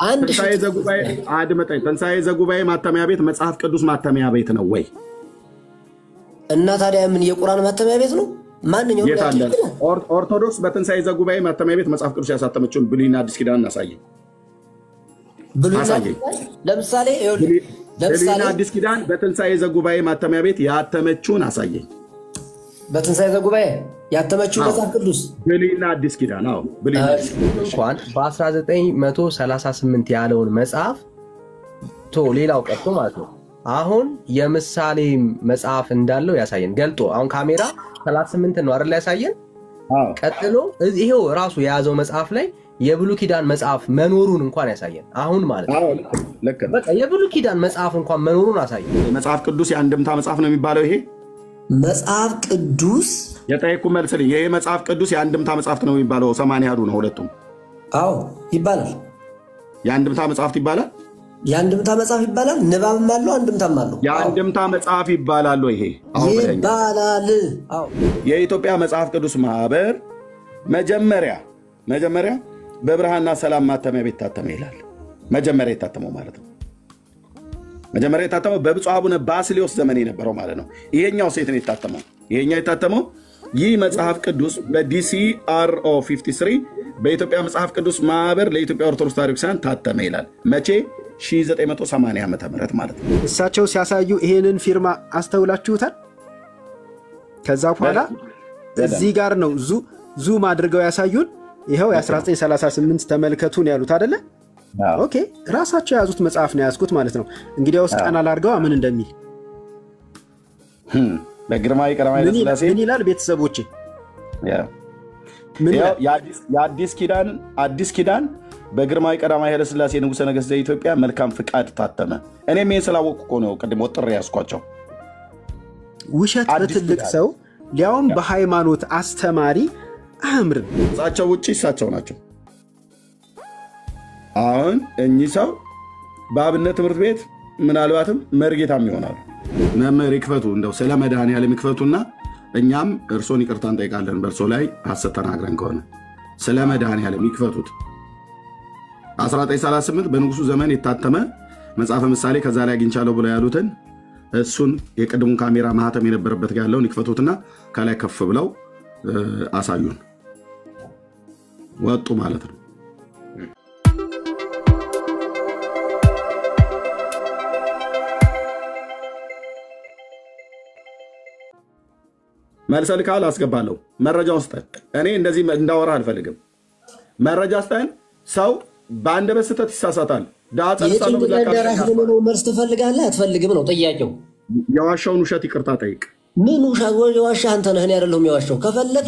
አንድ ትንሣኤ ዘጉባኤ አድመጠኝ ትንሣኤ ዘጉባኤ ማተሚያ ቤት መጽሐፍ ቅዱስ ማተሚያ ቤት ነው ወይ? እና ታዲያ ምን የቁርአን ማተሚያ ቤት ነው? ማንኛውም የታለ ኦርቶዶክስ በትንሣኤ ዘጉባኤ ማተሚያ ቤት መጽሐፍ ቅዱስ ያሳተመችውን ብሉይና አዲስ ኪዳን እናሳየኝ። ለምሳሌ አዲስ ኪዳን በትንሣኤ ዘጉባኤ ማተሚያ ቤት ያተመችውን አሳየኝ። በትንሣኤ ዘጉባኤ ያተመችው መጽሐፍ ቅዱስ ብሉይና አዲስ ኪዳን አዎ ብሉይና አዲስ ኪዳን እንኳን በ1938 ያለውን መጽሐፍ ሌላው ቀርቶ ማለት ነው አሁን የምሳሌ መጽሐፍ እንዳለው ያሳየን ገልጦ አሁን ካሜራ 38 ነው አይደል ያሳየን ቀጥሎ ይሄው ራሱ የያዘው መጽሐፍ ላይ የብሉይ ኪዳን መጽሐፍ መኖሩን እንኳን ያሳየን አሁን ማለት ነው ልክ በቃ የብሉይ ኪዳን መጽሐፍ እንኳን መኖሩን አሳየን መጽሐፍ ቅዱስ የአንድምታ መጽሐፍ ነው የሚባለው ይሄ መጽሐፍ ቅዱስ የጠየቁ መልስልኝ ይሄ መጽሐፍ ቅዱስ የአንድምታ መጽሐፍ ነው የሚባለው 80 ያዱ ነው ሁለቱም አዎ ይባላል የአንድምታ መጽሐፍ ይባላል የአንድምታ መጽሐፍ ይባላል ንባብም አለው አንድምታም አለው የአንድምታ መጽሐፍ ይባላል ይሄ ይባላል አዎ የኢትዮጵያ መጽሐፍ ቅዱስ ማህበር መጀመሪያ በብርሃንና ሰላም ማተሚያ ቤት ታተመ ይላል መጀመሪያ የታተመው ማለት ነው መጀመሪያ የታተመው በብፁዕ አቡነ ባስልዮስ ዘመን የነበረው ማለት ነው ይሄኛው ሴት ነው የታተመው ይሄኛው የታተመው ይህ መጽሐፍ ቅዱስ በዲሲአርኦ 53 በኢትዮጵያ መጽሐፍ ቅዱስ ማህበር ለኢትዮጵያ ኦርቶዶክስ ተዋሕዶ ክርስቲያን ታተመ ይላል መቼ 1980 ዓመተ ምህረት ማለት ነው እሳቸው ሲያሳዩ ይሄንን ፊርማ አስተውላችሁታል ከዛ በኋላ እዚህ ጋር ነው ዙም አድርገው ያሳዩን ይሄው የ1938 ተመልከቱን ያሉት አይደለ ኦኬ ራሳቸው ያዙት መጽሐፍ ነው ያዝኩት ማለት ነው እንግዲህ ውስጥ ቃናል አድርገው ምን እንደሚል በግርማዊ ቀዳማዊ ኃይለ ሥላሴ ምን ይላል ቤተሰቦቼ አዲስ ኪዳን በግርማዊ ቀዳማዊ ኃይለ ሥላሴ ንጉሠ ነገሥት ዘኢትዮጵያ መልካም ፍቃድ ታተመ እኔም ይሄን ስላወቅኩ እኮ ነው ቅድም ወጥሬ ያስኳቸው ውሸት በትልቅ ሰው ሊያውም በሃይማኖት አስተማሪ አምርን እሳቸው ውጪ እሳቸው ናቸው አሁን እኚህ ሰው በአብነት ትምህርት ቤት ምናልባትም መርጌታም ይሆናሉ መምህር ይክፈቱ እንደው ስለ መድኃኔዓለም ይክፈቱና እኛም እርሶን ይቅርታ እንጠይቃለን በእርሶ ላይ ሐሰት ተናግረን ከሆነ ስለ መድኃኔዓለም ይክፈቱት 1938 በንጉሱ ዘመን የታተመ መጽሐፈ ምሳሌ ከዛ ላይ አግኝቻለሁ ብለው ያሉትን እሱን የቀድሙን ካሜራ ማህተም የነበረበት ጋር ያለውን ይክፈቱትና ከላይ ከፍ ብለው አሳዩን ወጡ ማለት ነው መልሰልካል አስገባለሁ መረጃ ወስጠን እኔ እንደዚህ እንዳወራ አልፈልግም መረጃ ወስጠን ሰው በአንድ በስተት ይሳሳታል ዳጻጻሉ ነው መልስ ትፈልጋለህ አትፈልግም ነው ጥያቄው የዋሻውን ውሸት ይቅርታ ጠይቅ ምን ዋሻ አንተ ነህ እኔ አይደለሁም የዋሻው ከፈለክ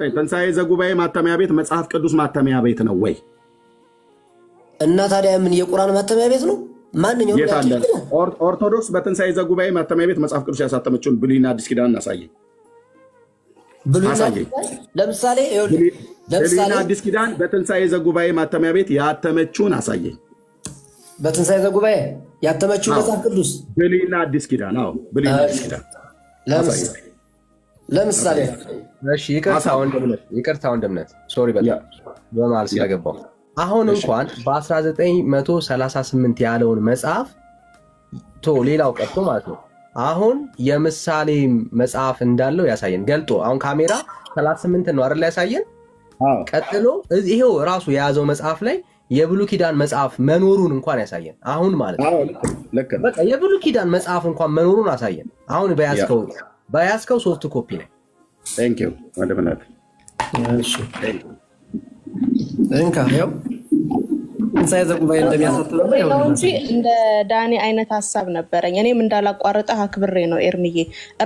የትንሣኤ ዘጉባኤ ማተሚያ ቤት መጽሐፍ ቅዱስ ማተሚያ ቤት ነው ወይ እና ታዲያ ምን የቁርአን ማተሚያ ቤት ነው ማንኛውም የታለ ኦርቶዶክስ በትንሣኤ ዘጉባኤ ማተሚያ ቤት መጽሐፍ ቅዱስ ያሳተመችውን ብሉይና አዲስ ኪዳን እናሳየኝ ለምሳሌ አዲስ ኪዳን በትንሣኤ ዘጉባኤ ማተሚያ ቤት ያተመችውን አሳየኝ በትንሣኤ ዘጉባኤ ያተመችው መጽሐፍ ቅዱስ ብሉይና አዲስ ኪዳን አዎ ብሉይና አዲስ ኪዳን ለምሳሌ እሺ ይቅርታ ወንድምነት ሶሪ በማል ስለገባው አሁን እንኳን በ1938 ያለውን መጽሐፍ ሌላው ቀርቶ ማለት ነው አሁን የምሳሌ መጽሐፍ እንዳለው ያሳየን ገልጦ አሁን ካሜራ 38 ነው አይደል ያሳየን ቀጥሎ ይሄው ራሱ የያዘው መጽሐፍ ላይ የብሉይ ኪዳን መጽሐፍ መኖሩን እንኳን ያሳየን አሁን ማለት ነው በቃ የብሉይ ኪዳን መጽሐፍ እንኳን መኖሩን አሳየን አሁን በያዝከው ሶፍት ኮፒ ላይ ቴንክ ዩ ወንድምነት እሺ እንካው ትንሣኤ ዘጉባኤ እንደሚያሳትመው ነው እንጂ እንደ ዳኒ አይነት ሐሳብ ነበረኝ እኔም እንዳላቋርጣ አክብሬ ነው ኤርሚዬ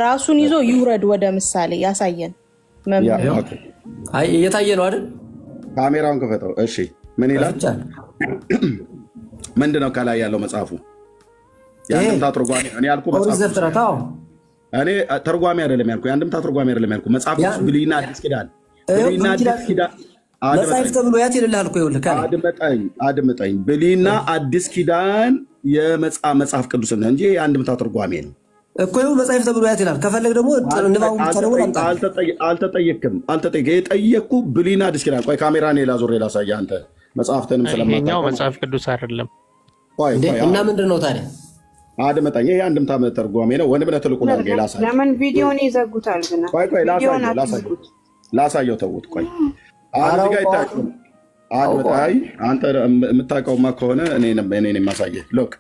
ራሱን ይዞ ይውረድ ወደ ምሳሌ ያሳየን አይ እየታየ ነው አይደል ካሜራውን ከፈተው እሺ ምን ይላል ምንድነው ከላይ ያለው መጽሐፉ ያንተም ተርጓሚ እኔ ያልኩ መጽሐፍ እኔ ተርጓሚ አይደለም ያልኩ ያንተም ተርጓሚ አይደለም ያልኩ መጽሐፉ ብሉይና አዲስ ኪዳን መጽሐፍ ተብሎ ያት ይልልሃል እኮ ይኸውልህ አድምጠኝ ብሉይና አዲስ ኪዳን የመጽሐፍ ቅዱስ ነው እንጂ አንድምታ ተርጓሚ ነው እኮ ይኸው መጻሕፍተ ብሉያት ይላል። ከፈለግ ደግሞ ንባቡ ብቻ ደግሞ አልተጠየቅም። የጠየቅኩ ብሉይና አዲስ ኪዳን። ቆይ ካሜራን ላዞር ላሳየህ። አንተ መጽሐፍትንም ስለማታውቀው መጽሐፍ ቅዱስ አይደለም እና ምንድን ነው ታዲያ? አድመጣኝ። ይሄ አንድምታ ተርጓሜ ነው። ወንድምነህ ትልቁን አድርጌ ላሳየህ። ለምን ቪዲዮን ይዘጉታል? ግን ቆይ ላሳየው። ተውት። ቆይ እዚህ ጋር ይታያል። አድመጣኝ። አንተ የምታውቀውማ ከሆነ እኔ የማሳየህ ሎክ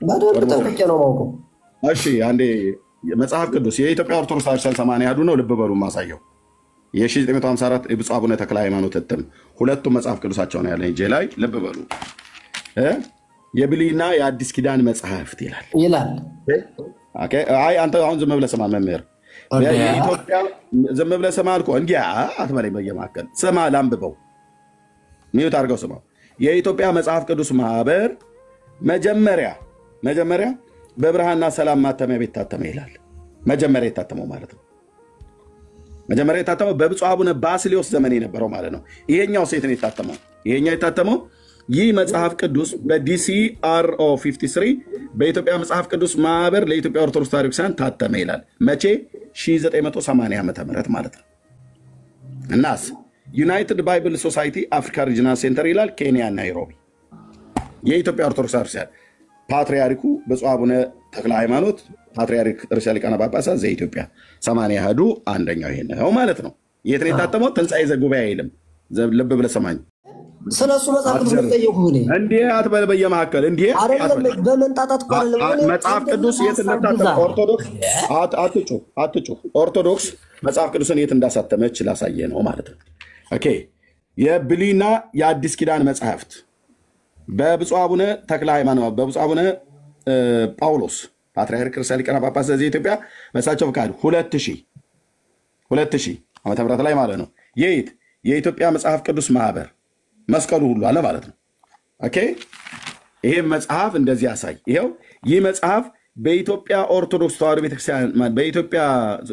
ጠንቅቄ ነው የማውቀው። እሺ አንዴ መጽሐፍ ቅዱስ የኢትዮጵያ ኦርቶዶክስ ተዋሕዶ 80 ያዱ ነው። ልብ በሉ ማሳየው የ1954 የብፁዕ አቡነ ተክለ ሃይማኖት እትም ሁለቱም መጽሐፍ ቅዱሳቸው ነው ያለኝ እጄ ላይ። ልብ በሉ የብሉይና የአዲስ ኪዳን መጽሐፍት ይላል። አይ አንተ አሁን ዝም ብለህ ስማ መምህር። የኢትዮጵያ ዝም ብለህ ስማ አልኩህ። እንዲያ አትበለኝ በየመካከል ስማ፣ ላንብበው። ሚዩት አድርገው ስማ። የኢትዮጵያ መጽሐፍ ቅዱስ ማህበር መጀመሪያ በብርሃንና ሰላም ማተሚያ ቤት ታተመ ይላል። መጀመሪያ የታተመው ማለት ነው። መጀመሪያ የታተመው በብፁዕ አቡነ ባስልዮስ ዘመን የነበረው ማለት ነው። ይሄኛው ሴት ነው የታተመው። ይሄኛው የታተመው ይህ መጽሐፍ ቅዱስ በዲሲአርኦ 53 በኢትዮጵያ መጽሐፍ ቅዱስ ማህበር ለኢትዮጵያ ኦርቶዶክስ ተዋሕዶ ቤተክርስቲያን ታተመ ይላል። መቼ? 1980 ዓመተ ምህረት ማለት ነው። እናስ ዩናይትድ ባይብል ሶሳይቲ አፍሪካ ሪጂናል ሴንተር ይላል። ኬንያ ናይሮቢ። የኢትዮጵያ ኦርቶዶክስ ተዋሕዶ ቤተክርስቲያን ፓትርያርኩ ብፁዕ አቡነ ተክለ ሃይማኖት ፓትርያርክ ርዕሰ ሊቃነ ጳጳሳት ዘኢትዮጵያ 80 አሐዱ አንደኛው ይሄ ነው ማለት ነው። የት ነው የታተመው? ትንሣኤ ዘጉባኤ አይልም። ልብ ብለህ ሰማኝ። ስለሱ መጽሐፍ ቅዱስ ጠየቁ። እንዴ አትበል በየመካከል እንዴ አይደለም በመንጣጣት እኮ አይደለም። መጽሐፍ ቅዱስ የት እንደታተመ ኦርቶዶክስ አትጩ። ኦርቶዶክስ መጽሐፍ ቅዱስን የት እንዳሳተመች ላሳየ ነው ማለት ነው። ኦኬ የብሉይና የአዲስ ኪዳን መጽሐፍት በብፁዕ አቡነ ተክለ ሃይማኖት በብፁዕ አቡነ ጳውሎስ ፓትርያርክ ርዕሰ ሊቃነ ጳጳሳት ዘኢትዮጵያ በእሳቸው ፈቃድ 2000 ዓመተ ምህረት ላይ ማለት ነው። የኢትዮጵያ መጽሐፍ ቅዱስ ማህበር መስቀሉ ሁሉ አለ ማለት ነው። ኦኬ ይሄ መጽሐፍ እንደዚህ ያሳይ። ይሄው ይህ መጽሐፍ በኢትዮጵያ ኦርቶዶክስ ተዋሕዶ ቤተክርስቲያን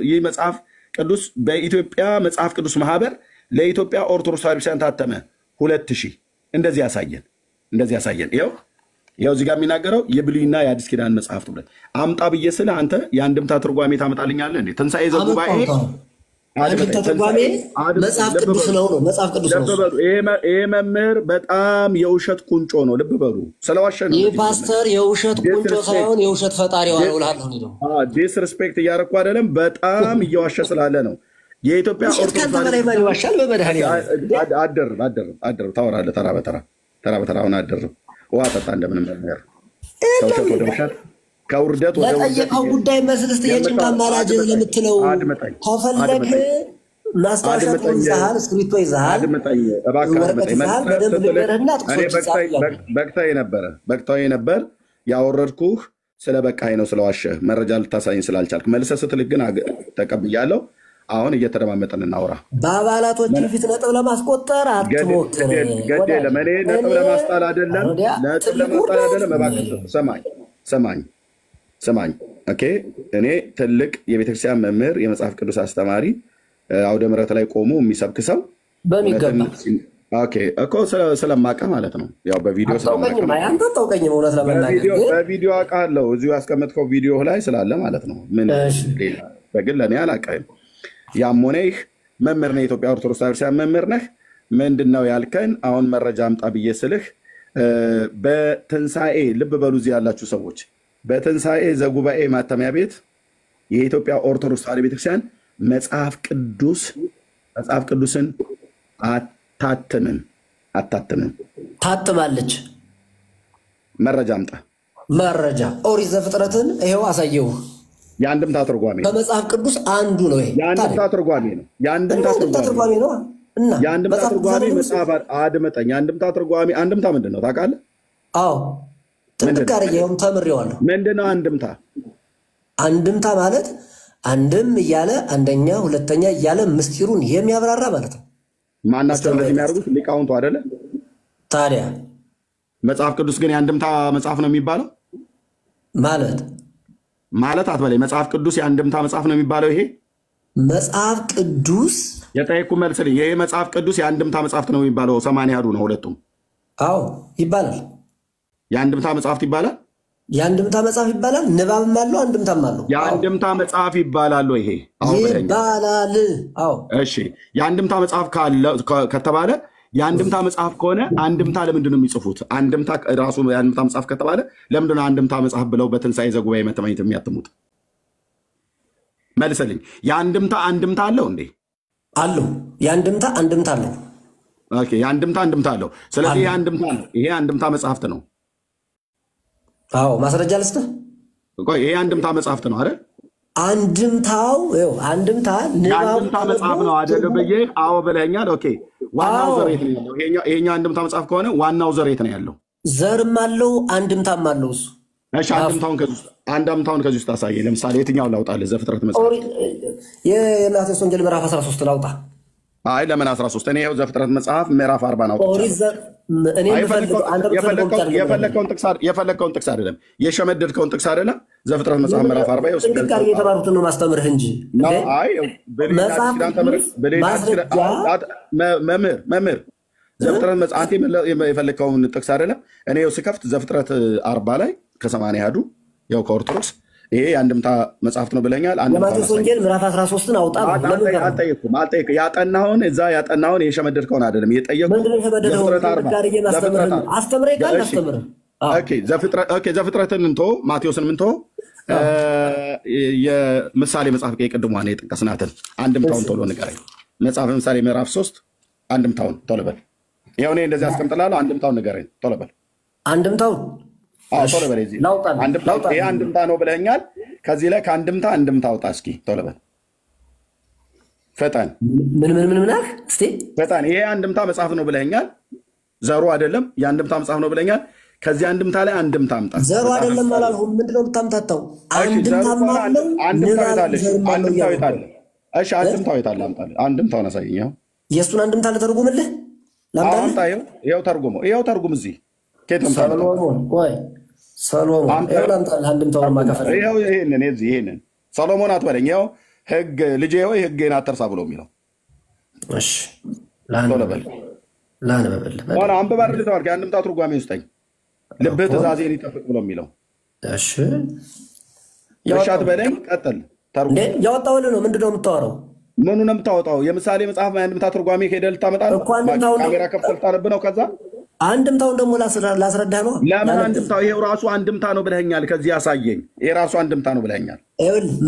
ይህ መጽሐፍ ቅዱስ በኢትዮጵያ መጽሐፍ ቅዱስ ማህበር ለኢትዮጵያ ኦርቶዶክስ ተዋሕዶ ቤተክርስቲያን ታተመ 2000 እንደዚህ ያሳየን። ይሄው እዚህ ጋር የሚናገረው የብሉይና የአዲስ ኪዳን መጽሐፍት ብለህ አምጣ ብዬ ስለ አንተ የአንድምታ ትርጓሜ ታመጣልኛለህ እንዴ? ትንሣኤ ዘጉባኤ ትርጓሜ መጽሐፍ ቅዱስ ነው። መጽሐፍ ቅዱስ ነው። ይሄ መምህር በጣም የውሸት ቁንጮ ነው። ልብ በሉ። ስለዋሸ ነው። ይህ ፓስተር የውሸት ቁንጮ ሳይሆን የውሸት ፈጣሪው ነው። ዲስሪስፔክት እያደረኩ አይደለም። በጣም እየዋሸ ስላለ ነው። የኢትዮጵያ ኦርቶዶክስ በላይ ማን ይዋሻል? በመድኃኒዓለም አደር ታወራለህ። ተራ በተራ አሁን አደር ውሃ ጠጣ። እንደምንም መምህር ከውሸት ወደ ውሸት ከውርደት ወደ ለጠየቀው ጉዳይ መስልስት የጭንቃ ማላጅ ለምትለው ከፈለግ ማስታወሻ ይዘሃል፣ እስክሪብቶ ይዘሃል፣ በቅታዊ ነበር ያወረድኩህ ስለ በቃኝ ነው። ስለዋሸህ መረጃ ልታሳይኝ ስላልቻልክ መልሰህ ስትልክ ግን ተቀብያለሁ። አሁን እየተደማመጠን እናውራ። በአባላቶች ፊት ነጥብ ለማስቆጠር አትሞክር። ገድ የለም። እኔ ነጥብ ለማስጣል አይደለም። እባክህ ሰማኝ። ኦኬ እኔ ትልቅ የቤተክርስቲያን መምህር፣ የመጽሐፍ ቅዱስ አስተማሪ፣ አውደ ምሕረት ላይ ቆሞ የሚሰብክ ሰው በሚገባ እኮ ስለማውቅ ማለት ነው። ያው በቪዲዮ በቪዲዮ አውቃለሁ። እዚሁ ያስቀመጥከው ቪዲዮ ላይ ስላለ ማለት ነው። ምን ሌላ በግል ለእኔ አላውቅም። ያም ሆነ ይህ መምህር ነህ፣ የኢትዮጵያ ኦርቶዶክስ ተዋሕዶ ቤተክርስቲያን መምህር ነህ። ምንድን ነው ያልከን? አሁን መረጃ አምጣ ብዬ ስልህ በትንሣኤ ልብ በሉ እዚህ ያላችሁ ሰዎች፣ በትንሣኤ ዘጉባኤ ማተሚያ ቤት የኢትዮጵያ ኦርቶዶክስ ተዋሕዶ ቤተክርስቲያን መጽሐፍ ቅዱስን አታትምም። ታትማለች። መረጃ አምጣ። መረጃ ኦሪት ዘፍጥረትን ይሄው አሳየው። የአንድምታ ትርጓሜ ከመጽሐፍ ቅዱስ አንዱ ነው። ይሄ የአንድምታ ትርጓሜ ነው። የአንድምታ ትርጓሜ ነው። የአንድምታ ትርጓሜ መጽሐፍ አድመጠኝ። የአንድምታ ትርጓሜ አንድምታ ምንድን ነው ታውቃለህ? አዎ ጥንቅቅ አድርጌው ተምሬዋለሁ። ምንድን ነው አንድምታ? አንድምታ ማለት አንድም እያለ አንደኛ ሁለተኛ እያለ ምስጢሩን የሚያብራራ ማለት ነው። ማናቸው እንደዚህ የሚያደርጉት? ሊቃውንቱ አይደለ? ታዲያ መጽሐፍ ቅዱስ ግን የአንድምታ መጽሐፍ ነው የሚባለው ማለት አትበለኝ። መጽሐፍ ቅዱስ የአንድምታ መጽሐፍ ነው የሚባለው። ይሄ መጽሐፍ ቅዱስ የጠየኩህ መልስልኝ። ይሄ መጽሐፍ ቅዱስ የአንድምታ መጽሐፍት ነው የሚባለው። 80 አሐዱ ነው ሁለቱም። አዎ ይባላል። የአንድምታ መጽሐፍት ይባላል። የአንድምታ መጽሐፍ ይባላል። ንባብም አለው አንድምታም አለው። የአንድምታ መጽሐፍ ይባላል ይሄ ይባላል። አዎ እሺ። የአንድምታ መጽሐፍ ከተባለ የአንድምታ መጽሐፍ ከሆነ አንድምታ ለምንድን ነው የሚጽፉት? አንድምታ ራሱ የአንድምታ መጽሐፍ ከተባለ ለምንድን ነው አንድምታ መጽሐፍ ብለው በትንሣኤ ዘጉባኤ መተማኘት የሚያትሙት? መልሰልኝ። የአንድምታ አንድምታ አለው እንዴ? አለው። የአንድምታ አንድምታ አለው። ኦኬ፣ የአንድምታ አንድምታ አለው። ስለዚህ ይሄ አንድምታ ነው። ይሄ አንድምታ መጽሐፍት ነው። አዎ፣ ማስረጃ ልስጥህ። ቆይ፣ ይሄ አንድምታ መጽሐፍት ነው አይደል? አንድምታው አንድምታ የአንድምታ መጽሐፍ ነው አይደል ብዬ አዎ ብለኸኛል። ኦኬ፣ ዋናው ዘሬት ነው ያለው። ይሄኛው አንድምታ መጽሐፍ ከሆነ ዋናው ዘሬት ነው ያለው። ዘርም አለው አንድምታም አለው እሱ። እሺ፣ አንድምታውን ከዚህ ውስጥ አሳየኝ። ለምሳሌ የትኛውን ላውጣልህ? ዘፍጥረት መጽሐፍ የማቴዎስ ወንጌል ምዕራፍ 13 ላውጣ? አይ ለምን 13? እኔ ይኸው ዘፍጥረት መጽሐፍ ምዕራፍ 40 ነው። የፈለግከውን ጥቅስ አይደለም፣ የሸመደድከውን ጥቅስ አይደለም። ዘፍጥረት መጽሐፍ ምዕራፍ 40 ይኸው የተባሉትን ነው ማስተምርህ እንጂ መምህር ዘፍጥረት መጽሐፍ የፈለግከውን ጥቅስ አይደለም። እኔ ይኸው ስከፍት ዘፍጥረት 40 ላይ ከ80 ያዱ ያው ከኦርቶዶክስ ይሄ የአንድምታ መጽሐፍት ነው ብለኛል። የማቴዎስ ወንጌል ምዕራፍ 13ን አውጣ። አልጠየኩም። ያጠናኸውን የሸመደድከውን አይደለም የጠየኩህ። ዘፍጥረትን እንቶ ማቴዎስን ምንቶ የምሳሌ መጽሐፍ የቅድሟን የጠቀስናትን አንድምታውን ቶሎ ንገረኝ። መጽሐፍ ምሳሌ ምዕራፍ 3 አንድምታውን ቶሎ በል። ይኸው እኔ እንደዚህ አስቀምጥልሃለሁ። አንድምታውን ንገረኝ ቶሎ በል። አንድምታውን ቶሎ በል። ይሄ አንድምታ ነው ብለኛል። ከዚህ ላይ ከአንድምታ አንድምታ አውጣ እስኪ ቶሎ በል። ፈጠን። ምን እስቲ ፈጠን። ይሄ አንድምታ መጽሐፍ ነው ብለኛል። ዘሩ አይደለም የአንድምታ መጽሐፍ ነው ብለኛል። ከዚህ አንድምታ ላይ አንድምታ አምጣ። ዘሩ አይደለም አላልኩም። ምንድነው የምታምታታው? አንድምታው አለ። አንድምታው የታለ? እሺ አንድምታው የታለ? አምጣልህ። አንድምታውን አሳየኝ። የእሱን አንድምታ ልተርጉምልህ። አምጣ። ይኸው ተርጉመው። ይኸው ተርጉም። እዚህ ሰሎሞን ይሄንን ሰሎሞን አትበለኝ። ይኸው ሕግ ልጄ ሆይ ሕጌን አትርሳ ብሎ የሚለው አንብብ አይደል? ተባልክ። የአንድምታ ትርጓሜ ውስጠኝ ልብህ ትእዛዜን ይጠብቅ ብሎ የሚለው እሺ አትበለኝ። ቀጥል። ያወጣሁልህ ነው። ምንድን ነው የምታወራው? ምኑ ነው የምታወጣው? የምሳሌ መጽሐፍ የአንድምታ ትርጓሜ ሄደህ ልታመጣ ነው? ካሜራ ከፍተህ ልታነብ ነው? ከዛ አንድምታውን ደግሞ ላስረዳህ ነው። ለምን አንድምታው? ይሄው ራሱ አንድምታ ነው ብለኸኛል። ከዚህ ያሳየኝ። ይሄ ራሱ አንድምታ ነው ብለኸኛል።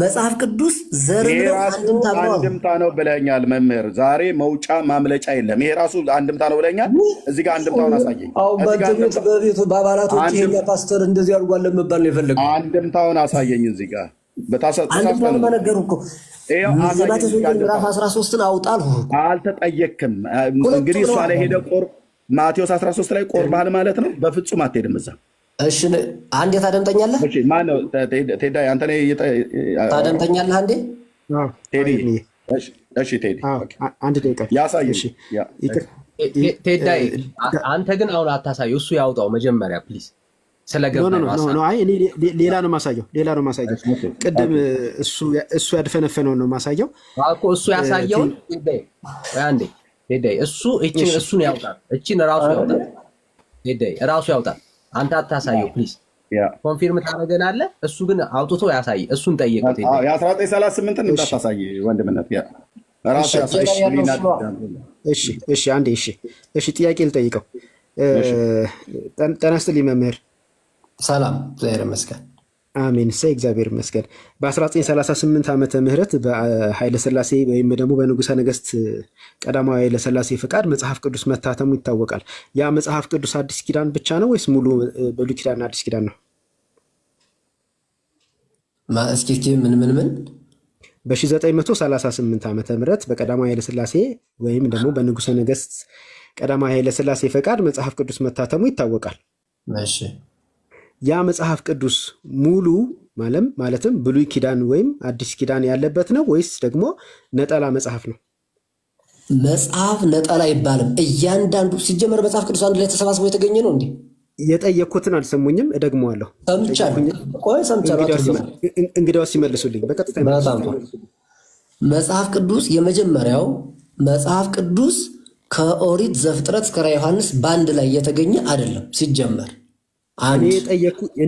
መጽሐፍ ቅዱስ ዘር ነው አንድምታ ነው ብለኸኛል። መምህር ዛሬ መውጫ ማምለጫ የለም። ይሄ ራሱ አንድምታ ነው ብለኸኛል። እዚህ ጋር አንድምታውን አሳየኝ። በቤቱ በአባላቶች ይሄ ፓስተር እንደዚህ አድርጓል ለመባል ነው የፈለገው። አንድምታውን አሳየኝ። እዚህ ጋር አንድምታውን በነገሩ እኮ የማቴዎስ ወንጌል ምዕራፍ 13ን አውጣልሁ። አልተጠየቅክም። እንግዲህ እሷ ላይ ሄደህ ማቴዎስ 13 ላይ ቆርባል ማለት ነው። በፍጹም አትሄድም እዛ። እሺ አንዴ ታደምጠኛለህ? እሺ ማነው ቴዲ? አንተ ነህ ታደምጠኛለህ? አንዴ ቴዲ። እሺ ቴዲ አንድ ደቂቃ ያሳይ። እሺ ቴዲ አንተ ግን አሁን አታሳየው። እሱ ያውጣው መጀመሪያ ፕሊዝ። ሌላ ነው ማሳየው። ቅድም እሱ ያድፈነፈነውን ነው ማሳየው እኮ። እሱ ያሳየውን አንዴ እሱን ያውጣል። እቺን ራሱ ያውጣል። ራሱ ያውጣል። አንተ አታሳየው ፕሊዝ። ኮንፊርም ታደርገናለህ። እሱ ግን አውጥቶ ያሳይ። እሱን ጠይቀው። የ1938 እንዳታሳይ ወንድምነት ራሱ ያሳይ። እሺ አንዴ እሺ ጥያቄ ልጠይቀው። ጤና ይስጥልኝ መምህር። ሰላም፣ እግዚአብሔር ይመስገን። አሜን። እግዚአብሔር ይመስገን። በ1938 ዓመተ ምህረት በኃይለ ሥላሴ ወይም ደግሞ በንጉሠ ነገሥት ቀዳማዊ ኃይለ ሥላሴ ፈቃድ መጽሐፍ ቅዱስ መታተሙ ይታወቃል። ያ መጽሐፍ ቅዱስ አዲስ ኪዳን ብቻ ነው ወይስ ሙሉ ብሉይ ኪዳንና አዲስ ኪዳን ነው? እስኪ ምን በ1938 ዓመተ ምህረት በቀዳማዊ ኃይለ ሥላሴ ወይም ደግሞ በንጉሠ ነገሥት ቀዳማዊ ኃይለ ሥላሴ ፈቃድ መጽሐፍ ቅዱስ መታተሙ ይታወቃል። እሺ ያ መጽሐፍ ቅዱስ ሙሉ ማለትም ብሉይ ኪዳን ወይም አዲስ ኪዳን ያለበት ነው ወይስ ደግሞ ነጠላ መጽሐፍ ነው? መጽሐፍ ነጠላ አይባልም። እያንዳንዱ ሲጀመር መጽሐፍ ቅዱስ አንድ ላይ ተሰባስቦ የተገኘ ነው እንዴ? የጠየቅኩትን አልሰሙኝም። እደግመዋለሁ። ሰምቻለሁ። እንግዲያውስ ሲመልሱልኝ በቀጥታ መጽሐፍ ቅዱስ የመጀመሪያው መጽሐፍ ቅዱስ ከኦሪት ዘፍጥረት እስከ ራዕየ ዮሐንስ በአንድ ላይ የተገኘ አይደለም ሲጀመር። እኔ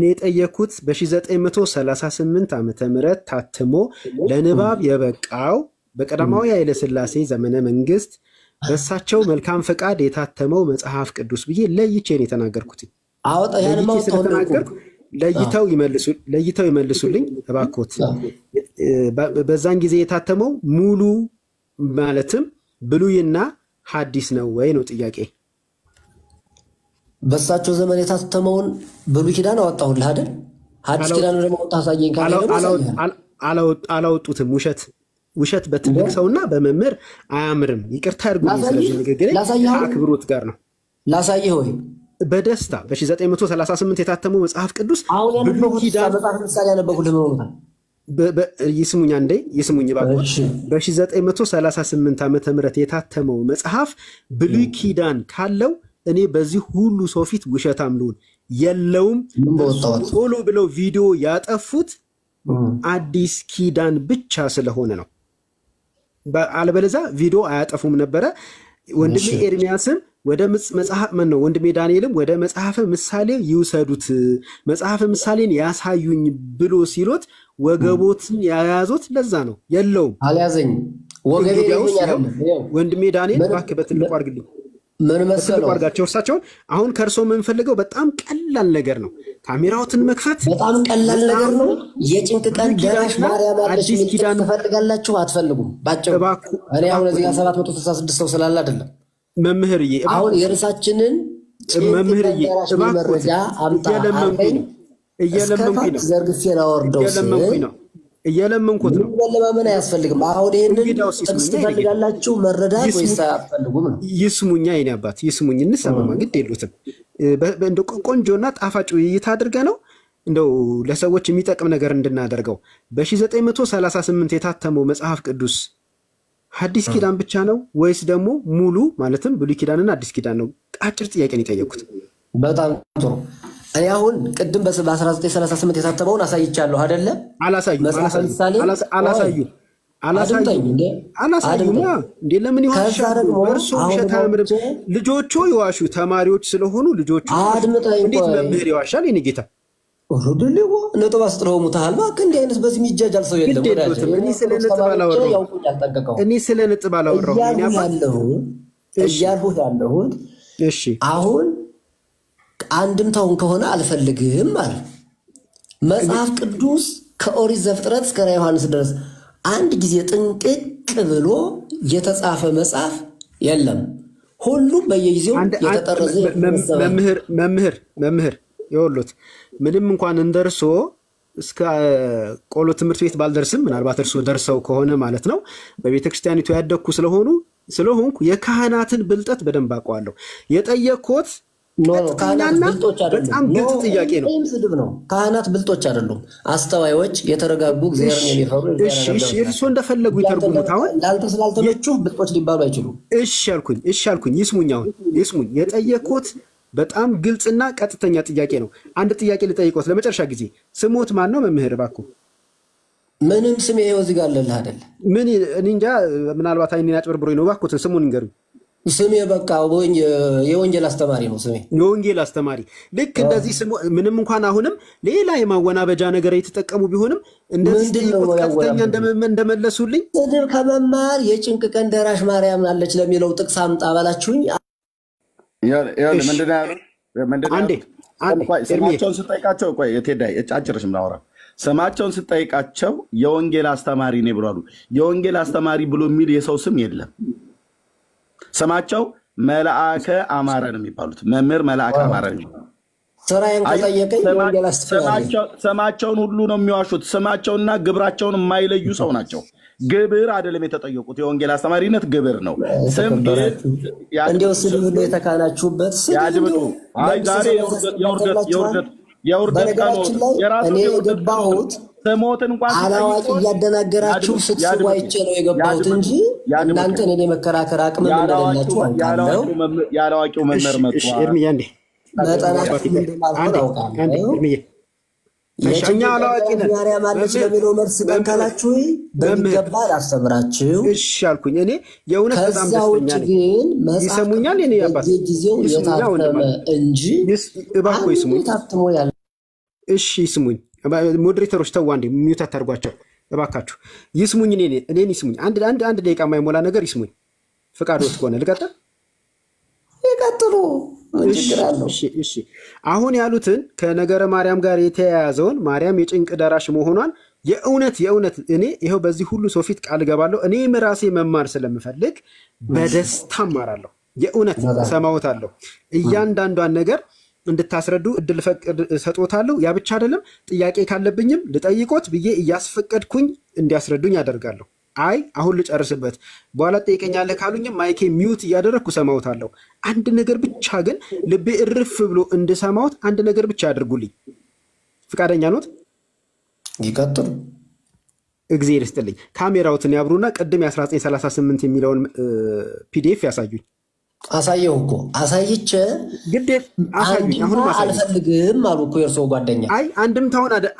የጠየኩት በ1938 ዓመተ ምህረት ታትሞ ለንባብ የበቃው በቀዳማዊ ኃይለ ሥላሴ ዘመነ መንግስት በእሳቸው መልካም ፈቃድ የታተመው መጽሐፍ ቅዱስ ብዬ ለይቼ ነው የተናገርኩት። ለይተው ይመልሱልኝ እባክዎት። በዛን ጊዜ የታተመው ሙሉ ማለትም ብሉይና ሐዲስ ነው ወይ ነው ጥያቄ። በእሳቸው ዘመን የታተመውን ብሉይ ኪዳን አወጣሁልህ አይደል? ሐዲስ ኪዳን ደግሞ ታሳየኝ ካለ አላወጡትም። ውሸት በትልቅ ሰውና በመምህር አያምርም። ይቅርታ አድርጉልኝ። ስለዚህ ንግግሬ ከአክብሮት ጋር ነው። ላሳየህ ወይ? በደስታ በ1938 የታተመው መጽሐፍ ቅዱስ ብሉይ ኪዳን ምሳሌ ያነበብኩልህ ነው። ይስሙኝ አንዴ ይስሙኝ ባቆች። በ1938 ዓመተ ምህረት የታተመው መጽሐፍ ብሉይ ኪዳን ካለው እኔ በዚህ ሁሉ ሰው ፊት ውሸታም ልሁን የለውም። ቶሎ ብለው ቪዲዮ ያጠፉት አዲስ ኪዳን ብቻ ስለሆነ ነው። አለበለዚያ ቪዲዮ አያጠፉም ነበረ። ወንድሜ ኤርሚያስም ወደ መጽሐፍ ነው ወንድሜ ዳንኤልም ወደ መጽሐፈ ምሳሌ ይውሰዱት መጽሐፈ ምሳሌን ያሳዩኝ ብሎ ሲሎት ወገቦትን ያያዙት ለዛ ነው። የለውም አልያዘኝ ወገቤ ይሁን ወንድሜ ዳንኤል እባክህ በትልቁ አድርግልኝ። ምን መሰለው አድርጋቸው እሳቸውን አሁን ከርሶ የምንፈልገው በጣም ቀላል ነገር ነው። ካሜራዎትን መክፈት በጣም ቀላል ነገር ነው። የጭንቅ ቀን ደራሽ ማርያም አለች ምን ትፈልጋላችሁ? አትፈልጉም? ባጭሩ እኔ አሁን እዚህ ጋር 766 ሰው ስላለ አይደለም መምህርዬ አሁን የርሳችንን መምህርዬ መረጃ አምጣ እየለመንኩኝ ነው እየለመንኩት ነው። ለማመን አያስፈልግም። አሁን ይሄንን ትፈልጋላችሁ መረዳት ወይስ አትፈልጉም ነው? ይስሙኛ የኔ አባት ይስሙኝ፣ እንሰማማ ግድ የሉትም። እንደው ቆንጆና ጣፋጭ ውይይት አድርገ ነው እንደው ለሰዎች የሚጠቅም ነገር እንድናደርገው። በ1938 የታተመው መጽሐፍ ቅዱስ ሐዲስ ኪዳን ብቻ ነው ወይስ ደግሞ ሙሉ ማለትም ብሉይ ኪዳንና አዲስ ኪዳን ነው? አጭር ጥያቄ ነው የጠየቁት። በጣም ጥሩ። እኔ አሁን ቅድም በ1938 የታተመውን አሳይቻለሁ አይደለ? አላሳዩ እንዴ ለምን ይዋሻሉ? እርሱ ውሸት አያምርም። ልጆቹ ይዋሹ፣ ተማሪዎች ስለሆኑ ልጆቹ እንዴት መምህር ይዋሻል? የኔ ጌታ ወሩድልዎ ነጥብ አስጥረው ሙታል ማክ እንዴ አይነት በዚህ የሚጃጃል ሰው የለም። እኔ ስለ ነጥብ አላወራሁ እያልሁ ያለሁት እሺ አሁን አንድምታውን ከሆነ አልፈልግም ማለት መጽሐፍ ቅዱስ ከኦሪት ዘፍጥረት እስከ ራዕየ ዮሐንስ ድረስ አንድ ጊዜ ጥንቅቅ ብሎ የተጻፈ መጽሐፍ የለም። ሁሉም በየጊዜው የተጠረዘ መምህር ይወሉት ምንም እንኳን እንደርሶ እስከ ቆሎ ትምህርት ቤት ባልደርስም ምናልባት እርሶ ደርሰው ከሆነ ማለት ነው በቤተክርስቲያኒቱ ያደኩ ስለሆንኩ የካህናትን ብልጠት በደንብ አውቀዋለሁ። የጠየቅኩት ካህናት ብልጦች አይደሉም። በጣም ግልጽ ጥያቄ ነው። ስድብ ነው። ካህናት ብልጦች አይደሉም። አስተዋዮች፣ የተረጋጉ እግዚአብሔርን የሚፈሩ እሺ እርሶ እንደፈለጉ ይተርጉሙት። አሁን ላልተ ስላልተመቹ ብልጦች ሊባሉ አይችሉም። እሺ አልኩኝ። ይስሙኝ። የጠየቅኩት በጣም ግልጽና ቀጥተኛ ጥያቄ ነው። አንድ ጥያቄ ልጠይቅዎት ለመጨረሻ ጊዜ። ስሞት ማን ነው መምህር እባክዎ? ምንም ስሜ ይኸው እዚህ ጋር አለልህ አይደል? ምን እኔ እንጃ፣ ምናልባት አይኔን አጭበርብሮኝ ነው። እባክዎትን ስሙን ይንገሩኝ። ስሜ በቃ የወንጌል አስተማሪ ነው ስሜ። የወንጌል አስተማሪ ልክ እንደዚህ ስሙ። ምንም እንኳን አሁንም ሌላ የማወናበጃ ነገር የተጠቀሙ ቢሆንም እንደዚህ ቀጥተኛ እንደመለሱልኝ ስድብ ከመማር የጭንቅ ቀን ደራሽ ማርያም አለች ለሚለው ጥቅስ አምጣ ባላችሁኝ ስማቸውን ስጠይቃቸው አጭርሽም ላወራ ስማቸውን ስጠይቃቸው የወንጌል አስተማሪ ነኝ ብሏሉ። የወንጌል አስተማሪ ብሎ የሚል የሰው ስም የለም። ስማቸው መልአከ አማረ ነው የሚባሉት። መምህር መልአከ አማረ ነው። ስማቸውን ሁሉ ነው የሚዋሹት። ስማቸውና ግብራቸውን የማይለዩ ሰው ናቸው። ግብር አይደለም የተጠየቁት። የወንጌል አስተማሪነት ግብር ነው። ስም ግን እንደው ስድብ ነው የተካናችሁበት። ያድምጡ። አይ ዛሬ የውርደት ቀን እኔ የገባሁት ስሞትን እንኳን አላዋቂ እያደናገራችሁ ስትስቡ አይቼ ነው የገባሁት እንጂ እናንተ እኔ መከራከር አቅም እንደሌላችሁ አውቃለሁ። ያላዋቂው መምህር መጥቷል። እኛ አላዋቂ ነን ማርያም አለች ለሚለው መልስ ካላችሁ በሚገባ ላስተምራችሁ። እሺ አልኩኝ። እኔ የእውነት በጣም ደስተኛ ነኝ። ይሰሙኛል? እኔ ያባስ ጊዜው የታተመ እንጂ እባክዎ ይስሙኝ። ታትሞ ያለ እሺ ይስሙኝ። ሞዴሬተሮች ተው አንዴ ሚውት አታርጓቸው እባካችሁ። ይስሙኝ፣ እኔን ይስሙኝ። አንድ ደቂቃ የማይሞላ ነገር ይስሙኝ። ፍቃዶት ከሆነ ልቀጥል? ይቀጥሉ። እሺ አሁን ያሉትን ከነገረ ማርያም ጋር የተያያዘውን ማርያም የጭንቅ ደራሽ መሆኗን የእውነት እኔ ይኸው በዚህ ሁሉ ሰው ፊት ቃል እገባለሁ። እኔም ራሴ መማር ስለምፈልግ በደስታ እማራለሁ። የእውነት እሰማዎታለሁ። እያንዳንዷን ነገር እንድታስረዱ እድል ፈቅድ ሰጦታለሁ። ያ ብቻ አይደለም፣ ጥያቄ ካለብኝም ልጠይቆት ብዬ እያስፈቀድኩኝ እንዲያስረዱኝ ያደርጋለሁ። አይ አሁን ልጨርስበት በኋላ ትጠይቀኛለህ ካሉኝም ማይኬ ሚውት እያደረግኩ ሰማዎታለሁ። አንድ ነገር ብቻ ግን ልቤ እርፍ ብሎ እንድሰማዎት አንድ ነገር ብቻ ያድርጉልኝ። ፍቃደኛ ኖት? ይቀጥሉ። እግዚአብሔር ይስጥልኝ። ካሜራዎትን ያብሩና ቅድም የ1938 የሚለውን ፒዲኤፍ ያሳዩኝ። አሳየው እኮ አሳይቼ ግዴታ አሳዩኝ። አሁን አልፈልግም አሉ እኮ የእርስዎ ጓደኛ። አይ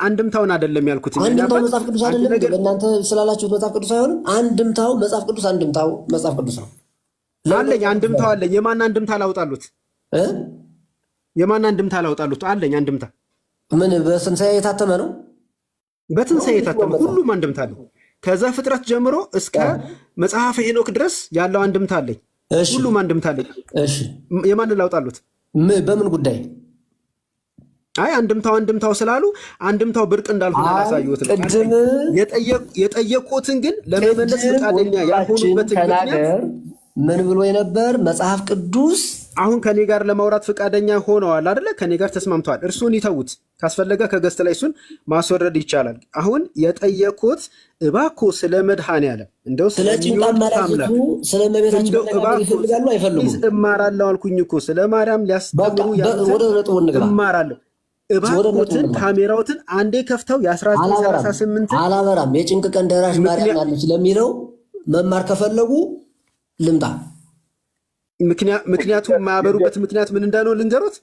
አንድምታውን አይደለም ያልኩት። አንድምታው መጽሐፍ ቅዱስ አይደለም። እናንተ ስላላችሁት መጽሐፍ ቅዱስ አይሆንም። አንድምታው መጽሐፍ ቅዱስ አንድምታው መጽሐፍ ቅዱስ ነው አለኝ። አንድምታው አለኝ። የማን አንድምታ ላውጣሉት? የማን አንድምታ ላውጣሉት? አለኝ አንድምታ። ምን በትንሣኤ የታተመ ነው? በትንሣኤ የታተመ ሁሉም አንድምታ አለኝ። ከዛ ፍጥረት ጀምሮ እስከ መጽሐፈ ሄኖክ ድረስ ያለው አንድምታ አለኝ። ሁሉም አንድምታ አለኝ። እሺ የማን ላውጣሉት? በምን ጉዳይ? አይ አንድምታው ስላሉ አንድምታው ብርቅ እንዳልሆነ ያሳዩት ነው። ቅድም የጠየቁትን ግን ለመመለስ ፈቃደኛ ያልሆኑበት ምክንያት ምን ብሎ የነበር መጽሐፍ ቅዱስ አሁን ከኔ ጋር ለማውራት ፈቃደኛ ሆነዋል አይደለ? ከኔ ጋር ተስማምተዋል። እርሱን ይተውት፣ ካስፈለገ ከገስት ላይ እሱን ማስወረድ ይቻላል። አሁን የጠየቁት እባክዎ ስለ መድኃኔዓለም እንደው ስለ ጭንቃ ማላጅቱ ስለ መቤታችን ነገር ይፈልጋሉ አይፈልጉም? እማራለሁ አልኩኝ እኮ ስለ ማርያም ሊያስተምሩ ወደ ነጥቡ እንግባ። እማራለሁ። እባክዎትን ካሜራዎትን አንዴ ከፍተው የ1938 አላበራም የጭንቅ ቀን ደራሽ ማርያም አለች ለሚለው መማር ከፈለጉ ልምጣ። ምክንያቱም የማያበሩበት ምክንያት ምን እንዳለው ልንገሩት።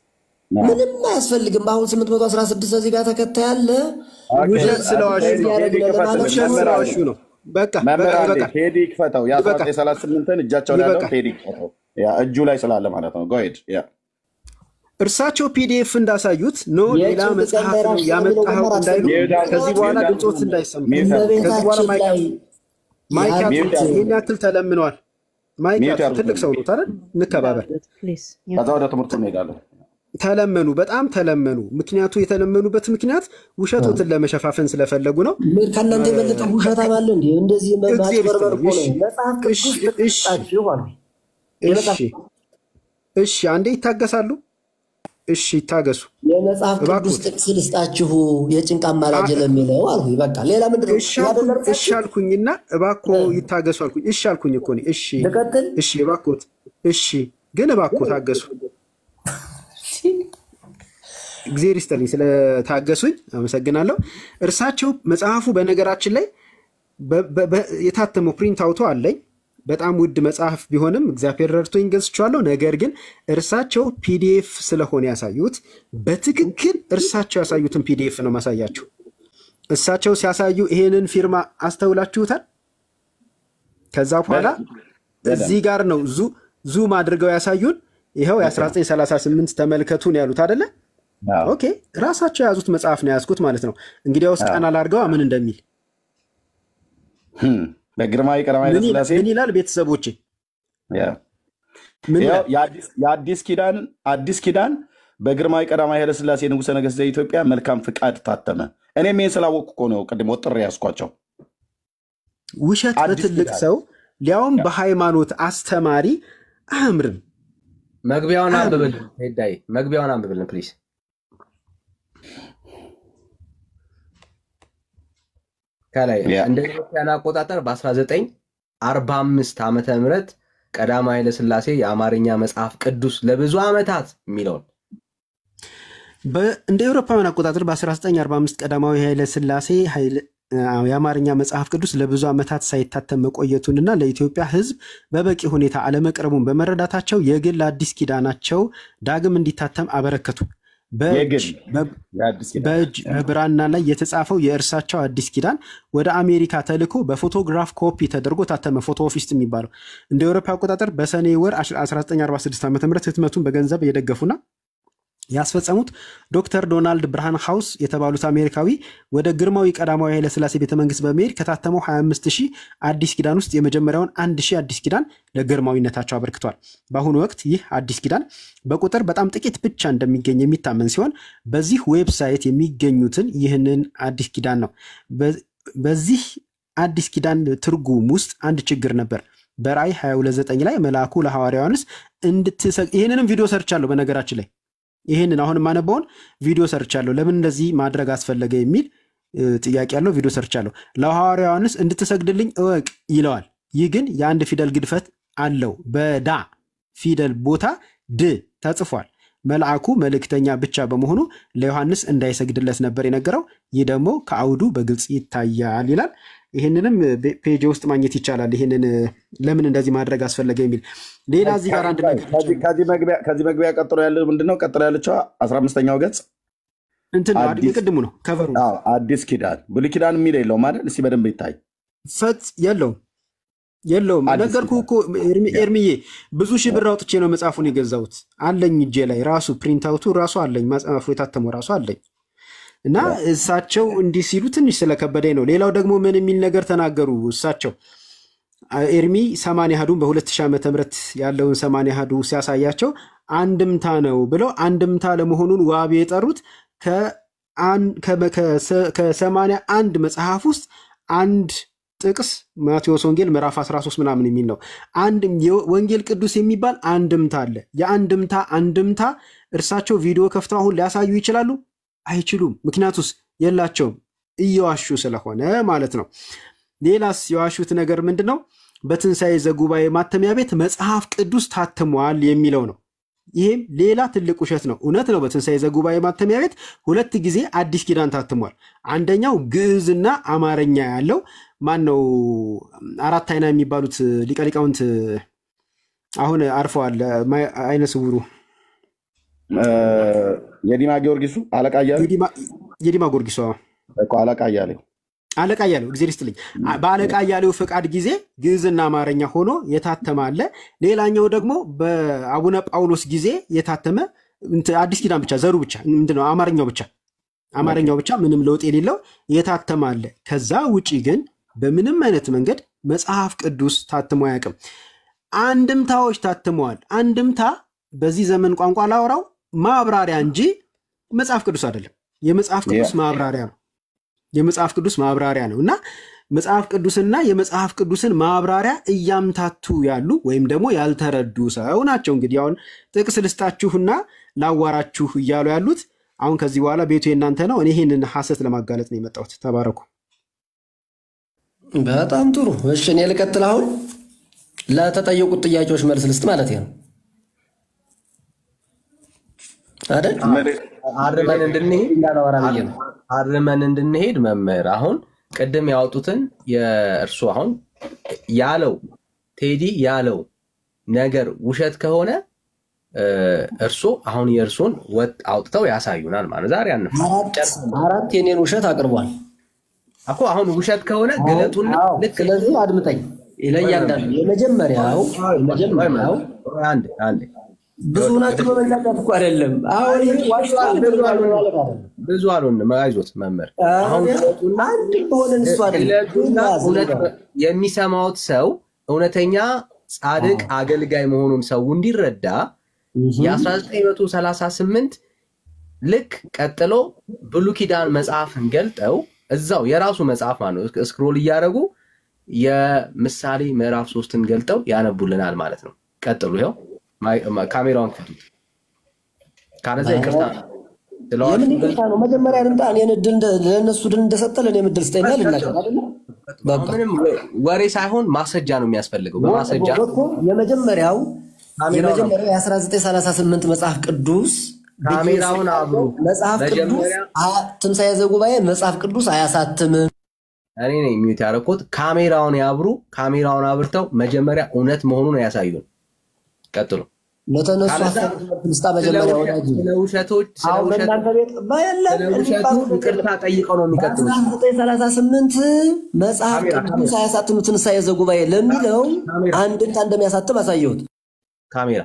ምንም አያስፈልግም። አሁን 816 እዚህ ጋር ተከታይ አለ። ውሸት ስለዋሹ ነው። በቃ ቴዲ ክፈተው። የ1938ን እጃቸው ላይ ያለው ቴዲ ክፈተው። እጁ ላይ ስላለ ማለት ነው። ጎሄድ እርሳቸው ፒዲኤፍ እንዳሳዩት ነው ሌላ መጽሐፍ ነው ያመጣኸው እንዳይሉ ከዚህ በኋላ ድምፆት እንዳይሰሙ ከዚህ በኋላ ማይክ ይህን ያክል ተለምነዋል። ማይክ ትልቅ ሰው ነው ታዲያ እንከባበር። ከዛ ወደ ትምህርቱ እንሄዳለን። ተለመኑ፣ በጣም ተለመኑ። ምክንያቱ የተለመኑበት ምክንያት ውሸቶትን ለመሸፋፈን ስለፈለጉ ነው። ምን ከእናንተ የበለጠ ውሸት አለ እንዴ? እንደዚህ ማጭበርበር እኮ ነው። መጽሐፍ ቅዱስ እሺ አንዴ ይታገሳሉ። እሺ ይታገሱ። የመጽሐፍ ቅዱስ ጥቅስ ልስጣችሁ የጭንቅ አማላጅ ለሚለው አልኩኝ። በቃ ሌላ ምንድን ነው? እሺ አልኩኝና እባክዎ ይታገሱ አልኩኝ። እሺ አልኩኝ እኮ ነው። እሺ እሺ እባክዎት፣ እሺ ግን እባክዎ ታገሱ። እግዚአብሔር ይስጥልኝ ስለታገሱኝ አመሰግናለሁ። እርሳቸው መጽሐፉ በነገራችን ላይ የታተመው ፕሪንት አውቶ አለኝ። በጣም ውድ መጽሐፍ ቢሆንም እግዚአብሔር ረድቶኝ ገዝቼዋለሁ። ነገር ግን እርሳቸው ፒዲኤፍ ስለሆነ ያሳዩት በትክክል እርሳቸው ያሳዩትን ፒዲኤፍ ነው ማሳያችሁ። እሳቸው ሲያሳዩ ይሄንን ፊርማ አስተውላችሁታል? ከዛ በኋላ እዚህ ጋር ነው ዙም አድርገው ያሳዩን። ይኸው የ1938 ተመልከቱን ያሉት አይደለ? ኦኬ ራሳቸው የያዙት መጽሐፍ ነው ያዝኩት ማለት ነው። እንግዲያውስ ቀና ላድርገዋ ምን እንደሚል በግርማዊ ቀዳማዊ ኃይለ ሥላሴ ምን ይላል? ቤተሰቦቼ አዲስ ኪዳን በግርማዊ ቀዳማዊ ኃይለ ሥላሴ ንጉሠ ነገሥት ዘኢትዮጵያ መልካም ፍቃድ ታተመ። እኔም ይህን ስላወቅኩ እኮ ነው ቅድም ወጥሬ ያዝኳቸው። ውሸት በትልቅ ሰው ሊያውም በሃይማኖት አስተማሪ አያምርም። መግቢያውን አንብብልን ሄዳይ፣ መግቢያውን አንብብልን ፕሊዝ። ከላይ እንደ ኢትዮጵያን አቆጣጠር በ1945 ዓመተ ምህረት ቀዳማዊ ኃይለ ሥላሴ የአማርኛ መጽሐፍ ቅዱስ ለብዙ ዓመታት የሚለውን እንደ አውሮፓውያን አቆጣጠር በ1945 ቀዳማዊ ኃይለ ሥላሴ የአማርኛ መጽሐፍ ቅዱስ ለብዙ ዓመታት ሳይታተም መቆየቱንና ለኢትዮጵያ ሕዝብ በበቂ ሁኔታ አለመቅረቡን በመረዳታቸው የግል አዲስ ኪዳናቸው ዳግም እንዲታተም አበረከቱ። በእጅ በብራና ላይ የተጻፈው የእርሳቸው አዲስ ኪዳን ወደ አሜሪካ ተልኮ በፎቶግራፍ ኮፒ ተደርጎ ታተመ። ፎቶ ኦፊስ የሚባለው እንደ አውሮፓ አቆጣጠር በሰኔ ወር 1946 ዓ.ም ህትመቱን በገንዘብ የደገፉና ያስፈጸሙት ዶክተር ዶናልድ ብርሃን ሃውስ የተባሉት አሜሪካዊ ወደ ግርማዊ ቀዳማዊ ኃይለሥላሴ ቤተመንግስት በመሄድ ከታተመው 25000 አዲስ ኪዳን ውስጥ የመጀመሪያውን 1000 አዲስ ኪዳን ለግርማዊነታቸው አበርክቷል። በአሁኑ ወቅት ይህ አዲስ ኪዳን በቁጥር በጣም ጥቂት ብቻ እንደሚገኝ የሚታመን ሲሆን በዚህ ዌብሳይት የሚገኙትን ይህንን አዲስ ኪዳን ነው። በዚህ አዲስ ኪዳን ትርጉም ውስጥ አንድ ችግር ነበር። በራእይ 22:9 ላይ መልአኩ ለሐዋርያው ዮሐንስ ይህንንም ቪዲዮ ሰርቻለሁ። በነገራችን ላይ ይህንን አሁን የማነበውን ቪዲዮ ሰርቻለሁ። ለምን እንደዚህ ማድረግ አስፈለገ የሚል ጥያቄ ያለው ቪዲዮ ሰርቻለሁ። ለሐዋርያው ዮሐንስ እንድትሰግድልኝ እወቅ ይለዋል። ይህ ግን የአንድ ፊደል ግድፈት አለው። በዳ ፊደል ቦታ ድ ተጽፏል። መልአኩ መልእክተኛ ብቻ በመሆኑ ለዮሐንስ እንዳይሰግድለት ነበር የነገረው። ይህ ደግሞ ከአውዱ በግልጽ ይታያል ይላል። ይህንንም ፔጅ ውስጥ ማግኘት ይቻላል። ይህንን ለምን እንደዚህ ማድረግ አስፈለገ የሚል ሌላ እዚህ ጋር አንድ ከዚህ መግቢያ ቀጥሎ ያለው ምንድነው? ቀጥሎ ያለችው 15ኛው ገጽ እንትን ቅድሙ ነው ከቨሩ አዲስ ኪዳን ብሉይ ኪዳን የሚል የለውም ማለት እስኪ በደንብ ይታይ። የለውም ነገርኩህ እኮ ኤርሚዬ፣ ብዙ ሺህ ብር አውጥቼ ነው መጽሐፉን የገዛሁት። አለኝ እጄ ላይ ራሱ ፕሪንት አውቱ ራሱ አለኝ፣ መጽሐፉ የታተመው ራሱ አለኝ። እና እሳቸው እንዲህ ሲሉ ትንሽ ስለከበደኝ ነው። ሌላው ደግሞ ምን የሚል ነገር ተናገሩ እሳቸው ኤርሚ 80 አሐዱን በ2000 ዓመተ ምህረት ያለውን 80 አሐዱ ሲያሳያቸው አንድምታ ነው ብለው አንድምታ ለመሆኑን ዋቢ የጠሩት ከ81 መጽሐፍ ውስጥ አንድ ጥቅስ ማቴዎስ ወንጌል ምዕራፍ 13 ምናምን የሚል ነው። አንድ ወንጌል ቅዱስ የሚባል አንድምታ አለ። የአንድምታ እርሳቸው ቪዲዮ ከፍተው አሁን ሊያሳዩ ይችላሉ? አይችሉም። ምክንያቱስ የላቸውም፣ እየዋሹ ስለሆነ ማለት ነው። ሌላስ የዋሹት ነገር ምንድነው? በትንሣኤ ዘጉባኤ ማተሚያ ቤት መጽሐፍ ቅዱስ ታትሟል የሚለው ነው። ይሄም ሌላ ትልቅ ውሸት ነው። እውነት ነው፣ በትንሣኤ ዘጉባኤ ማተሚያ ቤት 2 ጊዜ አዲስ ኪዳን ታትሟል። አንደኛው ግዕዝና አማርኛ ያለው ማን ነው? አራት አይና የሚባሉት ሊቀ ሊቃውንት አሁን አርፈዋል። አይነ ስውሩ የዲማ ጊዮርጊሱ አለቃ እያለው የዲማ ጊዮርጊሱ እኮ አለቃ እያለው እግዚአብሔር ይስጥልኝ። በአለቃ እያለው ፈቃድ ጊዜ ግዕዝና አማርኛ ሆኖ የታተመ አለ። ሌላኛው ደግሞ በአቡነ ጳውሎስ ጊዜ የታተመ አዲስ ኪዳን ብቻ ዘሩ ብቻ ምንድነው አማርኛው ብቻ ምንም ለውጥ የሌለው የታተመ አለ። ከዛ ውጪ ግን በምንም አይነት መንገድ መጽሐፍ ቅዱስ ታትሞ አያውቅም። አንድምታዎች ታትመዋል። አንድምታ በዚህ ዘመን ቋንቋ ላወራው ማብራሪያ እንጂ መጽሐፍ ቅዱስ አይደለም። የመጽሐፍ ቅዱስ ማብራሪያ ነው። እና መጽሐፍ ቅዱስና የመጽሐፍ ቅዱስን ማብራሪያ እያምታቱ ያሉ ወይም ደግሞ ያልተረዱ ሰው ናቸው። እንግዲህ አሁን ጥቅስ ልስጣችሁና ላዋራችሁ እያሉ ያሉት አሁን ከዚህ በኋላ ቤቱ የእናንተ ነው። እኔ ይህንን ሐሰት ለማጋለጥ ነው የመጣሁት። ተባረኩ። በጣም ጥሩ። እሺ እኔ ልቀጥል። አሁን ለተጠየቁት ጥያቄዎች መልስ ልስጥ ማለት ነው አይደል? አርመን እንድንሄድ እንዳላወራ ብዬ ነው። አርመን እንድንሄድ መምህር አሁን ቅድም ያወጡትን የእርሱ አሁን ያለው ቴዲ ያለው ነገር ውሸት ከሆነ እርሱ አሁን የእርሱን ወጥ አውጥተው ያሳዩናል ማለት ዛሬ አራት የኔን ውሸት አቅርቧል እኮ። አሁን ውሸት ከሆነ ገለጡና ልክ ስለዚህ አድምጠኝ። ለእያንዳንዱ የመጀመሪያው አንድ ብዙ ናቸው በመላቀት እኮ አይደለም። አሁን ዋሽቷል ብዙ አልሆንም። አይዞት መምህር አሁን አንድ በሆነን እሱ አይደለም የሚሰማውት ሰው እውነተኛ ጻድቅ አገልጋይ መሆኑን ሰው እንዲረዳ የ1938 ልክ ቀጥሎ ብሉይ ኪዳን መጽሐፍን ገልጠው እዛው የራሱ መጽሐፍ ማለት ስክሮል እያደረጉ የምሳሌ ምዕራፍ 3ን ገልጠው ያነቡልናል ማለት ነው። ቀጥሉ። ይኸው ካሜራውን ክፈቱት። ካለዛ ይቅርታ ነው መጀመሪያ ልምጣ። እኔን እድል ለነሱ ድል እንደሰጠ ለኔ ምድል ስጠይናል እናቀር አይደል? ምንም ወሬ ሳይሆን ማስረጃ ነው የሚያስፈልገው። በማስረጃ የመጀመሪያው የ1938 መጽሐፍ ቅዱስ ካሜራውን አብሩ። መጽሐፍ ቅዱስ ትንሣኤ ዘጉባኤ መጽሐፍ ቅዱስ አያሳትምም። እኔ ነኝ ሚዩት ያደረኩት። ካሜራውን ያብሩ። ካሜራውን አብርተው መጀመሪያ እውነት መሆኑን ያሳዩን። ቀጥሉ። ለተነሱ ፍልስጣ መጀመሪያ ወዳጅ ስለውሸቶች በእናንተ ቤት ስለውሸቱ ይቅርታ ጠይቀው ነው የሚቀጥሉት። 1938 መጽሐፍ ቅዱስ አያሳትሙትን ሳይዘ ጉባኤ ለሚለው አንድምታ እንደሚያሳትም አሳየሁት። ካሜራ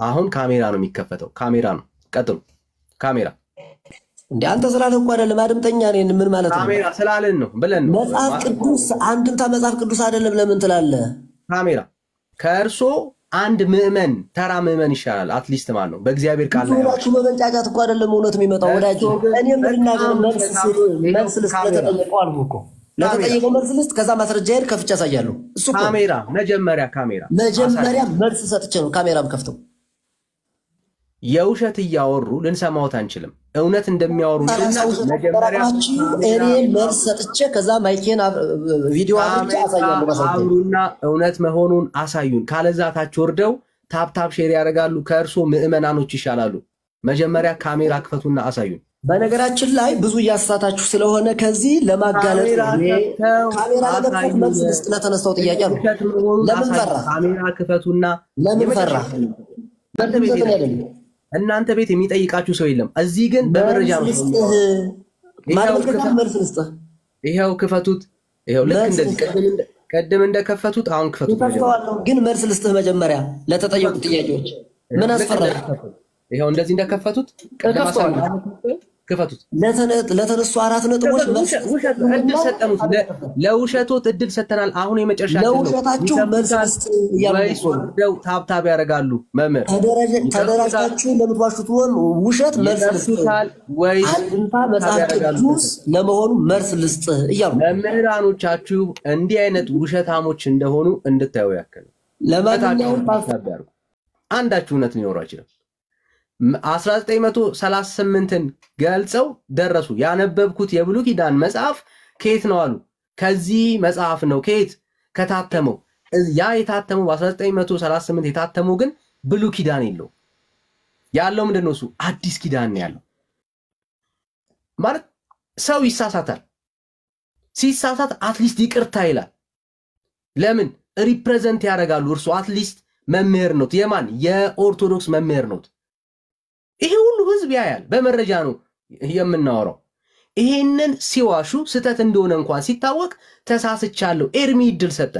አሁን ካሜራ ነው የሚከፈተው። ካሜራ ነው ቀጥሉ። ካሜራ እንዴ አንተ ስላለህ እኮ አይደለም አድምጠኛ ነኝ። ምን ማለት ነው? ካሜራ ስላልን ነው ብለን ነው። መጽሐፍ ቅዱስ አንድምታ መጽሐፍ ቅዱስ አይደለም ለምን ትላለህ? ካሜራ ከእርሶ አንድ ምዕመን ተራ ምዕመን ይሻላል። አትሊስት ማለት ነው በእግዚአብሔር ቃል ላይ ሁላችሁ በመንጫጫት እኮ አይደለም እውነት የሚመጣው ወዳጅ። እኔ ምንናገር መልስ ለተጠየቀው አልኩ እኮ ለተጠየቀው መልስ ልስጥ፣ ከዛ ማስረጃ ሄድ ከፍቼ አሳያለሁ። እሱ ካሜራ መጀመሪያ መልስ ሰጥቼ ነው ካሜራም ከፍተው። የውሸት እያወሩ ልንሰማውት አንችልም። እውነት እንደሚያወሩ መጀመሪያ እኔ መልስ ሰጥቼ ከዛ ማይኬን ቪዲዮ አድርጌ አሳያለሁ። አብሩና እውነት መሆኑን አሳዩን። ካለዛ ታች ወርደው ታፕ ሼር ያደርጋሉ። ከእርሶ ምዕመናኖች ይሻላሉ። መጀመሪያ ካሜራ ክፈቱና አሳዩን። በነገራችን ላይ ብዙ እያሳታችሁ ስለሆነ ከዚህ ለማጋለጥ ካሜራ ለመክፈት መልስ ልስጥ ለተነሳው ጥያቄ ነው። ለምን ፈራ? ካሜራ ክፈቱና ለምን ፈራ? እናንተ ቤት የሚጠይቃችሁ ሰው የለም። እዚህ ግን በመረጃ ነው። ይሄው ክፈቱት። ይሄው ልክ እንደዚህ ቀደም እንደከፈቱት አሁን ክፈቱት። ግን መልስ ልስጥህ መጀመሪያ ለተጠየቁት ጥያቄዎች ምን አስፈራኝ? ይሄው እንደዚህ እንደከፈቱት ክፈቱት። ለተነሱ 4 ነጥቦች ውሸት እድል ሰጠኑት። ለውሸቶት እድል ሰጠናል። አሁን የመጨረሻ ለውሸታችሁ መልስ ወይስ ታብታብ ያደርጋሉ? መምህር ተደራጅታችሁ ለምትዋሹት ውሸት መልስ ልስጥታል ወይስ አንድምታ መጽሐፍ ቅዱስ ለመሆኑ መልስ ልስጥ እያሉ መምህራኖቻችሁ እንዲህ አይነት ውሸታሞች እንደሆኑ እንድታዩ ያክል ለማንኛውም አንዳችሁ እውነት ሊኖረው አይችልም። 1938ን ገልጸው ደረሱ። ያነበብኩት የብሉይ ኪዳን መጽሐፍ ከየት ነው አሉ። ከዚህ መጽሐፍ ነው። ከየት? ከታተመው። ያ የታተመው በ1938 የታተመው ግን ብሉይ ኪዳን የለው። ያለው ምንድነው? እሱ አዲስ ኪዳን ነው ያለው። ማለት ሰው ይሳሳታል። ሲሳሳት አትሊስት ይቅርታ ይላል። ለምን? ሪፕሬዘንት ያደርጋሉ። እርሱ አትሊስት መምህር ነው። የማን? የኦርቶዶክስ መምህር ነው። ይሄ ሁሉ ህዝብ ያያል። በመረጃ ነው የምናወራው። ይሄንን ሲዋሹ ስተት እንደሆነ እንኳን ሲታወቅ ተሳስቻለሁ ኤርሚ እድል ሰጠ።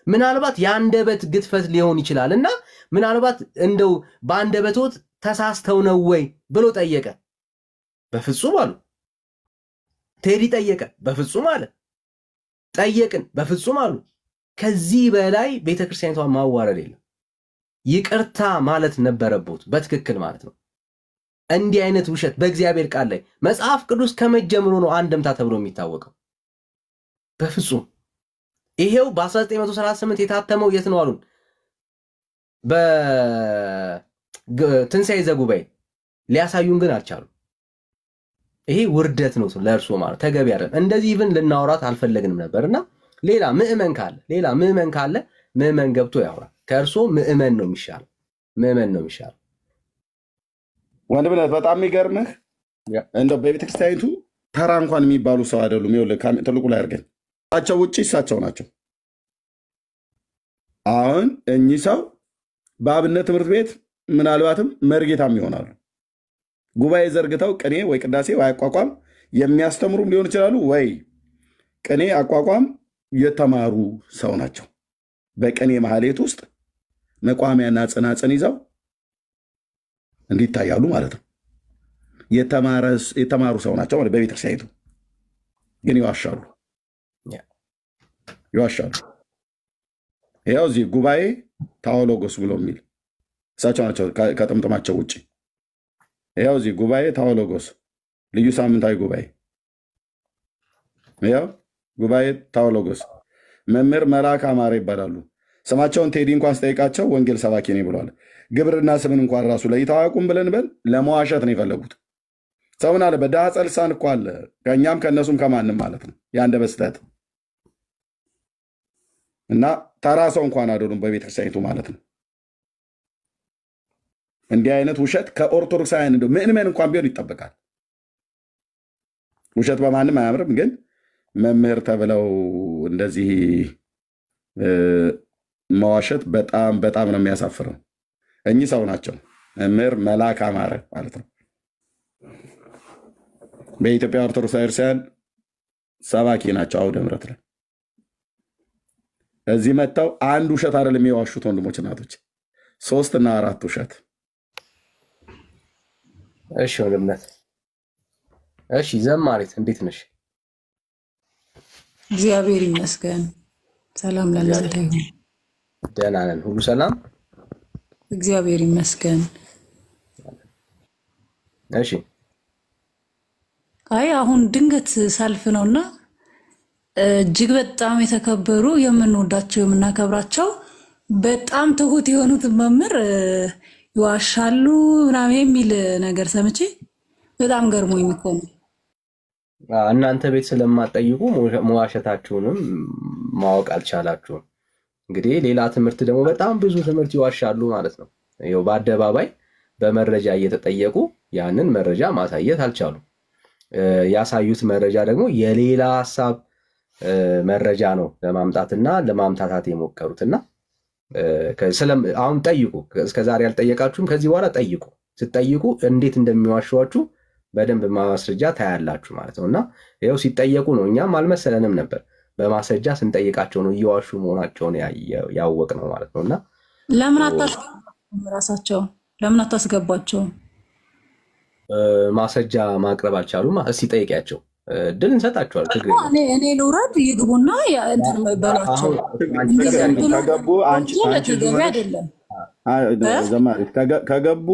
ምናልባት የአንደበት ግድፈት ሊሆን ይችላልና ምናልባት እንደው በአንደበቶት ተሳስተው ነው ወይ ብሎ ጠየቀ። በፍጹም አሉ። ቴዲ ጠየቀ። በፍጹም አለ። ጠየቅን። በፍጹም አሉ። ከዚህ በላይ ቤተክርስቲያኒቷን ማዋረድ የለም። ይቅርታ ማለት ነበረበት በትክክል ማለት ነው። እንዲህ አይነት ውሸት በእግዚአብሔር ቃል ላይ መጽሐፍ ቅዱስ ከመጀመሩ ነው አንድምታ ተብሎ የሚታወቀው። በፍጹም ይሄው በ1938 የታተመው የት ነው አሉን? በትንሣኤ ዘጉባኤ ሊያሳዩን ግን አልቻሉም። ይሄ ውርደት ነው ለእርሶ ማለት ተገቢ አይደለም። እንደዚህ ኢቭን ልናወራት አልፈለግንም ነበርና ሌላ ምዕመን ካለ ምዕመን ገብቶ ያወራ። ከእርሶ ምዕመን ነው የሚሻለው። ወንድምነት በጣም የሚገርምህ እንደው በቤተክርስቲያኒቱ ተራ እንኳን የሚባሉ ሰው አይደሉም። ይኸውልህ ትልቁ ላይ አድርገን እሳቸው ውጭ እሳቸው ናቸው። አሁን እኚህ ሰው በአብነት ትምህርት ቤት ምናልባትም መርጌታም ይሆናሉ። ጉባኤ ዘርግተው ቅኔ ወይ ቅዳሴ ወይ አቋቋም የሚያስተምሩም ሊሆን ይችላሉ። ወይ ቅኔ አቋቋም የተማሩ ሰው ናቸው። በቅኔ ማህሌት ውስጥ መቋሚያና ጽናጽን ይዘው እንዲታያሉ ማለት ነው። የተማሩ ሰው ናቸው ማለት በቤተክርስቲያኒቱ ግን ይዋሻሉ። ያው እዚህ ጉባኤ ታዎሎጎስ ብሎ የሚል እሳቸው ናቸው ከጥምጥማቸው ውጭ። ያው እዚህ ጉባኤ ታዎሎጎስ ልዩ ሳምንታዊ ጉባኤ፣ ያው ጉባኤ ታዎሎጎስ መምህር መልአክ አማረ ይባላሉ። ስማቸውን ቴዲ እንኳን ስጠይቃቸው ወንጌል ሰባኪ ነኝ ብለዋል። ግብርና ስምን እንኳን ራሱ ለይተው አያውቁም ብለን ለመዋሸት ነው የፈለጉት። ሰው ምን አለ? በዳጸ ልሳን እኮ አለ ከእኛም ከእነሱም ከማንም ማለት ነው። የአንደበት ስህተት እና ተራ ሰው እንኳን አይደሉም በቤተክርስቲያኒቱ ማለት ነው። እንዲህ አይነት ውሸት ከኦርቶዶክሳውያን እንደው ምዕመን እንኳን ቢሆን ይጠበቃል። ውሸት በማንም አያምርም፣ ግን መምህር ተብለው እንደዚህ መዋሸት በጣም ነው የሚያሳፍረው። እኚህ ሰው ናቸው መምህር መልአክ አማረ ማለት ነው። በኢትዮጵያ ኦርቶዶክስ ክርስቲያን ሰባኪ ናቸው። አውደ ምሕረት ላይ እዚህ መጥተው አንድ ውሸት አይደለም የዋሹት ወንድሞች እናቶች፣ 3 እና 4 ውሸት። እሺ ወንድምነት፣ እሺ ዘማሪት እንዴት ነሽ? እግዚአብሔር ይመስገን። ሰላም ለእናንተ ይሁን። ደህና ነን፣ ሁሉ ሰላም፣ እግዚአብሔር ይመስገን። እሺ አይ አሁን ድንገት ሳልፍ ነውና እጅግ በጣም የተከበሩ የምንወዳቸው የምናከብራቸው በጣም ትሁት የሆኑት መምህር ይዋሻሉ ምናምን የሚል ነገር ሰምቼ በጣም ገርሞኝ እኮ ነው። እናንተ ቤት ስለማትጠይቁ መዋሸታችሁንም ማወቅ አልቻላችሁም። እንግዲህ ሌላ ትምህርት ደግሞ በጣም ብዙ ትምህርት ይዋሻሉ ማለት ነው። ይኸው በአደባባይ በመረጃ እየተጠየቁ ያንን መረጃ ማሳየት አልቻሉ። ያሳዩት መረጃ ደግሞ የሌላ ሐሳብ መረጃ ነው ለማምጣትና ለማምታታት የሞከሩትና አሁን ጠይቁ። እስከዛሬ ያልጠየቃችሁም ከዚህ በኋላ ጠይቁ። ስትጠይቁ እንዴት እንደሚዋሿችሁ በደንብ ማስረጃ ታያላችሁ ማለት ነውና ይሄው ሲጠየቁ ነው። እኛም አልመሰለንም ነበር፣ በማስረጃ ስንጠይቃቸው ነው እየዋሹ መሆናቸውን ያወቅ ነው ማለት ነውና ለምን አታስገባቸው? ራሳቸው ለምን አታስገባቸው? ማስረጃ ማቅረብ አልቻሉም። እስቲ ጠይቂያቸው፣ ድል እንሰጣቸዋል። እኔ ልውረድ ይግቡና እንትን በሏቸው። ከገቡ አንቺ አይደለም ዘማሪ ከገቡ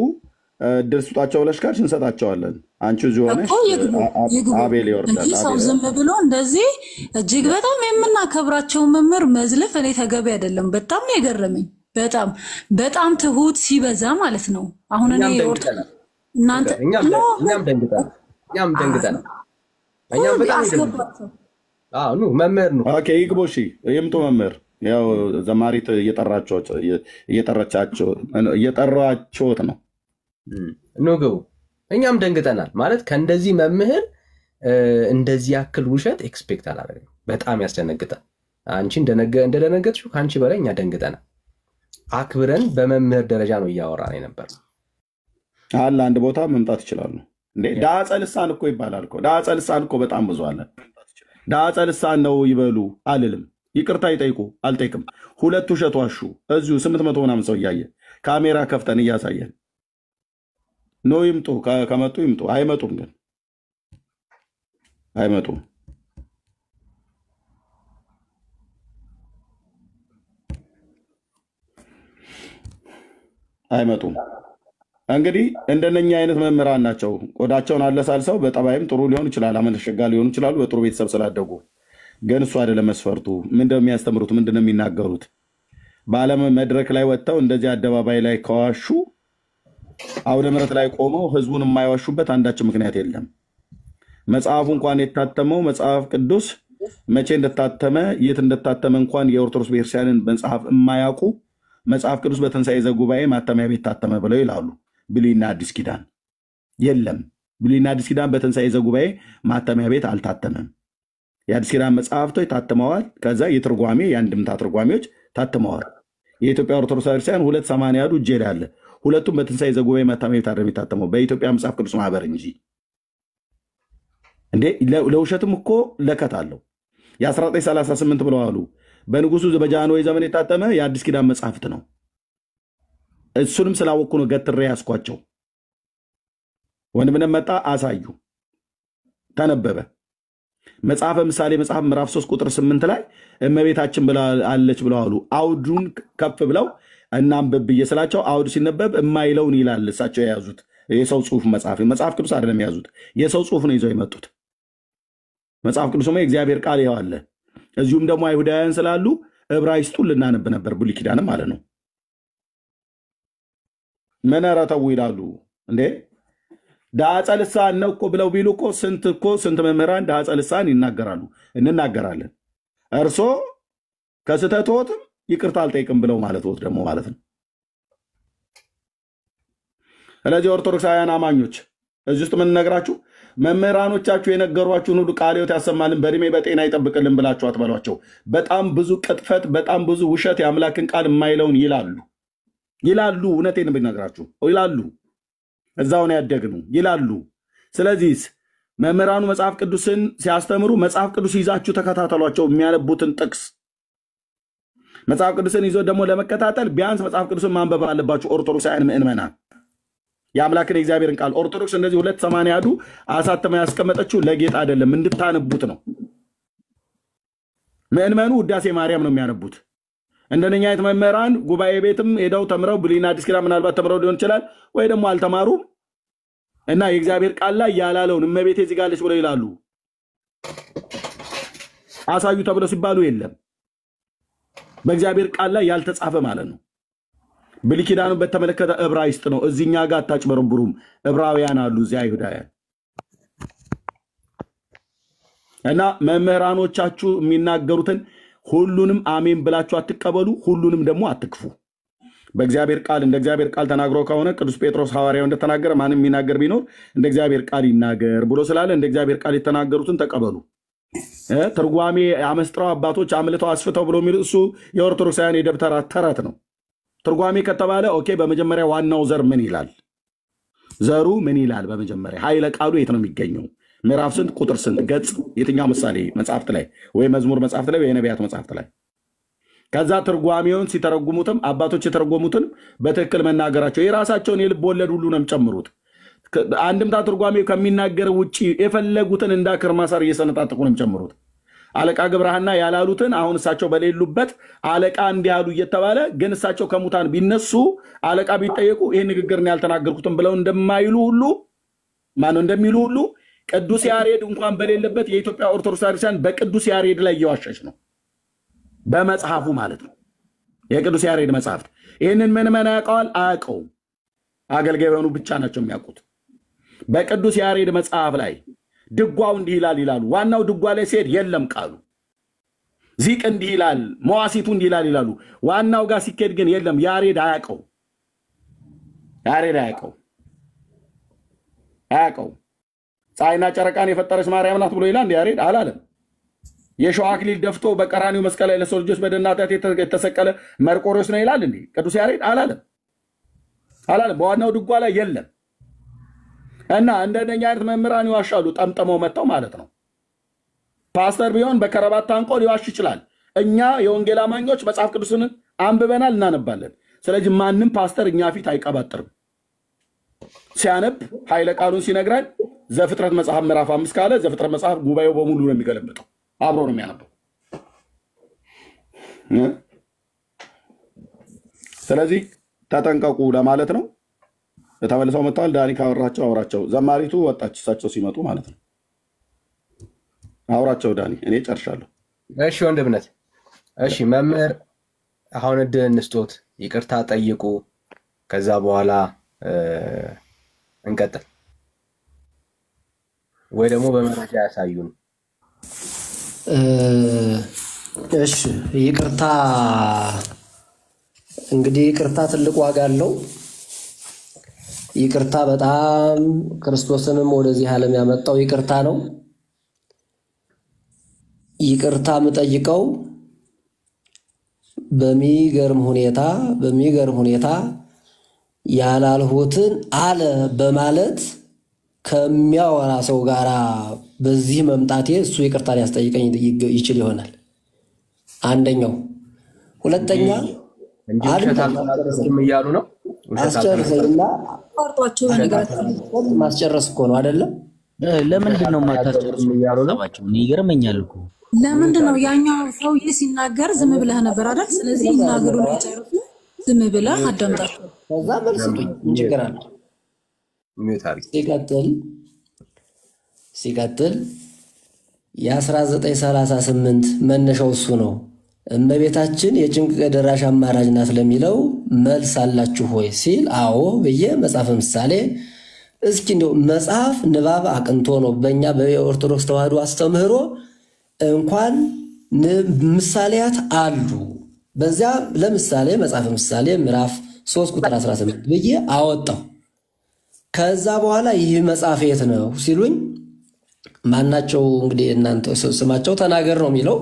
ድል ስጧቸው ብለሽ ካልሽ እንሰጣቸዋለን። አንቺ እዚህ ሆነሽ አቤል ይወርዳል። ሰው ዝም ብሎ እንደዚህ እጅግ በጣም የምናከብራቸው መምህር መዝለፍ እኔ ተገቢ አይደለም። በጣም ነው የገረመኝ። በጣም ትሁት ሲበዛ ማለት ነው። አሁን እኔ እናንተ እኛም ደንግጠናል። እኛም በጣም ኑ መምህር ነው። ኦኬ ይግቡ። እሺ ይምጡ መምህር። ያው ዘማሪት እየጠራቸውት ነው። ኑ ግቡ። እኛም ደንግጠናል ማለት ከእንደዚህ መምህር እንደዚህ ያክል ውሸት ኤክስፔክት አላደረግንም። በጣም ያስደነግጣል። አንቺ እንደደነገጥሽው ከአንቺ በላይ እኛ ደንግጠናል። አክብረን በመምህር ደረጃ ነው እያወራን ነበር። አለ አንድ ቦታ መምጣት ይችላሉ እንዴ? ዳጸ ልሳን እኮ ይባላል እኮ። ዳጸ ልሳን እኮ በጣም ብዙ አለ። ዳጸ ልሳን ነው ይበሉ አልልም። ይቅርታ ይጠይቁ አልጠይቅም። 2 ውሸት ዋሹ። እዚሁ 800 ምናምን ሰው እያየ ካሜራ ከፍተን እያሳየን ነው። ይምጡ፣ ከመጡ ይምጡ። አይመጡም ግን አይመጡም። አይመጡም። እንግዲህ እንደነኛ አይነት መምህራን ናቸው። ቆዳቸውን አለሳልሰው በጠባይም ጥሩ ሊሆን ይችላል፣ አመለሸጋ ሊሆኑ ይችላሉ፣ በጥሩ ቤተሰብ ስላደጉ። ግን እሱ አይደለም መስፈርቱ። ምንድነው የሚያስተምሩት? ምንድነው የሚናገሩት? በዓለም መድረክ ላይ ወጥተው እንደዚህ አደባባይ ላይ ከዋሹ አውደ ምሕረት ላይ ቆመው ህዝቡን የማይዋሹበት አንዳች ምክንያት የለም። መጽሐፉ እንኳን የታተመው መጽሐፍ ቅዱስ መቼ እንደታተመ የት እንደታተመ እንኳን የኦርቶዶክስ ቤተክርስቲያንን መጽሐፍ የማያውቁ መጽሐፍ ቅዱስ በትንሣኤ ዘጉባኤ ማተሚያ ቤት ታተመ ብለው ይላሉ። ብሉይና አዲስ ኪዳን የለም። ብሉይና አዲስ ኪዳን በትንሣኤ ዘጉባኤ ማተሚያ ቤት አልታተመም። የአዲስ ኪዳን መጽሐፍቶች ታትመዋል። ከዛ የትርጓሜ የአንድምታ ትርጓሜዎች ታትመዋል። የኢትዮጵያ ኦርቶዶክስ ቤተክርስቲያን 280 ያሉ እጄ ላይ አለ። ሁለቱም በትንሣኤ ዘጉባኤ ማተሚያ ቤት አይደለም የታተመው፣ በኢትዮጵያ መጽሐፍ ቅዱስ ማህበር እንጂ። እንዴ ለውሸትም እኮ ለከት አለው። የ1938 ብለው አሉ። በንጉሱ በጃንሆይ ዘመን የታተመ የአዲስ ኪዳን መጽሐፍት ነው። እሱንም ስላወቅኩ ነው ገትሬ ያስኳቸው። ወንድምነት መጣ አሳዩ፣ ተነበበ። መጽሐፈ ምሳሌ መጽሐፍ ምዕራፍ 3 ቁጥር 8 ላይ እመቤታችን አለች ብለው አሉ። አውዱን ከፍ ብለው እናንብብ ብዬ ስላቸው አውድ ሲነበብ የማይለውን ይላል። እሳቸው የያዙት የሰው ጽሁፍ መጽሐፍ ቅዱስ አይደለም የያዙት፣ የሰው ጽሁፍ ነው ይዘው የመጡት። መጽሐፍ ቅዱስ የእግዚአብሔር ቃል ይኸው አለ። እዚሁም ደግሞ አይሁዳውያን ስላሉ ዕብራይስጡን ልናነብ ነበር፣ ብሉይ ኪዳንም ማለት ነው። መነረተው ይላሉ እንዴ ዳጸ ልሳን ነው እኮ ብለው ቢሉ እኮ ስንት መምህራን ዳጸ ልሳን ይናገራሉ፣ እንናገራለን። እርሶ ከስተትዎትም ይቅርታ አልጠይቅም ብለው ማለት ወት ደግሞ ማለት ነው። ስለዚህ ኦርቶዶክሳውያን አማኞች እዚህ ውስጥ ምን ነግራችሁ መምህራኖቻችሁ የነገሯችሁን ሁሉ ቃለ ሕይወት ያሰማልን በእድሜ በጤና ይጠብቅልን ብላችሁ አትበሏቸው። በጣም ብዙ ቅጥፈት፣ በጣም ብዙ ውሸት የአምላክን ቃል የማይለውን ይላሉ። ይላሉ። እውነቴን ብነግራችሁ ይላሉ። እዛው ነው ያደግነው ይላሉ። ስለዚህ መምህራኑ መጽሐፍ ቅዱስን ሲያስተምሩ መጽሐፍ ቅዱስ ይዛችሁ ተከታተሏቸው። የሚያነቡትን ጥቅስ መጽሐፍ ቅዱስን ይዞ ደግሞ ለመከታተል ቢያንስ መጽሐፍ ቅዱስን ማንበብ አለባችሁ። ኦርቶዶክሳውያን ምእመናን የአምላክን የእግዚአብሔርን ቃል ኦርቶዶክስ እንደዚህ 280 ያዱ አሳተማ ያስቀመጠችው ለጌጥ አይደለም፣ እንድታነቡት ነው። ምእመኑ ውዳሴ ማርያም ነው የሚያነቡት። እንደነኛ አይነት መምህራን ጉባኤ ቤትም ሄደው ተምረው ብሉይና አዲስ ኪዳን ምናልባት ተምረው ሊሆን ይችላል፣ ወይ ደግሞ አልተማሩም እና የእግዚአብሔር ቃል ላይ ያላለውን እመቤቴ እዚህ ጋር አለች ብለው ይላሉ። አሳዩ ተብለው ሲባሉ የለም፣ በእግዚአብሔር ቃል ላይ ያልተጻፈ ማለት ነው። ብሉይ ኪዳኑን በተመለከተ ዕብራይስጥ ነው። እዚህኛ ጋር አታጭበረብሩም። ዕብራውያን አሉ እዚያ አይሁዳውያን እና መምህራኖቻችሁ የሚናገሩትን ሁሉንም አሜን ብላችሁ አትቀበሉ፣ ሁሉንም ደግሞ አትክፉ። በእግዚአብሔር ቃል እንደ እግዚአብሔር ቃል ተናግሮ ከሆነ ቅዱስ ጴጥሮስ ሐዋርያው እንደተናገረ ማንም የሚናገር ቢኖር እንደ እግዚአብሔር ቃል ይናገር ብሎ ስላለ እንደ እግዚአብሔር ቃል የተናገሩትን ተቀበሉ። ትርጓሜ አመስጥረው አባቶች አምልተው አስፍተው ብሎ የሚል እሱ የኦርቶዶክሳውያን የደብተራ ተረት ነው። ትርጓሜ ከተባለ ኦኬ፣ በመጀመሪያ ዋናው ዘር ምን ይላል? ዘሩ ምን ይላል? በመጀመሪያ ኃይለ ቃሉ የት ነው የሚገኘው? ምዕራፍ ስንት ቁጥር ስንት ገጽ የትኛው ምሳሌ መጽሐፍት ላይ ወይ መዝሙር መጽሐፍት ላይ ወይ ነቢያት መጽሐፍት ላይ? ከዛ ትርጓሜውን ሲተረጉሙትም አባቶች የተረጎሙትን በትክክል መናገራቸው የራሳቸውን የልብ ወለድ ሁሉ ነው የሚጨምሩት። አንድምታ ትርጓሜው ከሚናገር ውጪ የፈለጉትን እንዳክር ማሳር እየሰነጣጠቁ ነው የሚጨምሩት። አለቃ ገብረሃና ያላሉትን አሁን እሳቸው በሌሉበት አለቃ እንዲህ ያሉ እየተባለ ግን እሳቸው ከሙታን ቢነሱ አለቃ ቢጠየቁ ይሄን ንግግር ነው ያልተናገርኩትም ብለው እንደማይሉ ሁሉ ማነው እንደሚሉ ሁሉ ቅዱስ ያሬድ እንኳን በሌለበት የኢትዮጵያ ኦርቶዶክስ ክርስቲያን በቅዱስ ያሬድ ላይ እየዋሸች ነው፣ በመጽሐፉ ማለት ነው። የቅዱስ ያሬድ መጽሐፍት ይህንን ምዕመና ያውቀዋል? አያውቀውም። አገልጋይ የሆኑ ብቻ ናቸው የሚያውቁት። በቅዱስ ያሬድ መጽሐፍ ላይ ድጓው እንዲህ ይላል ይላሉ። ዋናው ድጓ ላይ ሲሄድ የለም ቃሉ። ዚቅ እንዲህ ይላል፣ መዋሲቱ እንዲህ ይላል ይላሉ። ዋናው ጋር ሲኬድ ግን የለም። ያሬድ አያውቀው፣ ያሬድ አያውቀው፣ አያውቀው። ፀሐይና ጨረቃን የፈጠረች ማርያም ናት ብሎ ይላል ያሬድ? አላለም። የሸዋ አክሊል ደፍቶ በቀራኒው መስቀል ላይ ለሰው ልጆች በደልና ኃጢአት የተሰቀለ መርቆሬዎስ ነው ይላል እንዴ ቅዱስ ያሬድ? አላለም፣ አላለም። በዋናው ድጓ ላይ የለም። እና እንደነኛ አይነት መምህራን ይዋሻሉ፣ ጠምጠመው መጥተው ማለት ነው። ፓስተር ቢሆን በከረባት ታንቆ ሊዋሽ ይችላል። እኛ የወንጌል አማኞች መጽሐፍ ቅዱስን አንብበናል፣ እናነባለን። ስለዚህ ማንም ፓስተር እኛ ፊት አይቀባጥርም። ሲያነብ ኃይለ ቃሉን ሲነግራል ዘፍጥረት መጽሐፍ ምዕራፍ 5 ካለ ዘፍጥረት መጽሐፍ ጉባኤው በሙሉ ነው የሚገለብጠው፣ አብሮ ነው የሚያነበው። ስለዚህ ተጠንቀቁ ለማለት ነው። ተመልሰው መጥተዋል። ዳኒ ካወራቸው አውራቸው። ዘማሪቱ ወጣች እሳቸው ሲመጡ ማለት ነው። አውራቸው ዳኒ፣ እኔ ጨርሻለሁ። እሺ ወንድምነት። እሺ መምህር፣ አሁን እድል እንስጦት፣ ይቅርታ ጠይቁ። ከዛ በኋላ እንቀጥል፣ ወይ ደግሞ በመረጃ ያሳዩን። እሺ ይቅርታ። እንግዲህ ይቅርታ ትልቅ ዋጋ አለው። ይቅርታ በጣም ክርስቶስንም ወደዚህ ዓለም ያመጣው ይቅርታ ነው። ይቅርታ የምጠይቀው በሚገርም ሁኔታ ያላልሁትን አለ በማለት ከሚያወራ ሰው ጋር በዚህ መምጣቴ እሱ ይቅርታ ሊያስጠይቀኝ ይችል ይሆናል። አንደኛው። ሁለተኛ እያሉ ነው አስጨርሰኝና ማስጨረስ እኮ ነው አይደለም? ለምንድን ነው የማታስጨርሱ? ይገርመኛል እኮ ለምንድን ነው ያኛው ሰውዬ ሲናገር ዝም ብለህ ነበር አይደል? ስለዚህ ይናገሩን ይጨርሱ፣ ዝም ብለህ አዳምጣቸው። ከዛ መልስ ስጡኝ፣ ምን ችግር አለ? ሲቀጥል የ1938 መነሻው እሱ ነው። እመቤታችን የጭንቅ ደራሽ አማራጭ ናት ለሚለው መልስ አላችሁ ሆይ ሲል አዎ ብዬ መጽሐፍ ምሳሌ እስኪ እንደው መጽሐፍ ንባብ አቅንቶ ነው በእኛ በኦርቶዶክስ ተዋህዶ አስተምህሮ እንኳን ምሳሌያት አሉ። በዚያ ለምሳሌ መጽሐፍ ምሳሌ ምዕራፍ 3 ቁጥር 18 ብዬ አወጣው። ከዛ በኋላ ይህ መጽሐፍ የት ነው ሲሉኝ ማናቸው እንግዲህ እናንተ ስማቸው ተናገር ነው የሚለው።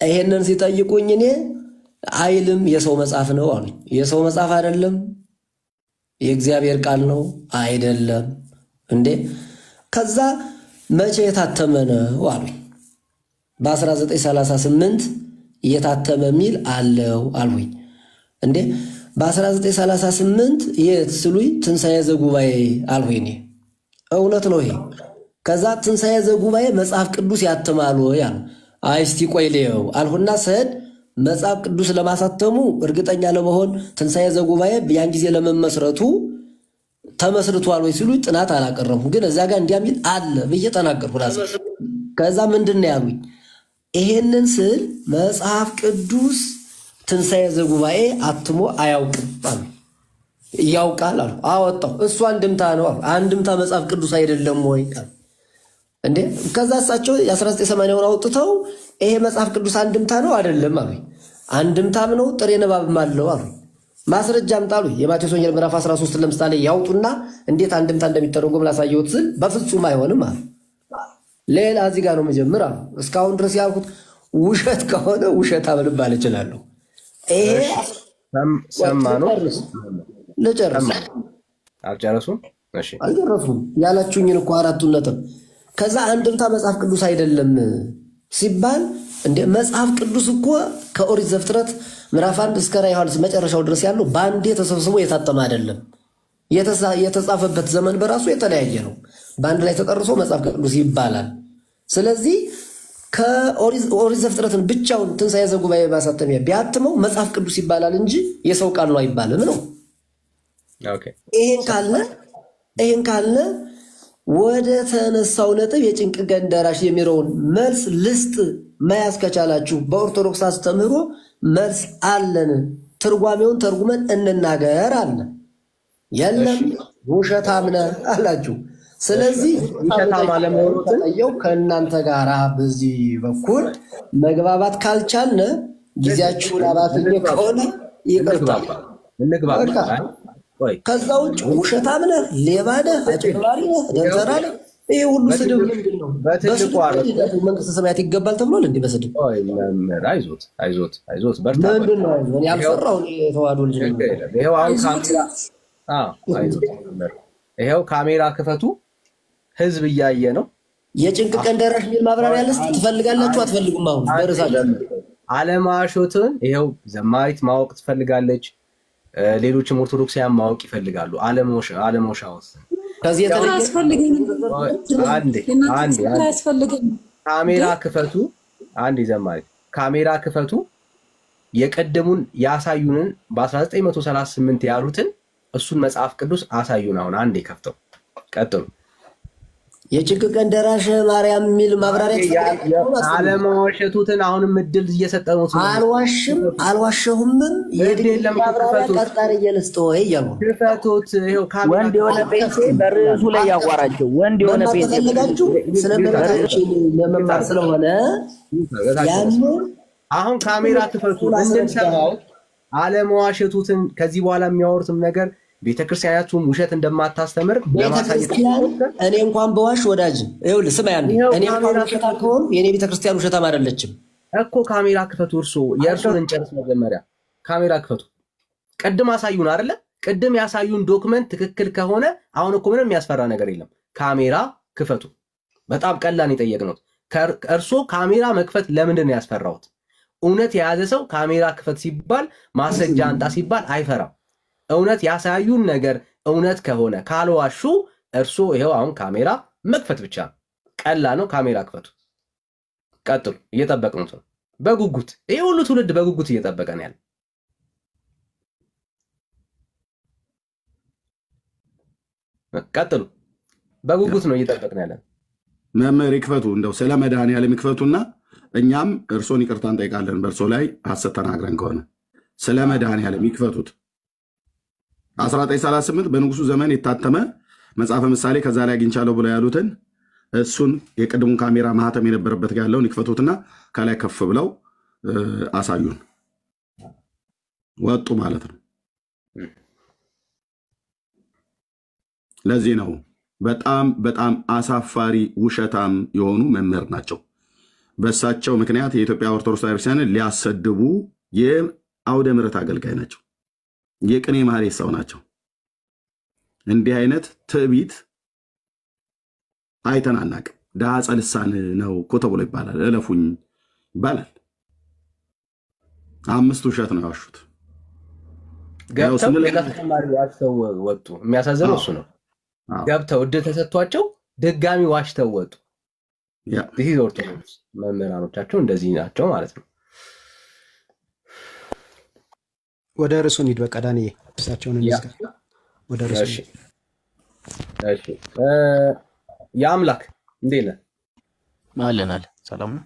ይሄንን ሲጠይቁኝ እኔ አይልም የሰው መጽሐፍ ነው አሉኝ። የሰው መጽሐፍ አይደለም የእግዚአብሔር ቃል ነው አይደለም እንዴ? ከዛ መቼ የታተመ ነው አሉኝ። በ1938 የታተመ ሚል አለው አልሁኝ። እንዴ በ1938 የት ስሉኝ ትንሣኤ ዘጉባኤ አልሁኝ። እውነት ነው ይሄ። ከዛ ትንሣኤ ዘጉባኤ መጽሐፍ ቅዱስ ያትማሉ ያሉ አይ እስቲ ቆይ ልየው አልሁና ስሄድ መጽሐፍ ቅዱስ ለማሳተሙ እርግጠኛ ለመሆን ትንሣኤ ዘጉባኤ ያን ጊዜ ለመመስረቱ ተመስርቷል ወይ ሲሉ ጥናት አላቀረብኩም፣ ግን እዛ ጋር እንዲያሚል አለ ብዬ ተናገርኩ ራሴ። ከዛ ምንድነው ያሉኝ? ይሄንን ስል መጽሐፍ ቅዱስ ትንሣኤ ዘጉባኤ አትሞ አያውቅም አሉ። ያውቃል አሉ። አወጣው እሱ አንድምታ ነው አሉ። አንድምታ መጽሐፍ ቅዱስ አይደለም ወይ አሉ። እንዴ ከዛ እሳቸው የ1980ውን አውጥተው ይሄ መጽሐፍ ቅዱስ አንድምታ ነው አይደለም አሉ። አንድምታም ነው ጥሬ ንባብም አለው አሉ። ማስረጃ አምጣሉ። የማቴዎስ ወንጌል ምዕራፍ 13 ለምሳሌ ያውጡና እንዴት አንድምታ እንደሚተረጎም ላሳየውት ስል በፍጹም አይሆንም አሉ። ሌላ እዚህ ጋር ነው መጀመር አሉ። እስካሁን ድረስ ያልኩት ውሸት ከሆነ ውሸት አልባል እችላለሁ። ይሄ ሰማኑ ለጨረስ አልጨረሱም። እሺ አልጨረሱም ያላችሁኝን እኮ አራቱን ነጥብ ከዛ አንድምታ መጽሐፍ ቅዱስ አይደለም ሲባል እንደ መጽሐፍ ቅዱስ እኮ ከኦሪት ዘፍጥረት ምዕራፍ 1 እስከ ራዕየ ዮሐንስ መጨረሻው ድረስ ያለው ባንዴ ተሰብስቦ የታተመ አይደለም። የተጻፈበት ዘመን በራሱ የተለያየ ነው። ባንድ ላይ ተቀርጾ መጽሐፍ ቅዱስ ይባላል። ስለዚህ ከኦሪት ዘፍጥረትን ብቻውን ትንሣኤ ዘጉባኤ ማሳተሚያ ቢያትመው መጽሐፍ ቅዱስ ይባላል እንጂ የሰው ቃል ነው አይባልም ነው። ኦኬ ይሄን ካለ ወደ ተነሳው ነጥብ የጭንቅ ገንደራሽ የሚለውን መልስ ልስጥ መያዝ ከቻላችሁ በኦርቶዶክስ አስተምህሮ መልስ አለን። ትርጓሜውን ተርጉመን እንናገር አለ። የለም ውሸታም ነህ አላችሁ። ስለዚህ ውሸታም አለመሆኑን ከእናንተ ጋራ በዚህ በኩል መግባባት ካልቻልነ ጊዜያችሁን አባትኔ ከሆነ ይቅርታል እንግባባ። ከዛ ውጭ ውሸታም ነህ፣ ሌባ ነህ፣ አጭበርባሪ ነህ፣ ደንተራ ነህ ይሄ ሁሉ ስድብ ምንድን ነው? በትልቁ በስድብ መንግስተ ሰማያት ይገባል ተብሏል እንዴ? በስድብ አይዞት በርታ። ምንድን ነው እኔ ያልፈራው የተዋህዶ ልጅ ነኝ። ይሄው ካሜራ ክፈቱ፣ ህዝብ እያየ ነው። የጭንቅ ቀን ደራሽ የሚል ማብራሪያ ልስጥ ትፈልጋላችሁ አትፈልጉም? አሁን ደረሳችሁ። አለማሾትን ይሄው ዘማሪት ማወቅ ትፈልጋለች፣ ሌሎችም ኦርቶዶክሳውያን ማወቅ ይፈልጋሉ። አለሞሻውስ ከዚህ ካሜራ ክፈቱ። አንድ ዘማሪት ካሜራ ክፈቱ። የቀደሙን ያሳዩንን በ1938 ያሉትን እሱን መጽሐፍ ቅዱስ አሳዩን። አሁን አንዴ ከፍተው ቀጥሉ። የጭንቅ ቀን ደራሽ ማርያም የሚል ማብራሪያ አለማዋሸቱትን አሁንም እድል እየሰጠው ነው። አልዋሸሁምም። የለም ቀጣሪ እየለስጠ ወይ ያሉ ክፈቱት። ይሄው ካሜራ ወንድ የሆነ ጴንጤ በርዕሱ ላይ ያዋራቸው ወንድ የሆነ ጴንጤ ተፈልጋችሁ ስለመጣችሁ ለመማር ስለሆነ ያን አሁን ካሜራ ክፈቱ እንድንሰማው። አለማዋሸቱትን ከዚህ በኋላ የሚያወሩትም ነገር ቤተክርስቲያናችሁም ውሸት እንደማታስተምር ለማሳየት እኔ እንኳን በዋሽ ወዳጅ ይኸውልህ ስማ፣ እኔ እንኳን ውሸታም ከሆነ የኔ ቤተክርስቲያን ውሸታም አይደለችም እኮ። ካሜራ ክፈቱ። የእርሱን እንጨርስ መጀመሪያ። ካሜራ ክፈቱ። ቅድም አሳዩን አይደለ? ቅድም ያሳዩን ዶክመንት ትክክል ከሆነ አሁን እኮ ምንም የሚያስፈራ ነገር የለም። ካሜራ ክፈቱ። በጣም ቀላል የጠየቅነው እርሶ ካሜራ መክፈት ለምንድን ነው ያስፈራውት? እውነት የያዘ ሰው ካሜራ ክፈት ሲባል ማስረጃ አንጣ ሲባል አይፈራም። እውነት ያሳዩን ነገር እውነት ከሆነ ካልዋሹ እርሶ ይሄው አሁን ካሜራ መክፈት ብቻ ነው። ቀላል ነው። ካሜራ ክፈቱ። ቀጥሉ። እየጠበቅነው ነው በጉጉት። ይሄ ሁሉ ትውልድ በጉጉት እየጠበቀ ነው ያለ። ቀጥሉ። በጉጉት ነው እየጠበቅን ያለ። መምህር ይክፈቱ። እንደው ስለ መድኃኔዓለም ይክፈቱና እኛም እርሶን ይቅርታ እንጠይቃለን በእርሶ ላይ ሐሰት ተናግረን ከሆነ። ስለ መድኃኔዓለም ይክፈቱት። 1938 በንጉሱ ዘመን የታተመ መጽሐፈ ምሳሌ ከዛ ላይ አግኝቻለሁ ብለው ያሉትን እሱን የቅድሙን ካሜራ ማህተም የነበረበት ጋር ያለውን ይክፈቱትና ከላይ ከፍ ብለው አሳዩን። ወጡ ማለት ነው። ለዚህ ነው በጣም በጣም አሳፋሪ ውሸታም የሆኑ መምህር ናቸው። በእሳቸው ምክንያት የኢትዮጵያ ኦርቶዶክስ ቤተክርስቲያንን ሊያሰድቡ አውደ ምሕረት አገልጋይ ናቸው። የቅኔ ማህሌት ሰው ናቸው። እንዲህ አይነት ትዕቢት አይተን አናውቅም። ድሃ ጸልሳን ነው እኮ ተብሎ ይባላል። እለፉኝ ይባላል። 5 ውሸት ነው ያዋሹት። ገብተው ከተማሪ ዋሽተው ወጡ። የሚያሳዝነው እሱ ነው። ገብተው እድል ተሰጥቷቸው ድጋሚ ዋሽተው ወጡ። ይህ ኦርቶዶክስ መምህራኖቻቸው እንደዚህ ናቸው ማለት ነው። ወደ ርዕሱ እንሂድ። በቃ ዳንኤ እሳቸውን እንዝጋ። ወደ ርዕሱ እሺ የአምላክ እንዴት ነህ? አለን ሰላም ነው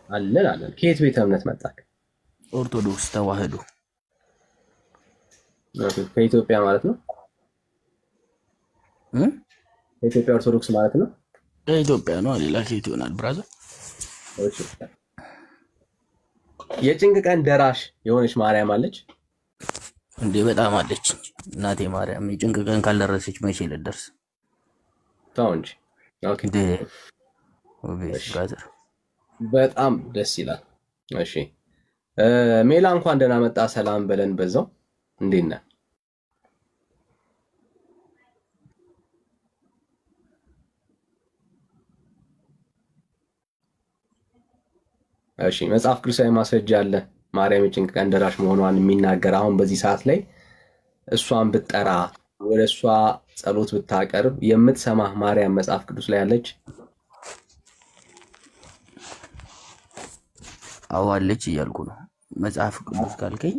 አለን። ከየት ቤተ እምነት መጣህ? ኦርቶዶክስ ተዋህዶ። ከኢትዮጵያ ማለት ነው? ከኢትዮጵያ ኦርቶዶክስ ማለት ነው? ከኢትዮጵያ ነው። ሌላ ከየት ይሆናል ብራዘር? እሺ የጭንቅ ቀን ደራሽ የሆነች ማርያም አለች እንዴ? በጣም አለች እናቴ ማርያም። የጭንቅ ቀን ካልደረሰች መቼ ልደርስ? ተው እንጂ። ኦኬ ብራዘር በጣም ደስ ይላል። እሺ ሜላ እንኳን ደህና መጣ። ሰላም በለን በዛው። እንዴት ነህ? እሺ መጽሐፍ ቅዱሳዊ ማስረጃ አለ ማርያም የጭንቅ ቀን ደራሽ መሆኗን የሚናገር። አሁን በዚህ ሰዓት ላይ እሷን ብትጠራ ወደ እሷ ጸሎት ብታቀርብ የምትሰማህ ማርያም መጽሐፍ ቅዱስ ላይ አለች? አዎ አለች እያልኩ ነው። መጽሐፍ ቅዱስ ካልከኝ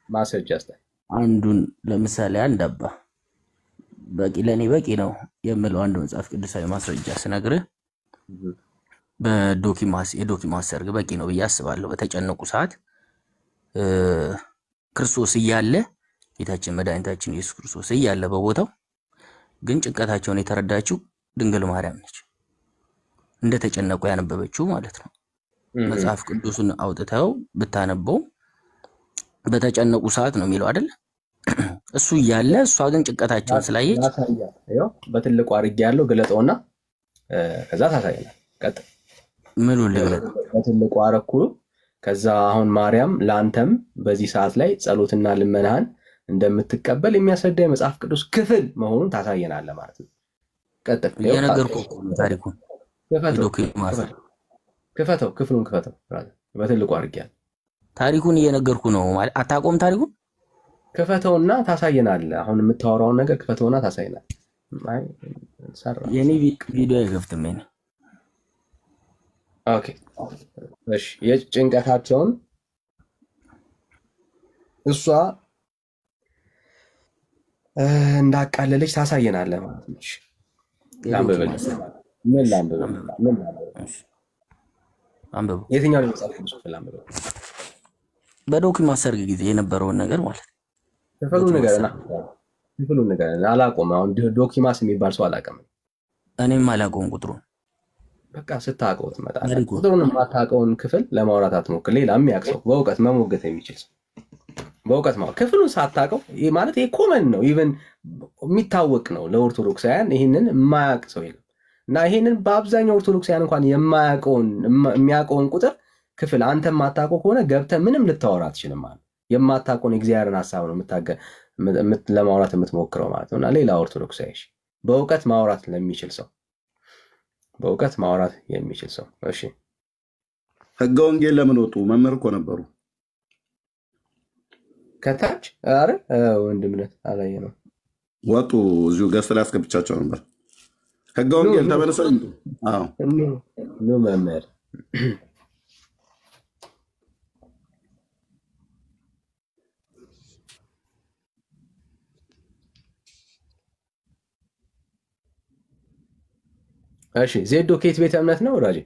ማስረጃ አስተ አንዱን ለምሳሌ አንድ አባ በቂ ለኔ በቂ ነው የምለው አንድ መጽሐፍ ቅዱሳዊ ማስረጃ ስነግርህ የዶኪማስ ሰርግ በቂ ነው ብዬ አስባለሁ። በተጨነቁ ሰዓት ክርስቶስ እያለ ጌታችን መድኃኒታችን ኢየሱስ ክርስቶስ እያለ በቦታው ግን ጭንቀታቸውን የተረዳችው ድንግል ማርያም ነች። እንደተጨነቁ ያነበበችው ማለት ነው። መጽሐፍ ቅዱስን አውጥተው ብታነበው በተጨነቁ ሰዓት ነው የሚለው አይደል? እሱ እያለ እሷ ግን ጭንቀታቸውን ስላየች በትልቁ አድርጌ ያለው ገለጠውና ከዛ ታሳየናል። ቀጥል። ምን ልግለጥ? በትልቁ አረኩ። ከዛ አሁን ማርያም ለአንተም በዚህ ሰዓት ላይ ጸሎትና ልመናህን እንደምትቀበል የሚያስረዳ የመጽሐፍ ቅዱስ ክፍል መሆኑን ታሳየናለህ ማለት ነው። ቀጥል። የነገርኩህ ታሪኩን ክፈተው፣ ክፍሉን ክፈተው። በትልቁ አድርጌያለሁ። ታሪኩን እየነገርኩ ነው ማለት አታቆም። ታሪኩን ክፈተውና ታሳየናለህ። አሁን የምታወራውን ነገር ክፈተውና ታሳየናለህ። አይ ሰራ የኔ ቪዲዮ አይከፍትም። እኔ ኦኬ እሺ የጭንቀታቸውን እሷ እንዳቃለለች ታሳየናለህ ማለት ነው። እሺ ምን ላንብብ? አንብቡ። የትኛው መጽሐፍ ቅዱስ ክፍል ላንብብ? በዶኪማስ ሰርግ ጊዜ የነበረውን ነገር ማለት ነው። ክፍሉን ንገረን። አላውቀውም። አሁን ዶኪማስ የሚባል ሰው አላውቅም። እኔም አላውቀውም ቁጥሩን። በቃ ስታውቀው ትመጣለህ። ቁጥሩን የማታውቀውን ክፍል ለማውራት አትሞክር። ሌላ የሚያውቅ ሰው በእውቀት መሞገት የሚችል ሰው በእውቀት ማለት ክፍሉን ሳታውቀው ማለት ይሄ ኮመን ነው። ኢቨን የሚታወቅ ነው ለኦርቶዶክሳውያን። ይሄንን የማያውቅ ሰው የለም። እና ይሄንን በአብዛኛው ኦርቶዶክሳውያን እንኳን የሚያውቀውን ቁጥር ክፍል አንተ የማታውቀው ከሆነ ገብተህ ምንም ልታወራ አትችልም ማለት የማታውቀውን እግዚአብሔርን ሐሳብ ነው ለማውራት የምትሞክረው ማለት ነው። እና ሌላ ኦርቶዶክሳዊ በእውቀት ማውራት ለሚችል ሰው በእውቀት ማውራት የሚችል ሰው እሺ። ሕገ ወንጌል ለምን ወጡ? መምህር እኮ ነበሩ። ከታች አረ ወንድምነት አላየ ነው ወጡ። እዚሁ ገዝት ላይ አስገብቻቸው ነበር። ሕገ ወንጌል ተመለሰ። አዎ ነው መምህር እሺ። ዜዶ ከየት ቤተ እምነት ነው ወዳጄ?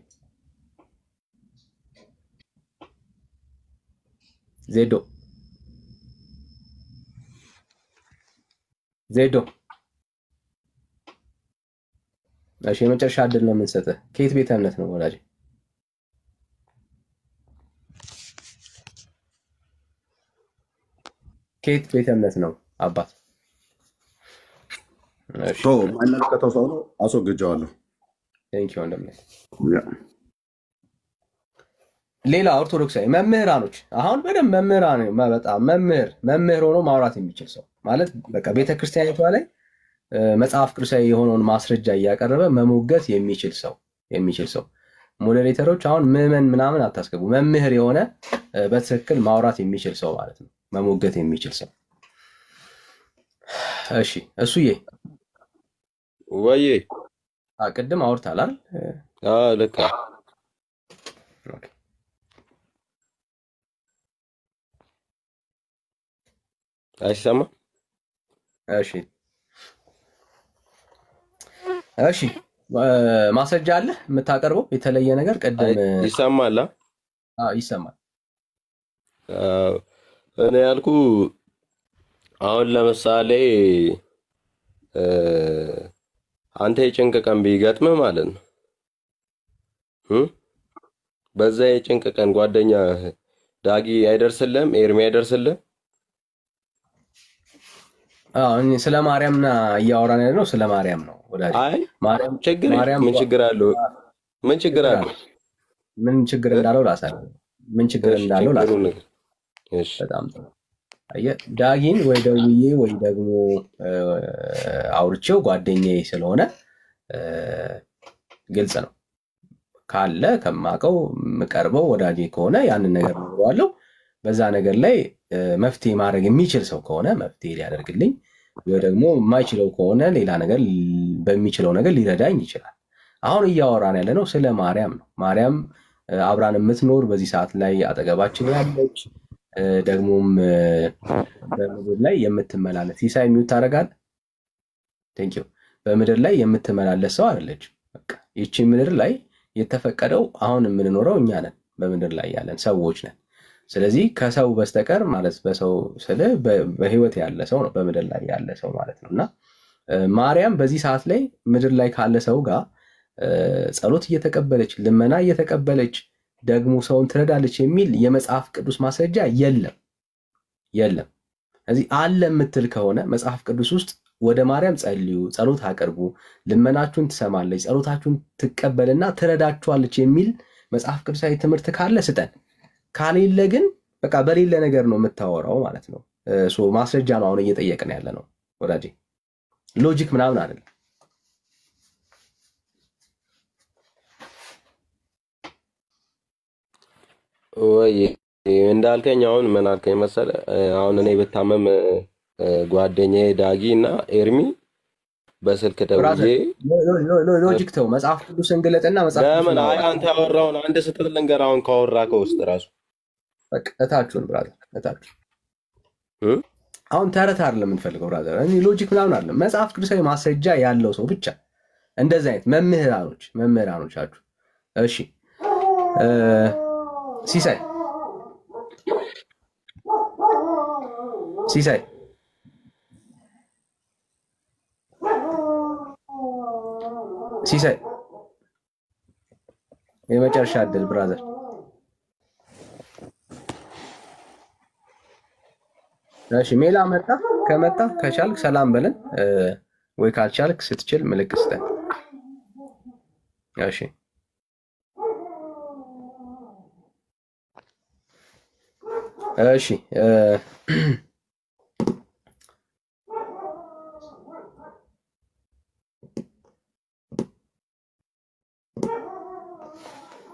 ዜዶ እሺ፣ የመጨረሻ ዕድል ነው የምንሰጥህ። ከየት ቤተ እምነት ነው ወዳጄ? ከየት ቤተ እምነት ነው አባት? እሺ ማንነው ሰው ነው አስወግጀዋለሁ። ቴንክ ዩ ወንድሜ። ሌላ ኦርቶዶክሳዊ መምህራኖች አሁን በደንብ መምህራን በጣም መምህር ሆኖ ማውራት የሚችል ሰው ማለት በቃ ቤተክርስቲያኒቷ ላይ መጽሐፍ ቅዱሳዊ የሆነውን ማስረጃ እያቀረበ መሞገት የሚችል ሰው ሞዴሬተሮች አሁን ምዕመን ምናምን አታስገቡ። መምህር የሆነ በትክክል ማውራት የሚችል ሰው ማለት ነው፣ መሞገት የሚችል ሰው። እሺ እሱዬ ወይ ቅድም አውርታል አይደል? ልክ አይሰማም? እሺ ማስረጃ አለ የምታቀርበው የተለየ ነገር? ቅድም ይሰማል? ይሰማል። እኔ ያልኩ አሁን ለምሳሌ አንተ የጭንቅ ቀን ቢገጥምህ ማለት ነው በዛ የጭንቅ ቀን ጓደኛ ዳጊ አይደርስልህም? ኤርሚ አይደርስልህም? ስለ ማርያምና እያወራን ያለው ስለ ማርያም ነው ወዳጅ። ምን ችግር አለው? ምን ችግር እንዳለው ላሳየህ። በጣም ጥሩ። ዳጊን ወይ ደውዬ ወይ ደግሞ አውርቼው ጓደኛዬ ስለሆነ ግልጽ ነው። ካለ ከማቀው የምቀርበው ወዳጄ ከሆነ ያንን ነገር ነግረዋለሁ። በዛ ነገር ላይ መፍትሄ ማድረግ የሚችል ሰው ከሆነ መፍትሄ ሊያደርግልኝ፣ ወይ ደግሞ የማይችለው ከሆነ ሌላ ነገር በሚችለው ነገር ሊረዳኝ ይችላል። አሁን እያወራን ያለ ነው ስለ ማርያም ነው። ማርያም አብራን የምትኖር በዚህ ሰዓት ላይ አጠገባችን ያለች ደግሞም በምድር ላይ የምትመላለስ ሲሳይ የሚውት ታደርጋለህ። ቴንክ ዩ። በምድር ላይ የምትመላለስ ሰው አይደለች። በቃ ይቺ ምድር ላይ የተፈቀደው አሁን የምንኖረው እኛ ነን፣ በምድር ላይ ያለን ሰዎች ነን። ስለዚህ ከሰው በስተቀር ማለት በሰው ስለ በህይወት ያለ ሰው ነው በምድር ላይ ያለ ሰው ማለት ነውና ማርያም በዚህ ሰዓት ላይ ምድር ላይ ካለ ሰው ጋር ጸሎት እየተቀበለች ልመና እየተቀበለች ደግሞ ሰውን ትረዳለች የሚል የመጽሐፍ ቅዱስ ማስረጃ የለም። ስለዚህ አለ የምትል ከሆነ መጽሐፍ ቅዱስ ውስጥ ወደ ማርያም ጸልዩ፣ ጸሎት አቅርቡ፣ ልመናችሁን ትሰማለች፣ ጸሎታችሁን ትቀበልና ትረዳችኋለች የሚል መጽሐፍ ቅዱሳዊ ትምህርት ካለ ስጠን። ካሌለ ግን በቃ በሌለ ነገር ነው የምታወራው ማለት ነው። ማስረጃ ነው አሁን እየጠየቅን ያለ ነው ወዳጄ፣ ሎጂክ ምናምን አይደለም። ወይ እንዳልከኝ አሁን ምን አልከኝ መሰለህ? አሁን እኔ ብታመም ጓደኛዬ ዳጊ እና ኤርሚ በስልክ ደውዬ ሎጂክ ተው፣ መጽሐፍ ቅዱስን ግለጥና መጽሐፍ ለምን አንተ ያወራውን አንድ ስህተት ልንገርህ። አሁን ካወራ ከውስጥ ራሱ በቃ እታችሁን ብራዘር፣ እታችሁ አሁን ተረት አይደለም የምንፈልገው ብራዘር። እኔ ሎጂክ ምናምን አይደለም፣ መጽሐፍ ቅዱሳዊ ማስረጃ ያለው ሰው ብቻ እንደዚህ አይነት መምህራኖች አሉ። እሺ ሲሳይ የመጨረሻ እድል ብራዘር። እሺ ሜላ ከመጣ ከቻልክ ሰላም በለን፣ ወይ ካልቻልክ ስትችል ምልክት ስጠን። እሺ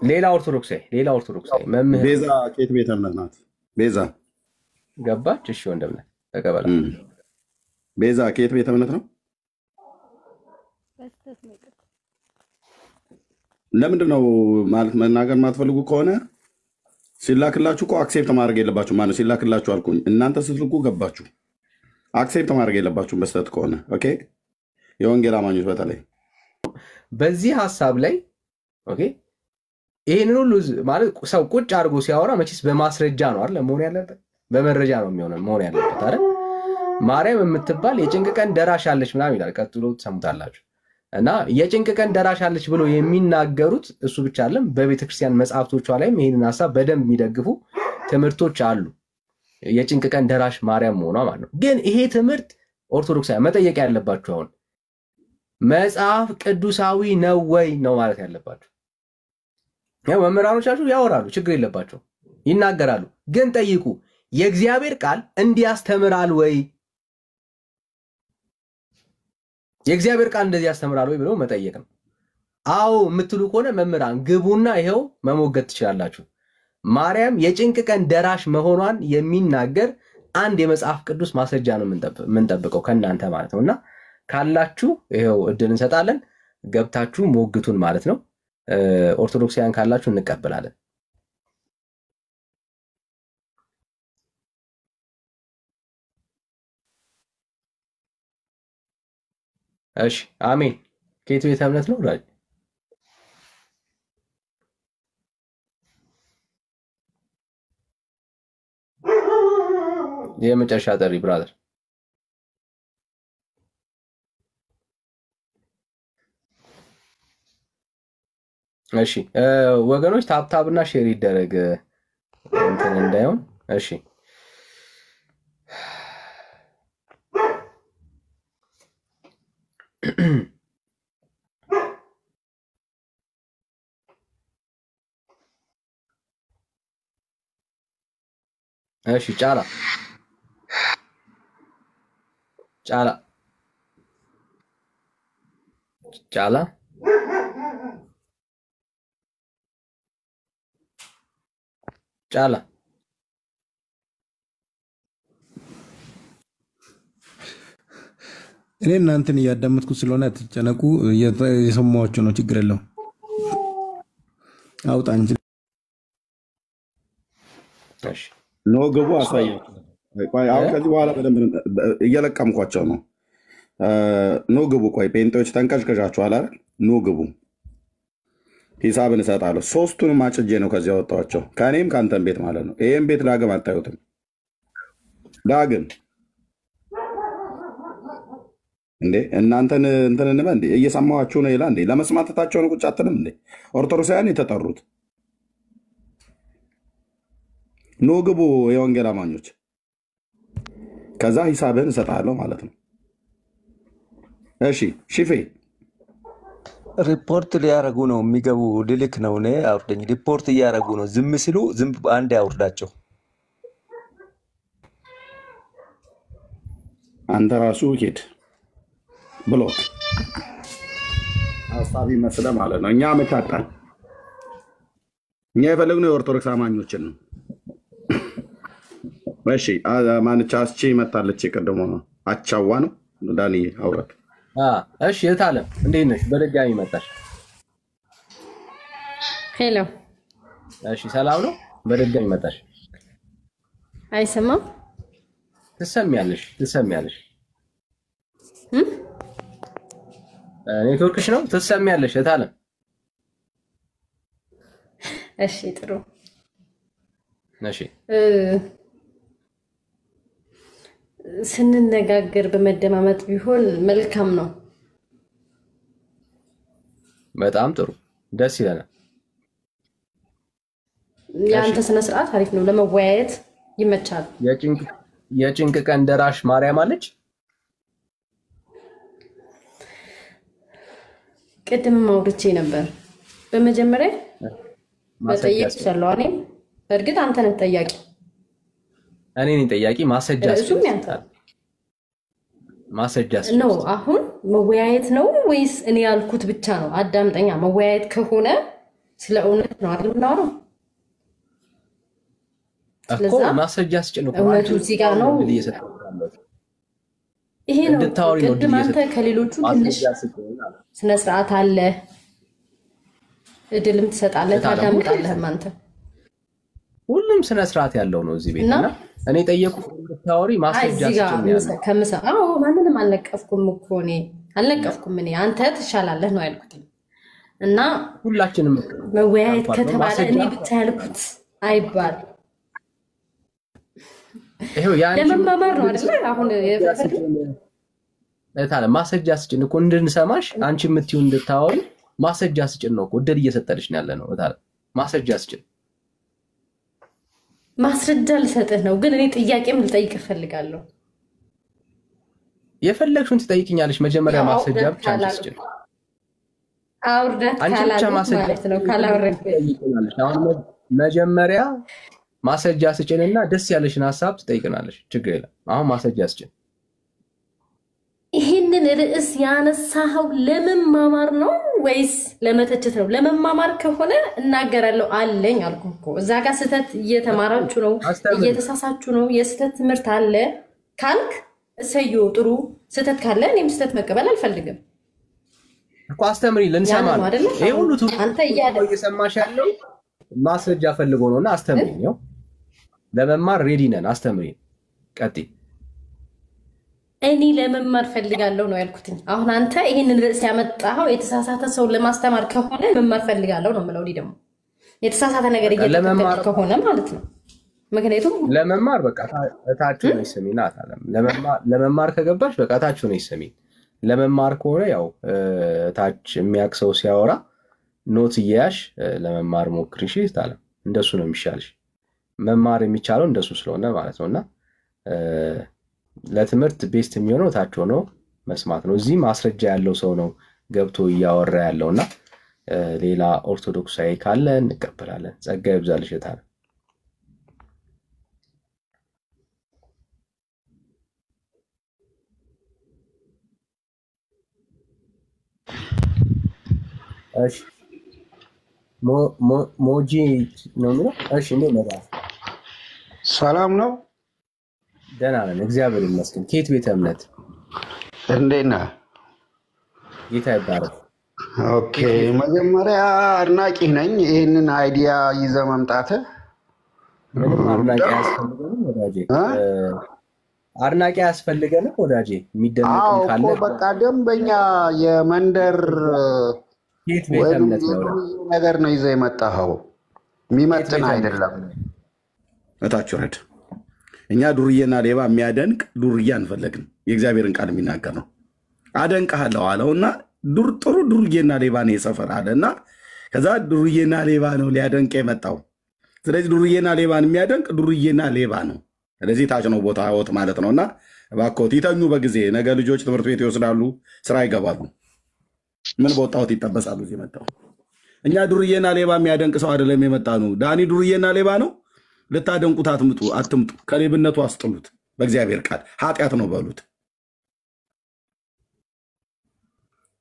ሌላ ኦርቶዶክሳዊ መምህር ቤዛ ኬት ቤተ እምነት ናት? ቤዛ ገባች? እሺ ወንድም ነህ ተቀበላ። ቤዛ ኬት ቤተ እምነት ነው? ለምንድን ነው ማለት መናገር ማትፈልጉ ከሆነ ሲላክላችሁ እኮ አክሴፕት ማድረግ የለባችሁ። ማለት ሲላክላችሁ አልኩኝ፣ እናንተ ስትልኩ ገባችሁ፣ አክሴፕት ማድረግ የለባችሁ በስተት ከሆነ ኦኬ። የወንጌል አማኞች በተለይ በዚህ ሀሳብ ላይ ኦኬ፣ ይሄንን ሁሉ ማለት ሰው ቁጭ አድርጎ ሲያወራ መቼስ በማስረጃ ነው አይደል መሆን ያለበት፣ በመረጃ ነው መሆን ያለበት አይደል። ማርያም የምትባል የጭንቅ ቀን ደራሽ አለች ምናምን ይላል፣ ቀጥሎ ትሰሙታላችሁ። እና የጭንቅ ቀን ደራሽ አለች ብሎ የሚናገሩት እሱ ብቻ አይደለም፣ በቤተክርስቲያን መጽሐፍቶቿ ላይም ይሄንን ሀሳብ በደንብ የሚደግፉ ትምህርቶች አሉ። የጭንቅ ቀን ደራሽ ማርያም መሆኗ ማለት ነው። ግን ይሄ ትምህርት ኦርቶዶክሳውያን መጠየቅ ያለባችሁ አሁን መጽሐፍ ቅዱሳዊ ነው ወይ ነው ማለት ያለባችሁ። መምህራኖቻችሁ ያወራሉ፣ ችግር የለባቸው፣ ይናገራሉ። ግን ጠይቁ፣ የእግዚአብሔር ቃል እንዲያስተምራል ወይ? የእግዚአብሔር ቃል እንደዚህ ያስተምራል ወይ ብለው መጠየቅ ነው። አዎ የምትሉ ከሆነ መምህራን ግቡና ይሄው መሞገት ትችላላችሁ። ማርያም የጭንቅ ቀን ደራሽ መሆኗን የሚናገር አንድ የመጽሐፍ ቅዱስ ማስረጃ ነው የምንጠብቀው ከእናንተ ማለት ነውና ካላችሁ ይሄው እድል እንሰጣለን፣ ገብታችሁ ሞግቱን ማለት ነው። ኦርቶዶክሳውያን ካላችሁ እንቀበላለን። እሺ አሜን። ከየት ቤተ እምነት ነው ራጅ? የመጨረሻ ጥሪ ብራዘር። እሺ ወገኖች ታብታብና ሼር ይደረግ እንትን እንዳይሆን። እሺ እሺ ጫላ ጫላ ጫላ ጫላ እኔ እናንተን እያዳመጥኩ ስለሆነ አትጨነቁ። የሰማኋቸው ነው፣ ችግር የለውም። አውጣ እንጂ እሺ ኖ ግቡ አሳያችሁ። አሁን ከዚህ በኋላ በደንብ እየለቀምኳቸው ነው። ኖ ግቡ። ቆይ ጴንጤዎች ተንቀዥቅዣችኋል አይደል? ኖ ግቡ። ሂሳብን እሰጣለሁ። ሶስቱንም አጭጄ ነው ከዚህ ያወጣኋቸው፣ ከእኔም ከአንተን ቤት ማለት ነው። ይህም ቤት ዳግም አታዩትም። ዳግም እንዴ እናንተን እንትን እንበል እንዴ? እየሰማኋችሁ ነው ይላል እንዴ? ለመስማትታቸውን ቁጭ አትልም እንዴ? ኦርቶዶክሳውያን የተጠሩት ኖ ግቡ፣ የወንጌል አማኞች። ከዛ ሂሳብህን እሰጥሃለሁ ማለት ነው። እሺ ሽፌ ሪፖርት ሊያረጉ ነው የሚገቡ። ልልክ ነው እኔ አውርደኝ። ሪፖርት እያረጉ ነው። ዝም ሲሉ ዝም አንድ ያውርዳቸው። አንተ ራሱ ሂድ ብሎክ ሀሳቢ መስለ ማለት ነው። እኛ መቻጣን እኛ የፈለግነው የኦርቶዶክስ አማኞችን ነው። እሺ ማንቻ አስቺ መታለች። ቅድሞ አቻዋ ነው ዳኒ አውራት። እሺ የታለም እንዴት ነሽ? በድጋሚ መጣሽ። ሄሎ። እሺ ሰላም ነው? በድጋሚ መጣሽ። አይሰማም? ትሰሚያለሽ? ኔትወርክሽ ነው። ትሰሚያለሽ የታለም? እሺ ጥሩ። እሺ ስንነጋገር በመደማመጥ ቢሆን መልካም ነው። በጣም ጥሩ፣ ደስ ይለናል። የአንተ ስነ ስርዓት አሪፍ ነው፣ ለመወያየት ይመቻል። የጭንቅ ቀን ደራሽ ማርያም አለች። ቅድም አውርቼ ነበር። በመጀመሪያ መጠየቅ ይችላል። እኔ እርግጥ አንተ ነህ ጠያቂ፣ እኔ ነኝ ጠያቂ። ማስረጃ ነው። አሁን መወያየት ነው ወይስ እኔ ያልኩት ብቻ ነው? አዳምጠኛ። መወያየት ከሆነ ስለ እውነት ነው አይደል የምናወራው? እኮ ማስረጃ ስጭን እኮ እውነቱ እዚህ ጋር ነው። ይሄ ነው ቅድም አንተ ከሌሎቹ ትንሽ ስነ ስርዓት አለ፣ እድልም ትሰጣለህ፣ ታዳምጣለህም አንተ። ሁሉም ስነ ስርዓት ያለው ነው እዚህ ቤትና እኔ ጠየቁት እንድታወሪ ማስረጃ ስጭኝ። አዎ ማንንም አልነቀፍኩም እኮ እኔ አልነቀፍኩም። እኔ አንተ ትሻላለህ ነው ያልኩት። እና ሁላችንም መወያየት ከተባለ እኔ ብቻ ያልኩት አይባል። ይሄው ለመማማር ነው አይደል? አሁን እታለ ማስረጃ ስጭን እኮ እንድንሰማሽ፣ አንቺ የምትይው እንድታወሪ ማስረጃ ስጭን ነው እኮ እድል እየሰጠልሽ ነው ያለ ነው። እታለ ማስረጃ ስጭን። ማስረጃ ልሰጥህ ነው፣ ግን እኔ ጥያቄም ልጠይቅ እፈልጋለሁ። የፈለግሽውን ትጠይቅኛለሽ። መጀመሪያ ማስረጃ ብቻ ስጭን። አውርደት አንቺ ብቻ ካላሉት ማስረጃ ማለት ነው። ካላወረድ ትጠይቅናለሽ። አሁን መጀመሪያ ማስረጃ ስጭንና ደስ ያለሽን ሀሳብ ትጠይቅናለሽ። ችግር የለም። አሁን ማስረጃ ስጭን። ይህንን ርዕስ ያነሳኸው ለመማማር ነው ወይስ ለመተቸት ነው? ለመማማር ከሆነ እናገራለሁ አለኝ አልኩ እኮ። እዛ ጋር ስህተት እየተማራችሁ ነው፣ እየተሳሳችሁ ነው፣ የስህተት ትምህርት አለ ካልክ እሰየው ጥሩ። ስህተት ካለ እኔም ስህተት መቀበል አልፈልግም እኮ። አስተምሪ፣ ልንሰማ ነው። ይሄ ሁሉ አንተ እየሰማሽ ያለው ማስረጃ ፈልጎ ነውና አስተምሪ ነው። ለመማር ሬዲ ነን። አስተምሪ፣ ቀጥይ። እኔ ለመማር ፈልጋለሁ ነው ያልኩትኝ። አሁን አንተ ይሄንን ርዕስ ያመጣኸው የተሳሳተ ሰው ለማስተማር ከሆነ መማር ፈልጋለሁ ነው የምለው። ደግሞ የተሳሳተ ነገር እየተከተልክ ከሆነ ማለት ነው። ምክንያቱም ለመማር በቃ እታችሁ ነው ስሚ ናት አለም። ለመማር ከገባሽ በቃ እታችሁ ነው ስሚ። ለመማር ከሆነ ያው እታች የሚያውቅ ሰው ሲያወራ ኖት እያያሽ ለመማር ሞክሪ። እሺ ታለም፣ እንደሱ ነው የሚሻልሽ። መማር የሚቻለው እንደሱ ስለሆነ ማለት ነውና ለትምህርት ቤስት የሚሆነው ታች ሆኖ መስማት ነው። እዚህ ማስረጃ ያለው ሰው ነው ገብቶ እያወራ ያለውና ሌላ ኦርቶዶክሳዊ ካለ እንቀበላለን። ጸጋ ይብዛልሽ ታለ። እሺ ሞጂ ነው የሚለው። እሺ እንዴት ነው? ሰላም ነው? ደህና ነን እግዚአብሔር ይመስገን። ከየት ቤተ እምነት? እንዴት ነህ? ጌታ ይባረክ። ኦኬ፣ መጀመሪያ አድናቂ ነኝ ይህንን አይዲያ ይዘህ መምጣትህ። አድናቂ ያስፈልገንም ወዳጄ፣ አድናቂ ያስፈልገንም ወዳጄ። የሚደነቅም ካለ በቃ ደንበኛ የመንደር ነገር ነው ይዘህ የመጣኸው። የሚመጥን አይደለም። እታች ወረድ። እኛ ዱርዬና ሌባ የሚያደንቅ ዱርዬ አንፈለግም። የእግዚአብሔርን ቃል የሚናገር ነው። አደንቅሃለሁ አለውና ጥሩ ዱርዬና ሌባ ነው የሰፈር አለና ከዛ ዱርዬና ሌባ ነው ሊያደንቅ የመጣው። ስለዚህ ዱርዬና ሌባን የሚያደንቅ ዱርዬና ሌባ ነው። ስለዚህ ታች ነው ቦታ ወጥ ማለት ነውና እባክዎት ይተኙ በጊዜ። ነገ ልጆች ትምህርት ቤት ይወስዳሉ፣ ስራ ይገባሉ። ምን በወጣሁት ይጠበሳሉ። እዚህ መጣው። እኛ ዱርዬና ሌባ የሚያደንቅ ሰው አይደለም የመጣ ነው። ዳኒ ዱርዬና ሌባ ነው። ልታደንቁት አትምጡ። ከሌብነቱ አስጥሉት። በእግዚአብሔር ቃል ኃጢአት ነው በሉት።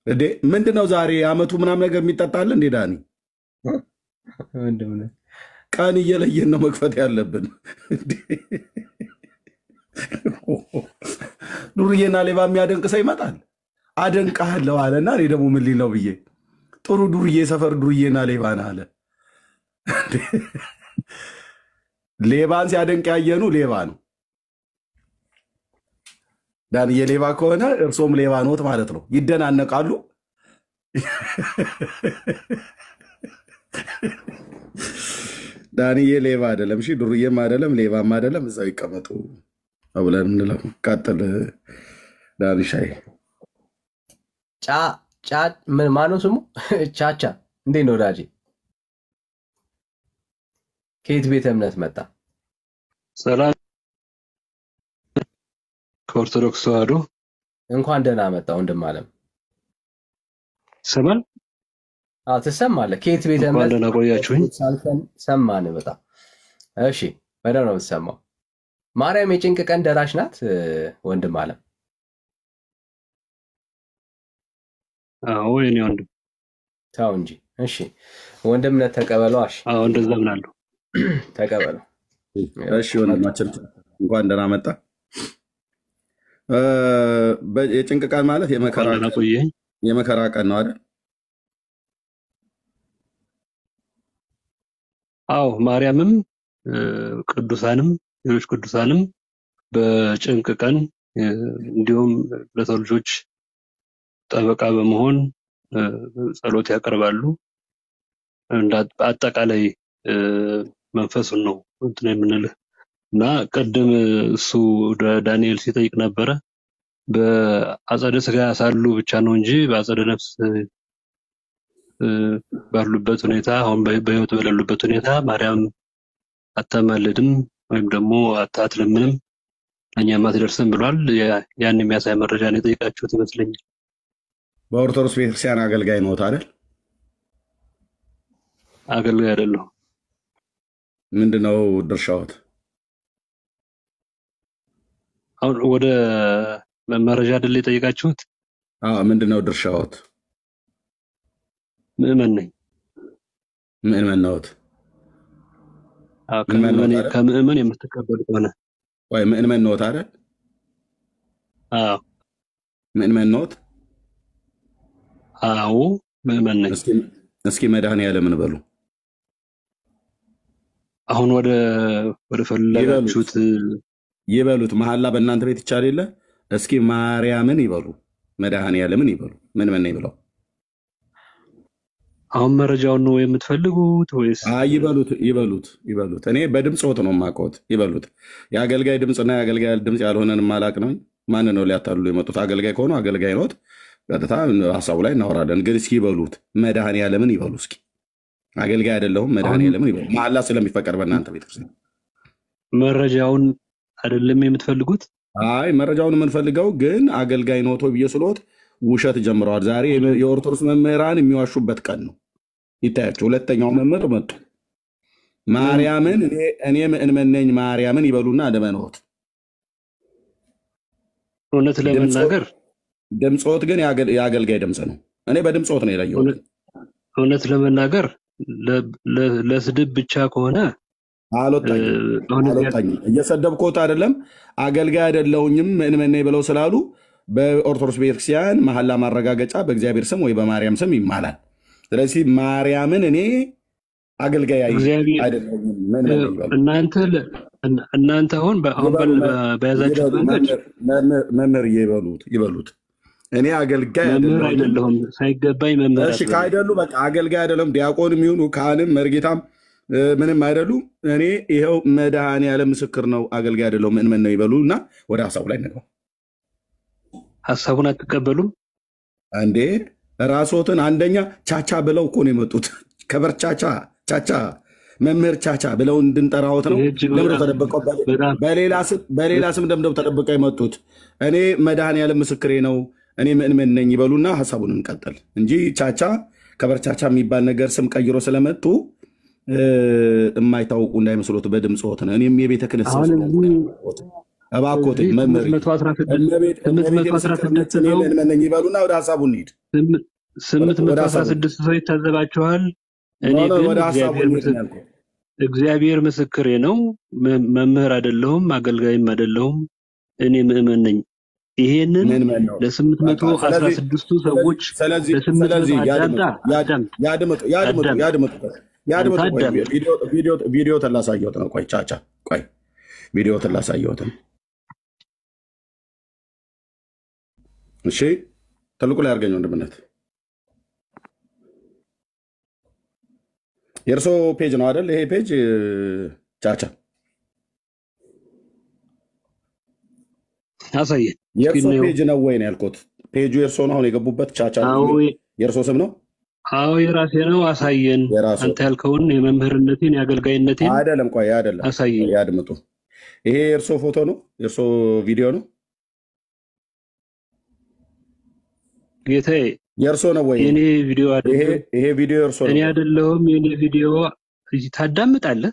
እንዴ ምንድነው ዛሬ አመቱ ምናምን ነገር የሚጠጣል እንዴ? ዳኒ ቀን እየለየን ነው መክፈት ያለብን። ዱርዬና ሌባ የሚያደንቅ ሰው ይመጣል። አደንቅሃለሁ አለና እኔ ደግሞ ምን ሊል ነው ብዬ ጥሩ ዱርዬ ሰፈር ዱርዬና ሌባ ነህ አለ። ሌባን ሲያደንቅ ያየኑ ሌባ ነው። ዳንዬ ሌባ ከሆነ እርሶም ሌባ ኖት ማለት ነው። ይደናነቃሉ። ዳንዬ ሌባ አይደለም፣ እሺ ዱርዬም አይደለም፣ ሌባም አይደለም። እዛው ይቀመጡ ብለን እንለው። ቀጥል ዳንሻይ። ምን ማነው ስሙ? ቻቻ እንዴት ነው ዳጂ? ከየት ቤተ እምነት መጣ? ሰላም ከኦርቶዶክስ ተዋህዶ። እንኳን ደህና መጣ ወንድም አለም። ሰማን? አዎ ትሰማለህ። ከየት ቤተ እምነት? እንኳን ደህና ቆያችሁኝ። ሰማን በጣም እሺ። በደህና ነው የምትሰማው። ማርያም የጭንቅ ቀን ደራሽ ናት ወንድም አለም። አዎ የኔ ወንድም ተው እንጂ። እሺ ወንድምነት ተቀበለው። እሺ አዎ እንደዛ ምናለሁ። ተቀበለው። እሺ ወንድማችን እንኳን ደህና መጣ። የጭንቅ ቀን ማለት የመከራ ቀን ነው አይደል? አዎ ማርያምም ቅዱሳንም ሌሎች ቅዱሳንም በጭንቅ ቀን እንዲሁም ለሰው ልጆች ጠበቃ በመሆን ጸሎት ያቀርባሉ። አጠቃላይ መንፈሱን ነው እንትን የምንልህ እና ቀደም እሱ ዳንኤል ሲጠይቅ ነበረ በአጸደ ስጋ ሳሉ ብቻ ነው እንጂ በአጸደ ነፍስ ባሉበት ሁኔታ አሁን በህይወት በሌሉበት ሁኔታ ማርያም አታማልድም ወይም ደግሞ አታትለምንም ለእኛም አትደርስም ብሏል። ያን የሚያሳይ መረጃ ነው የጠየቃችሁት ይመስለኛል። በኦርቶዶክስ ቤተክርስቲያን አገልጋይ ነው አይደል? አገልጋይ አይደለሁም። ምንድነው ድርሻዎት? አሁን ወደ መረጃ አይደል የጠየቃችሁት? ምንድነው ድርሻዎት? ምዕመን ነኝ። ምዕመን ነዎት? ከምዕመን የምትቀበሉ ከሆነ ወይ ምዕመን ነዎት አይደል? አዎ ምዕመን ነዎት? አዎ ምዕመን ነኝ። እስኪ መድኃኔዓለምን በሉ። አሁን ወደ ፈለጋችሁት ይበሉት። መሐላ በእናንተ ቤት ይቻል የለ? እስኪ ማርያምን ይበሉ፣ መድኃኔዓለምን ይበሉ። ምዕመን ነኝ ብለው አሁን መረጃውን ነው የምትፈልጉት ወይስ? ይበሉት። እኔ በድምፅዎት ነው የማውቀውት። ይበሉት። የአገልጋይ ድምፅና የአገልጋይ ድምፅ ያልሆነን ማላቅ ነው። ማን ነው ሊያታልሉ የመጡት? አገልጋይ ከሆኑ አገልጋይ ኖት። ቀጥታ ሀሳቡ ላይ እናወራለን። ግን እስኪ ይበሉት፣ መድኃኔዓለምን ይበሉ። እስኪ አገልጋይ አይደለሁም መድኃኔዓለምን ይበሉ። መሐላ ስለሚፈቀድ በእናንተ ቤተክርስቲያን። መረጃውን አይደለም የምትፈልጉት? አይ መረጃውን የምንፈልገው ግን አገልጋይ ኖቶ ብዬ ስለዎት ውሸት ጀምረዋል። ዛሬ የኦርቶዶክስ መምህራን የሚዋሹበት ቀን ነው። ይታያቸው። ሁለተኛው መምህር መጡ። ማርያምን እኔ ምዕመን ነኝ ማርያምን ይበሉና አለመኖት። እውነት ለመናገር ድምፆት ግን የአገልጋይ ድምፅ ነው። እኔ በድምፆት ነው የለየሁት። እውነት ለመናገር ለስድብ ብቻ ከሆነ አልወጣኝም። እየሰደብኩት አይደለም። አገልጋይ አይደለሁኝም ምዕመን ነኝ ብለው ስላሉ በኦርቶዶክስ ቤተክርስቲያን መሐላ ማረጋገጫ በእግዚአብሔር ስም ወይ በማርያም ስም ይማላል። ስለዚህ ማርያምን እኔ አገልጋይ አይደለሁም ምዕመን ነኝ ይበሉ። እናንተ አሁን በያዛችሁት መንገድ መምህር ይበሉት። እኔ አገልጋይ አይደለሁም ሳይገባኝ መምህር። እሺ ካይደሉ በቃ አገልጋይ አይደለም። ዲያቆን የሚሆኑ ካህንም መርጌታም ምንም አይደሉም። እኔ ይኸው መድኃኔዓለም ምስክር ነው አገልጋይ አይደለሁም ምዕመን ነው ይበሉ እና ወደ ሀሳቡ ላይ እንግባ። ሀሳቡን አትቀበሉም እንዴ? ራስዎትን አንደኛ ቻቻ ብለው እኮ ነው የመጡት። ከበር ቻቻ መምህር ቻቻ ብለው እንድንጠራዎት ነው። ለምዶ ተደብቀው በሌላ ስም ደምደው ተደብቀው የመጡት። እኔ መድኃኔዓለም ምስክሬ ነው እኔ ምዕመን ነኝ ይበሉና ሀሳቡን እንቀጥል እንጂ ቻቻ ከበር ቻቻ የሚባል ነገር ስም ቀይሮ ስለመጡ የማይታወቁ እንዳይመስሎት በድምፅዎት ነው። እኔም የቤተ ክህነት ሰው እባክዎት መምህር ምዕመን ነኝ ይበሉና ወደ ሀሳቡ እንሂድ። 816 ሰው ይታዘባችኋል። እኔ ግን እግዚአብሔር ምስክሬ ነው መምህር አይደለሁም አገልጋይም አይደለሁም እኔ ምዕመን ነኝ። ይሄንን ለ816 ሰዎች ቪዲዮ ተላሳየሁት ነው። ቆይ ቻቻ ቆይ ቪዲዮ ተላሳየሁት ነው። እሺ ተልቁ ላይ አድርገኝ ወንድምነት። የእርሶ ፔጅ ነው አይደል? ይሄ ፔጅ ቻቻ አሳየን። የእርሶ ፔጅ ነው ወይ ነው ያልኩት? ፔጁ የእርሶ ነው አሁን የገቡበት? ቻቻ የእርሶ ስም ነው? አዎ የራሴ ነው። አሳየን። አንተ ያልከውን የመምህርነቴን የአገልጋይነቴን አይደለም። ቆይ አይደለም፣ አሳየን። ያድምጡ። ይሄ የእርሶ ፎቶ ነው? የእርሶ ቪዲዮ ነው? ጌታዬ የእርሶ ነው ወይ? የኔ ቪዲዮ አይደለም። ይሄ ቪዲዮ የእርሶ ነው? እኔ አይደለሁም። የኔ ቪዲዮ ታዳምጣለህ?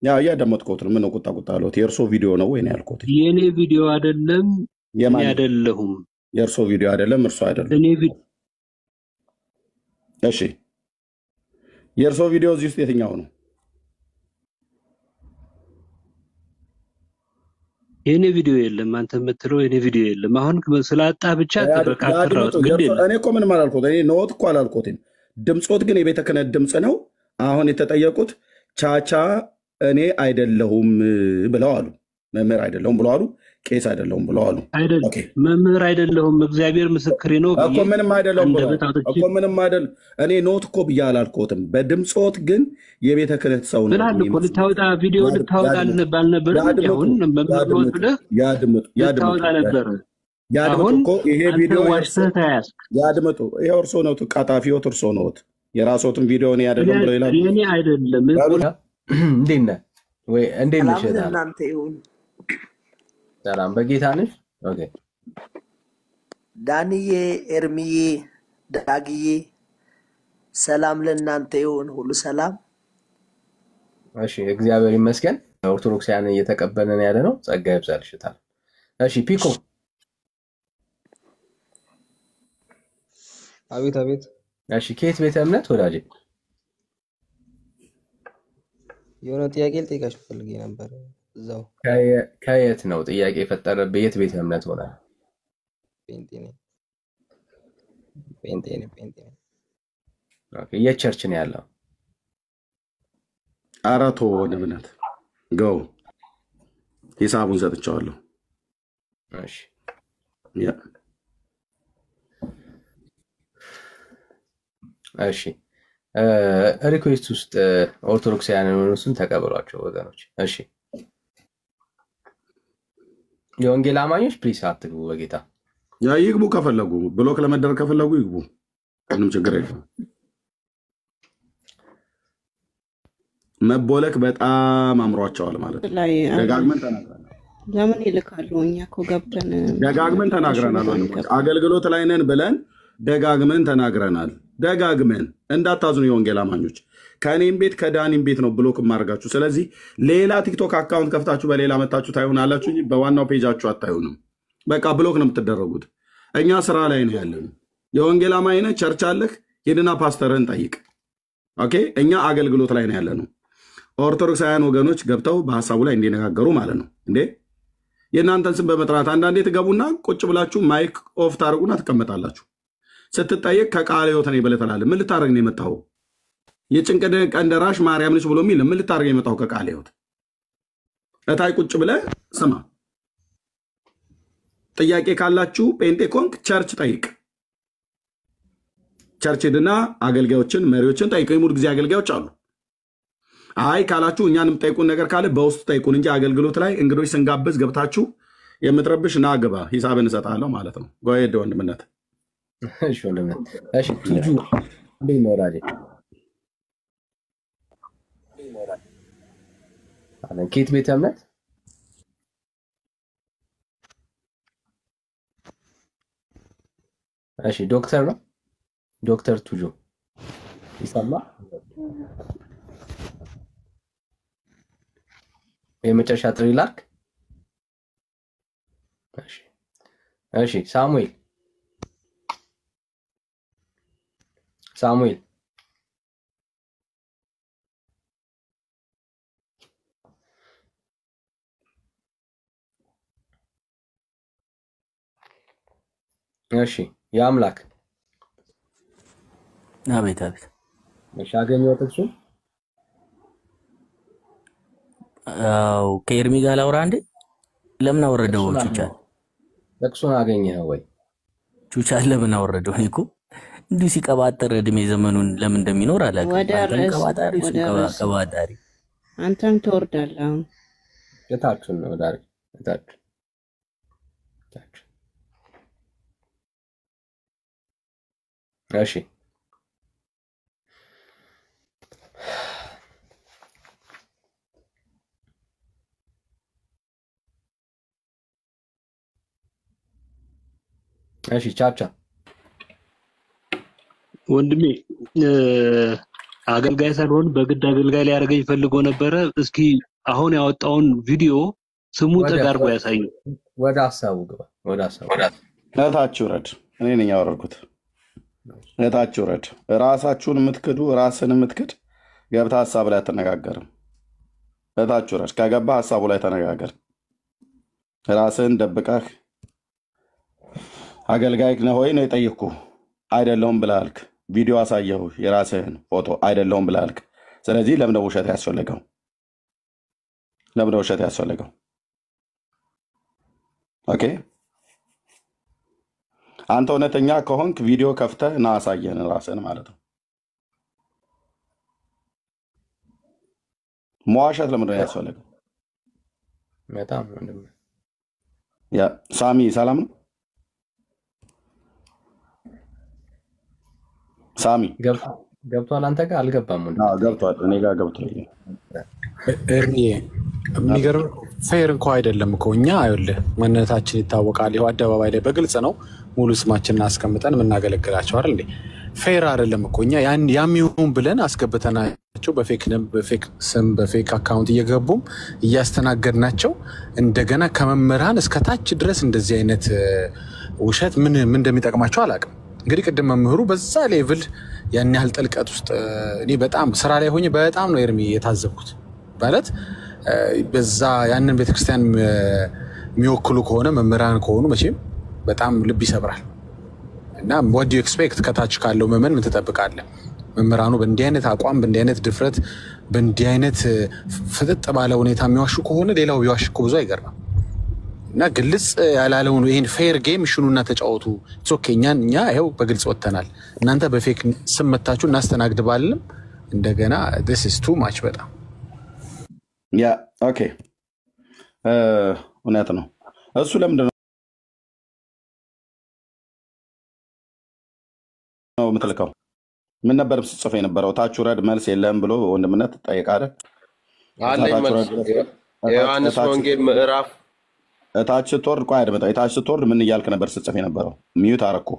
ያ እያዳመጥኩት ነው። ምን ነው ቁጣ አሉት? የእርሶ ቪዲዮ ነው ወይ ነው ያልኩት? የኔ ቪዲዮ አይደለም። እኔ አይደለሁም። የእርሶ ቪዲዮ አይደለም፣ እርሶ አይደለም። እኔ እሺ የእርሶ ቪዲዮ እዚህ ውስጥ የትኛው ነው? የኔ ቪዲዮ የለም። አንተ የምትለው የኔ ቪዲዮ የለም። አሁን ስላጣ ብቻ ተበቃተራው ግን እኔ እኮ ምንም አላልኩት። እኔ ኖት እኮ አላልኩትም። ድምፆት ግን የቤተ ክህነት ድምፅ ነው። አሁን የተጠየቁት ቻቻ እኔ አይደለሁም ብለው አሉ። መምህር አይደለሁም ብለው አሉ። ቄስ አይደለሁም ብለው አሉ። መምህር አይደለሁም እግዚአብሔር ምስክሬ ነው እኮ ምንም አይደለሁም እኮ ምንም አይደል። እኔ ኖት እኮ ብዬ አላልኩትም። በድምፆት ግን የቤተ ክህነት ሰው ነው ብለሃል እኮ። ልታወጣ ቪዲዮ ልታወጣ አልነበረም? አሁን መምህር ኖት ብለህ ልታወጣ ነበረ። ያድምጡ እኮ ይሄ ቪዲዮ ዋሽተህ ተያዝክ። ያድምጡ። ይሄ እርሶ ነው ቃጣፊዎት፣ እርሶ ነዎት። የራስዎትን ቪዲዮ እኔ አይደለም ብለው ይላሉ። እኔ አይደለም። እንዴት ነህ ወይ? እንዴት ነሽ? እናንተ ይሁን ሰላም በጌታ ነሽ? ኦኬ ዳንዬ፣ ኤርሚዬ፣ ዳግዬ ሰላም ለእናንተ ይሁን። ሁሉ ሰላም እሺ እግዚአብሔር ይመስገን። ኦርቶዶክሳውያን እየተቀበልን ያለ ነው። ጸጋ ይብዛልሽ ታል። እሺ ፒኮ። አቤት አቤት። እሺ ከየት ቤተ እምነት ወዳጄ? የሆነ ጥያቄ ልጠይቃችሁ ፈልጌ ነበር። እዛው ከየት ነው ጥያቄ የፈጠረብህ? የት ቤተ እምነት ሆነ? ጴንጤ ነኝ። ኦኬ የቸርች ነው ያለው? አራቶ ወደ እምነት ገው ሂሳቡን ሰጥቻለሁ። እሺ ያ እሺ ሪኩዌስት ውስጥ ኦርቶዶክሳውያን እነሱን ተቀበሏቸው ወገኖች። እሺ የወንጌል አማኞች ፕሊስ አትግቡ በጌታ። ያ ይግቡ፣ ከፈለጉ ብሎክ ለመደረግ ከፈለጉ ይግቡ፣ ምንም ችግር የለም። መቦለክ በጣም አምሯቸዋል ማለት ነው። ደጋግመን ተናግረናል። ለምን ይልካሉ? እኛ እኮ ገብተን ደጋግመን ተናግረናል። አገልግሎት ላይ ነን ብለን ደጋግመን ተናግረናል። ደጋግመን እንዳታዙን የወንጌል አማኞች፣ ከእኔም ቤት ከዳኒም ቤት ነው ብሎክ ማድረጋችሁ። ስለዚህ ሌላ ቲክቶክ አካውንት ከፍታችሁ በሌላ መታችሁ ታዩናላችሁ እንጂ በዋናው ፔጃችሁ አታዩንም። በቃ ብሎክ ነው የምትደረጉት። እኛ ስራ ላይ ነው ያለነው። የወንጌል አማኝ ነህ፣ ቸርች አለህ፣ ሄድና ፓስተርህን ጠይቅ። ኦኬ፣ እኛ አገልግሎት ላይ ነው ያለነው። ኦርቶዶክሳውያን ወገኖች ገብተው በሀሳቡ ላይ እንዲነጋገሩ ማለት ነው። እንዴ የእናንተን ስም በመጥራት አንዳንዴ ትገቡና ቁጭ ብላችሁ ማይክ ኦፍ ታደርጉና ትቀመጣላችሁ። ስትጠየቅ ከቃለ ሕይወት ነኝ ብለህ ትላለህ። ምን ልታደርግ ነው የመጣኸው? የጭንቅ ቀን ደራሽ ማርያም ነች ብሎ የሚል ምን ልታደርግ ነው የመጣኸው? ከቃለ ሕይወት እታይ ቁጭ ብለህ ስማ። ጥያቄ ካላችሁ ጴንጤ ኮንክ ቸርች ጠይቅ። ቸርች ሄድና አገልጋዮችን መሪዎችን ጠይቅ። የሙሉ ጊዜ አገልጋዮች አሉ። አይ ካላችሁ እኛንም ጠይቁን ነገር ካለ በውስጥ ጠይቁን እንጂ አገልግሎት ላይ እንግዶች ስንጋብዝ ገብታችሁ የምትረብሽ ና ግባ፣ ሂሳብን እሰጥሃለሁ ማለት ነው። ጎሄድ ወንድምነት። እሺ ወንድምነት። እሺ ቱጁ እንዴት ነው ወዳጄ? ከየት ቤተ እምነት? እሺ ዶክተር ነው? ዶክተር ቱጁ ይሰማ? የመጨረሻ ጥሪ ላርክ። እሺ እሺ ሳሙኤል እሺ የአምላክ አቤት አቤት። እሺ አገኘው ጥቅሱ። አው ከኤርሚ ጋር ላውራ እንዴ? ለምን አወረደው? ቹቻ ጥቅሱን አገኘኸው ወይ? ቹቻ ለምን አወረደው? እኔ እኮ እንዲሁ ሲቀባጠር እድሜ ዘመኑን ለምን እንደሚኖር አላውቅም። ቀባጣሪ አንተም ትወርዳለህ። አሁን የታችን ነው ዳሪ የታች እሺ እሺ ቻቻ ወንድሜ አገልጋይ ሳይሆን በግድ አገልጋይ ሊያደርገኝ ፈልጎ ነበረ። እስኪ አሁን ያወጣውን ቪዲዮ ስሙ ተጋርጎ ያሳይ። ወደ ሐሳቡ ግባ። ወደ ሐሳቡ እታችሁ ረድ። እኔ ነኝ ያወረድኩት። እታችሁ ረድ። ራሳችሁን የምትክዱ ራስን የምትክድ ገብታ ሐሳብ ላይ አትነጋገርም። እታችሁ ረድ። ከገባ ሐሳቡ ላይ ተነጋገር። ራስን ደብቀህ አገልጋይ ነህ ወይ ነው የጠየቅኩ። አይደለሁም ብላልክ። ቪዲዮ አሳየሁ የራስህን ፎቶ አይደለሁም ብላልክ። ስለዚህ ለምን ነው ውሸት ያስፈልገው? ለምን ነው ውሸት ያስፈልገው? ኦኬ አንተ እውነተኛ ከሆንክ ቪዲዮ ከፍተህ ና አሳየን ራስህን ማለት ነው። መዋሸት ለምን ነው ያስፈልገው? በጣም ወንድም ያ ሳሚ ሰላም ነው? ሳሚ ገብቷል። አንተ ጋር አልገባም ወንድም? ገብቷል። እኔ ጋር ገብቷል። የሚገርም ፌር እንኳ አይደለም እኮ እኛ አይደለ ማንነታችን ይታወቃል። ይኸው አደባባይ ላይ በግልጽ ነው ሙሉ ስማችንን አስቀምጠን የምናገለግላቸው አይደል እንዴ? ፌር አይደለም እኮ እኛ ያን ይሁን ብለን አስገብተናቸው በፌክ ስም በፌክ አካውንት እየገቡም እያስተናገድናቸው እንደገና ከመምህራን እስከ ታች ድረስ እንደዚህ አይነት ውሸት ምን እንደሚጠቅማቸው አላውቅም። እንግዲህ ቅድም መምህሩ በዛ ሌቭል ያን ያህል ጥልቀት ውስጥ እኔ በጣም ስራ ላይ ሆኜ በጣም ነው ኤርሚ የታዘብኩት። ማለት በዛ ያንን ቤተክርስቲያን የሚወክሉ ከሆነ መምህራን ከሆኑ መቼም በጣም ልብ ይሰብራል። እና what do you expect ከታች ካለው መመን ምን ትጠብቃለህ? መምህራኑ በእንዲህ አይነት አቋም በእንዲህ አይነት ድፍረት በእንዲህ አይነት ፍጥጥ ባለ ሁኔታ የሚዋሹ ከሆነ ሌላው ቢዋሽ እኮ ብዙ አይገርምም። እና ግልጽ ያላለውን ይሄን ፌር ጌም ሽኑና ተጫወቱ ኦኬ እኛ ይሄው በግልጽ ወተናል እናንተ በፌክ ስም መታችሁ እናስተናግድ ባልንም እንደገና this is too much በጣም ያ ኦኬ እውነት ነው። እሱ ለምንድን ነው የምትልከው? ምን ነበር ጽፎ የነበረው? ታች ውረድ መልስ የለም ብሎ ወንድምነት ጠይቃለ አለኝ መልስ ዮሐንስ ወንጌል ምዕራፍ ታች ስትወርድ ቆይ አድምጠው። ታች ስትወርድ ምን እያልክ ነበር ስትጽፍ የነበረው? ሚዩት አደረኩ።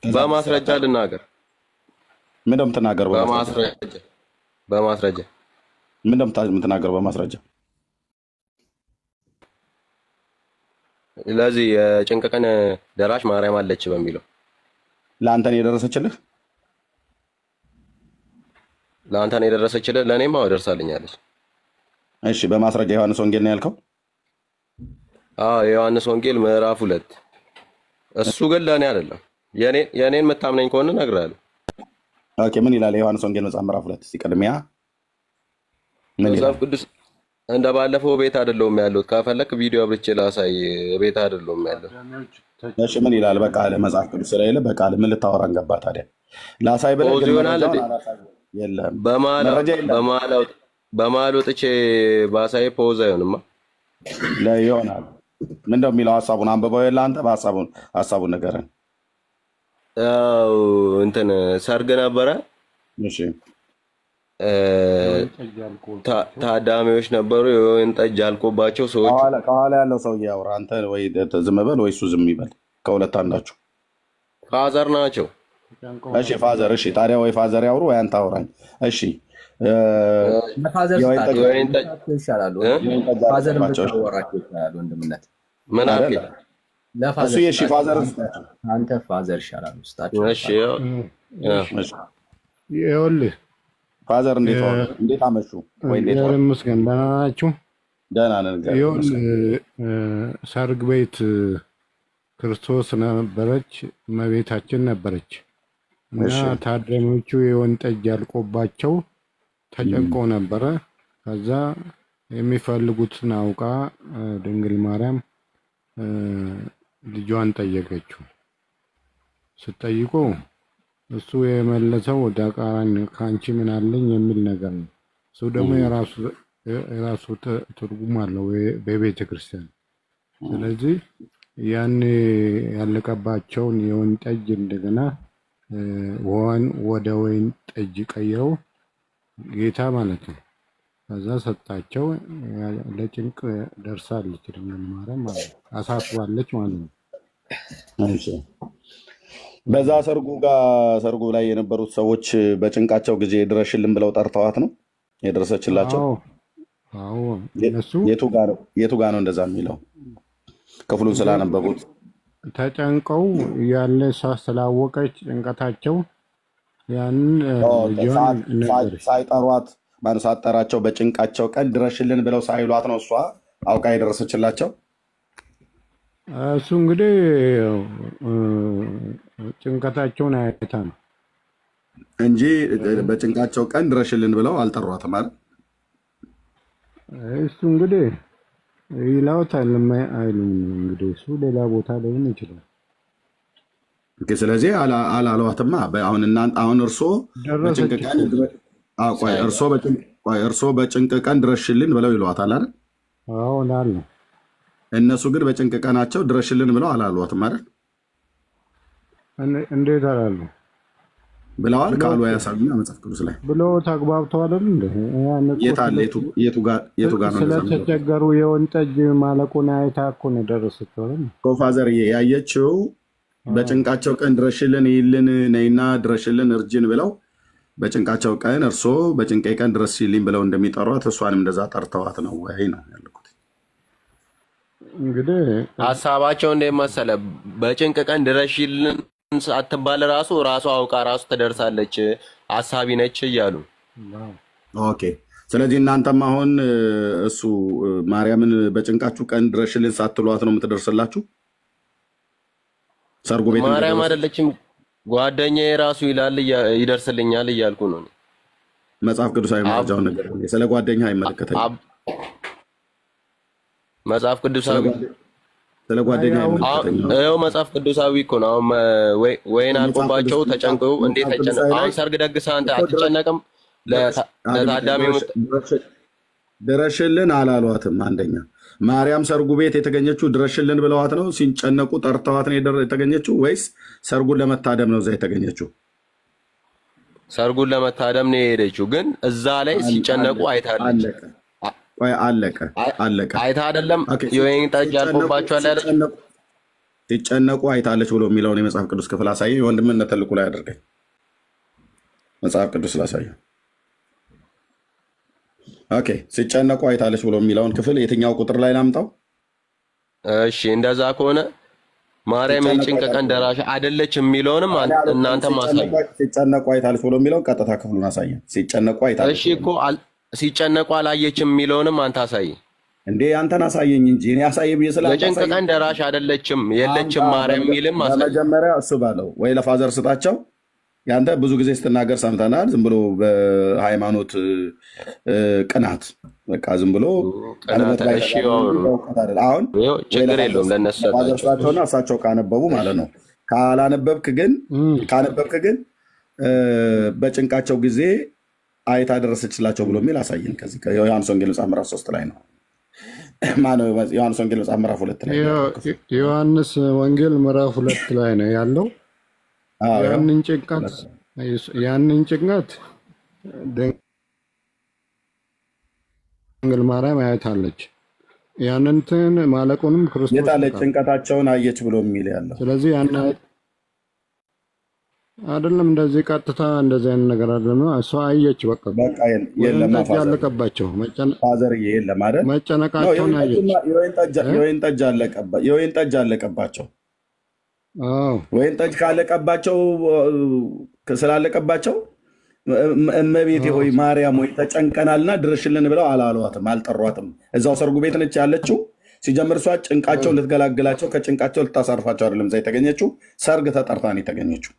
በማስረጃ ልናገር። ምን እንደምትናገር በማስረጃ ምን እንደምትናገር በማስረጃ ለዚህ የጭንቅ ቀን ደራሽ ማርያም አለች በሚለው ለአንተ ነው የደረሰችልህ? ለአንተ ነው የደረሰችልህ? ለእኔማ ደርሳልኛለች። እሺ በማስረጃ ዮሐንስ ወንጌል ነው ያልከው? የዮሐንስ ወንጌል ምዕራፍ 2 እሱ ግን ለእኔ አይደለም። የኔን የምታምነኝ ከሆነ እነግርሃለሁ። ኦኬ ምን ይላል ዮሐንስ ወንጌል ምዕራፍ 2? ሲቀድሚያ ምን ይላል? መጽሐፍ ቅዱስ እንደ ባለፈው ቤት አይደለም ያለው። ከፈለክ ቪዲዮ አብርቼ ላሳይ። ቤት አይደለም ያለው። እሺ ምን ይላል? በቃል መጽሐፍ ቅዱስ ስለሌለ በቃል ምን ልታወራን ገባ ታዲያ? ላሳይ ብለህ ግን የለም በመሀል ወጥቼ ባሳይ ፖዝ አይሆንማ። ይሆናል። ምን እንደሚለው ሐሳቡን አንብበው የለ አንተ ሐሳቡን ንገረን። እንትን ሰርግ ነበረ። እሺ ታዳሚዎች ነበሩ። የወይን ጠጅ አልቆባቸው ሰዎች ከኋላ ያለው ሰው ያወራ። አንተ ወይ ዝም በል ወይ እሱ ዝም ይበል። ከሁለት አንዳችሁ ፋዘር ናቸው። እሺ ፋዘር። እሺ ታዲያ ወይ ፋዘር ያወሩ ወይ አንተ አውራኝ። እሺ ፋዘር ይሻላል። ፋዘር ብታወራቸው ይሻላል ወንድምነት። ምን አልከኝ? እሱ የሺ ፋዘር አንተ ፋዘር ይሻላል ውስጣቸው። እሺ ይኸውልህ ፋዘር እንዴት አመሹ? ወይ እንዴት ነው? መስገን ደህና ናችሁ? ደህና ነን። ይኸውልህ ሰርግ ቤት ክርስቶስ ነበረች፣ እመቤታችን ነበረች እና ታዳሚዎቹ የወይን ጠጅ ያልቆባቸው ተጨንቆ ነበረ። ከዛ የሚፈልጉትን አውቃ ድንግል ማርያም ልጇን ጠየቀችው። ስትጠይቁ እሱ የመለሰው ወደ ቃራን ካንቺ ምን አለኝ የሚል ነገር ነው። እሱ ደግሞ የራሱ ትርጉም አለው በቤተ ክርስቲያን። ስለዚህ ያን ያለቀባቸውን የወይን ጠጅ እንደገና ወደ ወይን ጠጅ ቀይረው ጌታ ማለት ነው። ከዛ ሰጣቸው። ለጭንቅ ደርሳለች ድንግል ማርያም ማለት ነው። አሳስባለች ማለት ነው። እሺ በዛ ሰርጉ ላይ የነበሩት ሰዎች በጭንቃቸው ጊዜ ድረሽልን ብለው ጠርተዋት ነው የደረሰችላቸው? አዎ እነሱ የቱ ጋ ነው እንደዛ የሚለው? ክፍሉን ስላነበቡት ተጨንቀው ያለ እሷ ስላወቀች ጭንቀታቸው ያንን ሳይጠሯት ሳጠራቸው በጭንቃቸው ቀን ድረሽልን ብለው ሳይሏት ነው እሷ አውቃ የደረሰችላቸው? እሱ እንግዲህ ጭንቀታቸውን አይታ ነው እንጂ በጭንቃቸው ቀን ድረሽልን ብለው አልጠሯትም አይደል? እሱ እንግዲህ ይላውታል አይሉም። እንግዲህ እሱ ሌላ ቦታ ላይሆን ይችላል። ስለዚህ አላሏትማ። አሁን እርሶ በጭንቅ ቀን ድረሽልን ብለው ይሏታል አይደል? አዎ ላሉ እነሱ ግን በጭንቅ ቀናቸው ድረሽልን ብለው አላሏትም አይደል? እንዴት አላሉ? ብለዋል ካሉ ያሳዩና መጽሐፍ ቅዱስ ላይ ብሎ ተግባብተዋል አይደል እንዴ? የታለ የቱ ጋር ነው ስለተቸገሩ የወይን ጠጅ ማለቁን አይታ እኮ ነው የደረሰችው አይደል? ኮፋዘር ያየችው በጭንቃቸው ቀን ድረሽልን ይልን ነይና ድረሽልን እርጅን ብለው በጭንቃቸው ቀን እርሶ በጭንቄ ቀን ድረስልኝ ብለው እንደሚጠሯት እሷንም እንደዛ ጠርተዋት ነው ወይ ነው ያልኩት። እንግዲህ ሀሳባቸው እንደመሰለ በጭንቅ ቀን ድረሽልን ሳትባል ራሱ አውቃ ራሱ ትደርሳለች አሳቢ ነች እያሉ። ኦኬ ስለዚህ እናንተም አሁን እሱ ማርያምን በጭንቃችሁ ቀን ድረሽልን ሳትሏት ነው የምትደርስላችሁ? ሰርጉ ቤት ማርያም አይደለችም ጓደኛዬ ራሱ ይላል ይደርስልኛል እያልኩ ነው። መጽሐፍ ቅዱሳዊ መረጃው ነገር ስለ ጓደኛ አይመለከተኝም። መጽሐፍ ቅዱሳዊ ስለ ጓደኛ አይመለከተኝም። ይኸው መጽሐፍ ቅዱሳዊ እኮ ነው። ወይን አልቆባቸው ተጨንቀው እንዴት ተጨነቁ? አሁን ሰርግ ደግሰህ አንተ አትጨነቅም? ለታዳሚው ድረሽልን አላሏትም። አንደኛ ማርያም ሰርጉ ቤት የተገኘችው ድረሽልን ብለዋት ነው? ሲጨነቁ ጠርተዋት ነው የተገኘችው ወይስ ሰርጉን ለመታደም ነው እዛ የተገኘችው? ሰርጉን ለመታደም ነው የሄደችው፣ ግን እዛ ላይ ሲጨነቁ አይታለች። አለቀ አይታ አይደለም የወይን ጠጅ አልቆባቸዋል አይደል? ሲጨነቁ አይታለች ብሎ የሚለውን የመጽሐፍ ቅዱስ ክፍል አሳየኝ። ወንድምነት ትልቁ ላይ አድርገኝ መጽሐፍ ቅዱስ ላሳየው። ኦኬ ሲጨነቁ አይታለች ብሎ የሚለውን ክፍል የትኛው ቁጥር ላይ ላምጣው? እሺ እንደዛ ከሆነ ማርያም የጭንቅ ቀን ደራሽ አይደለች የሚለውንም እናንተ ማሳዩ። ሲጨነቁ አይታለች ብሎ የሚለውን ቀጥታ ክፍሉን አሳየን። ሲጨነቁ አይታለች። እሺ እኮ ሲጨነቁ አላየችም የሚለውንም አንተ አሳይ እንዴ። አንተን አሳየኝ እንጂ እኔ አሳየ ብዬ ስላልኩ የጭንቅ ቀን ደራሽ አይደለችም የለችም ማርያም የሚልም አሳይ። መጀመሪያ እሱ ባለው ወይ ለፋዘር ስጣቸው። ያንተ ብዙ ጊዜ ስትናገር ሰምተናል። ዝም ብሎ በሃይማኖት ቅናት በቃ ዝም ብሎ አሁን ችግር የለውም ለነሱ ፋዘርሳቸውና እሳቸው ካነበቡ ማለት ነው። ካነበብክ ግን በጭንቃቸው ጊዜ አይታ ደረሰችላቸው ብሎ የሚል አሳየን። ከዚህ ከዮሐንስ ወንጌል መጽሐፍ ምዕራፍ 3 ላይ ነው። ማነው ዮሐንስ ወንጌል መጽሐፍ ምዕራፍ 2 ላይ ዮሐንስ ወንጌል ምዕራፍ 2 ላይ ነው ያለው። ያንን ጭንቀት ድንግል ማርያም አይታለች። ያንን ማለቁንም ክርስቶስ የታለች ጭንቀታቸውን አየች ብሎ የሚል ያለው። ስለዚህ ያን አይደለም እንደዚህ ቀጥታ እንደዚህ አይነት ነገር አይደለም። እሷ አየች በቃ የለም ያለቀባቸው ፋዘር የለም አይደል? መጨነቃቸውን አየች። የወይን ጠጅ አለቀባቸው። ወይን ጠጅ ካለቀባቸው ስላለቀባቸው እመቤቴ ሆይ ማርያም ሆይ ተጨንቀናልና ድረሽልን ብለው አላሏትም፣ አልጠሯትም። እዛው ሰርጉ ቤት ነች ያለችው። ሲጀምር እሷ ጭንቃቸውን ልትገላግላቸው ከጭንቃቸው ልታሳርፋቸው አይደለም እዛ የተገኘችው። ሰርግ ተጠርታ ነው የተገኘችው።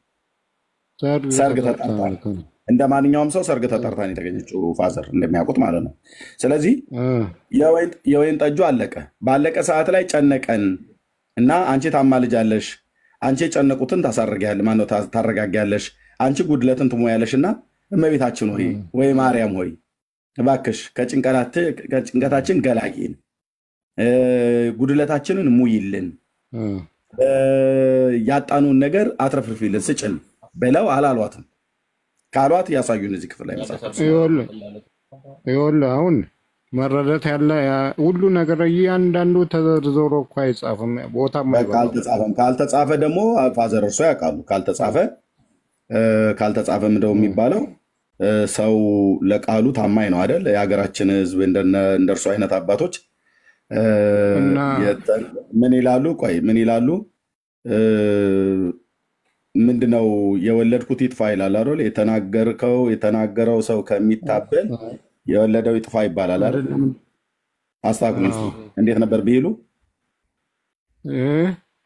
ሰርግ ተጠርታ እንደ ማንኛውም ሰው ሰርግ ተጠርታ ነው የተገኘችው፣ ፋዘር እንደሚያውቁት ማለት ነው። ስለዚህ የወይን ጠጁ አለቀ። ባለቀ ሰዓት ላይ ጨነቀን እና አንቺ ታማልጃለሽ፣ አንቺ የጨነቁትን ታረጋጊያለሽ፣ አንቺ ጉድለትን ትሞያለሽ እና እመቤታችን ሆይ ወይ ማርያም ሆይ እባክሽ ከጭንቀታችን ገላጊን፣ ጉድለታችንን ሙይልን፣ ያጣኑን ነገር አትረፍርፊልን፣ ስጭን ብለው አላሏትም። ካሏት ያሳዩን እዚህ ክፍል ላይ መጽሐፍ። ይኸውልህ አሁን መረዳት ያለ ሁሉ ነገር እያንዳንዱ ተዘርዝሮ እኮ አይጻፍም። ቦታም ካልተጻፈ ደግሞ ፋዘር እርሶ ያውቃሉ። ካልተጻፈ ምንድነው የሚባለው? ሰው ለቃሉ ታማኝ ነው አይደል? የሀገራችን ሕዝብ እንደርሱ አይነት አባቶች ምን ይላሉ? ምን ይላሉ? ምንድነው የወለድኩት ይጥፋ ይላል አይደል? የተናገረው ሰው ከሚታበል የወለደው ይጥፋ ይባላል አይደል? አስታክሉ። እንዴት ነበር ቢሉ?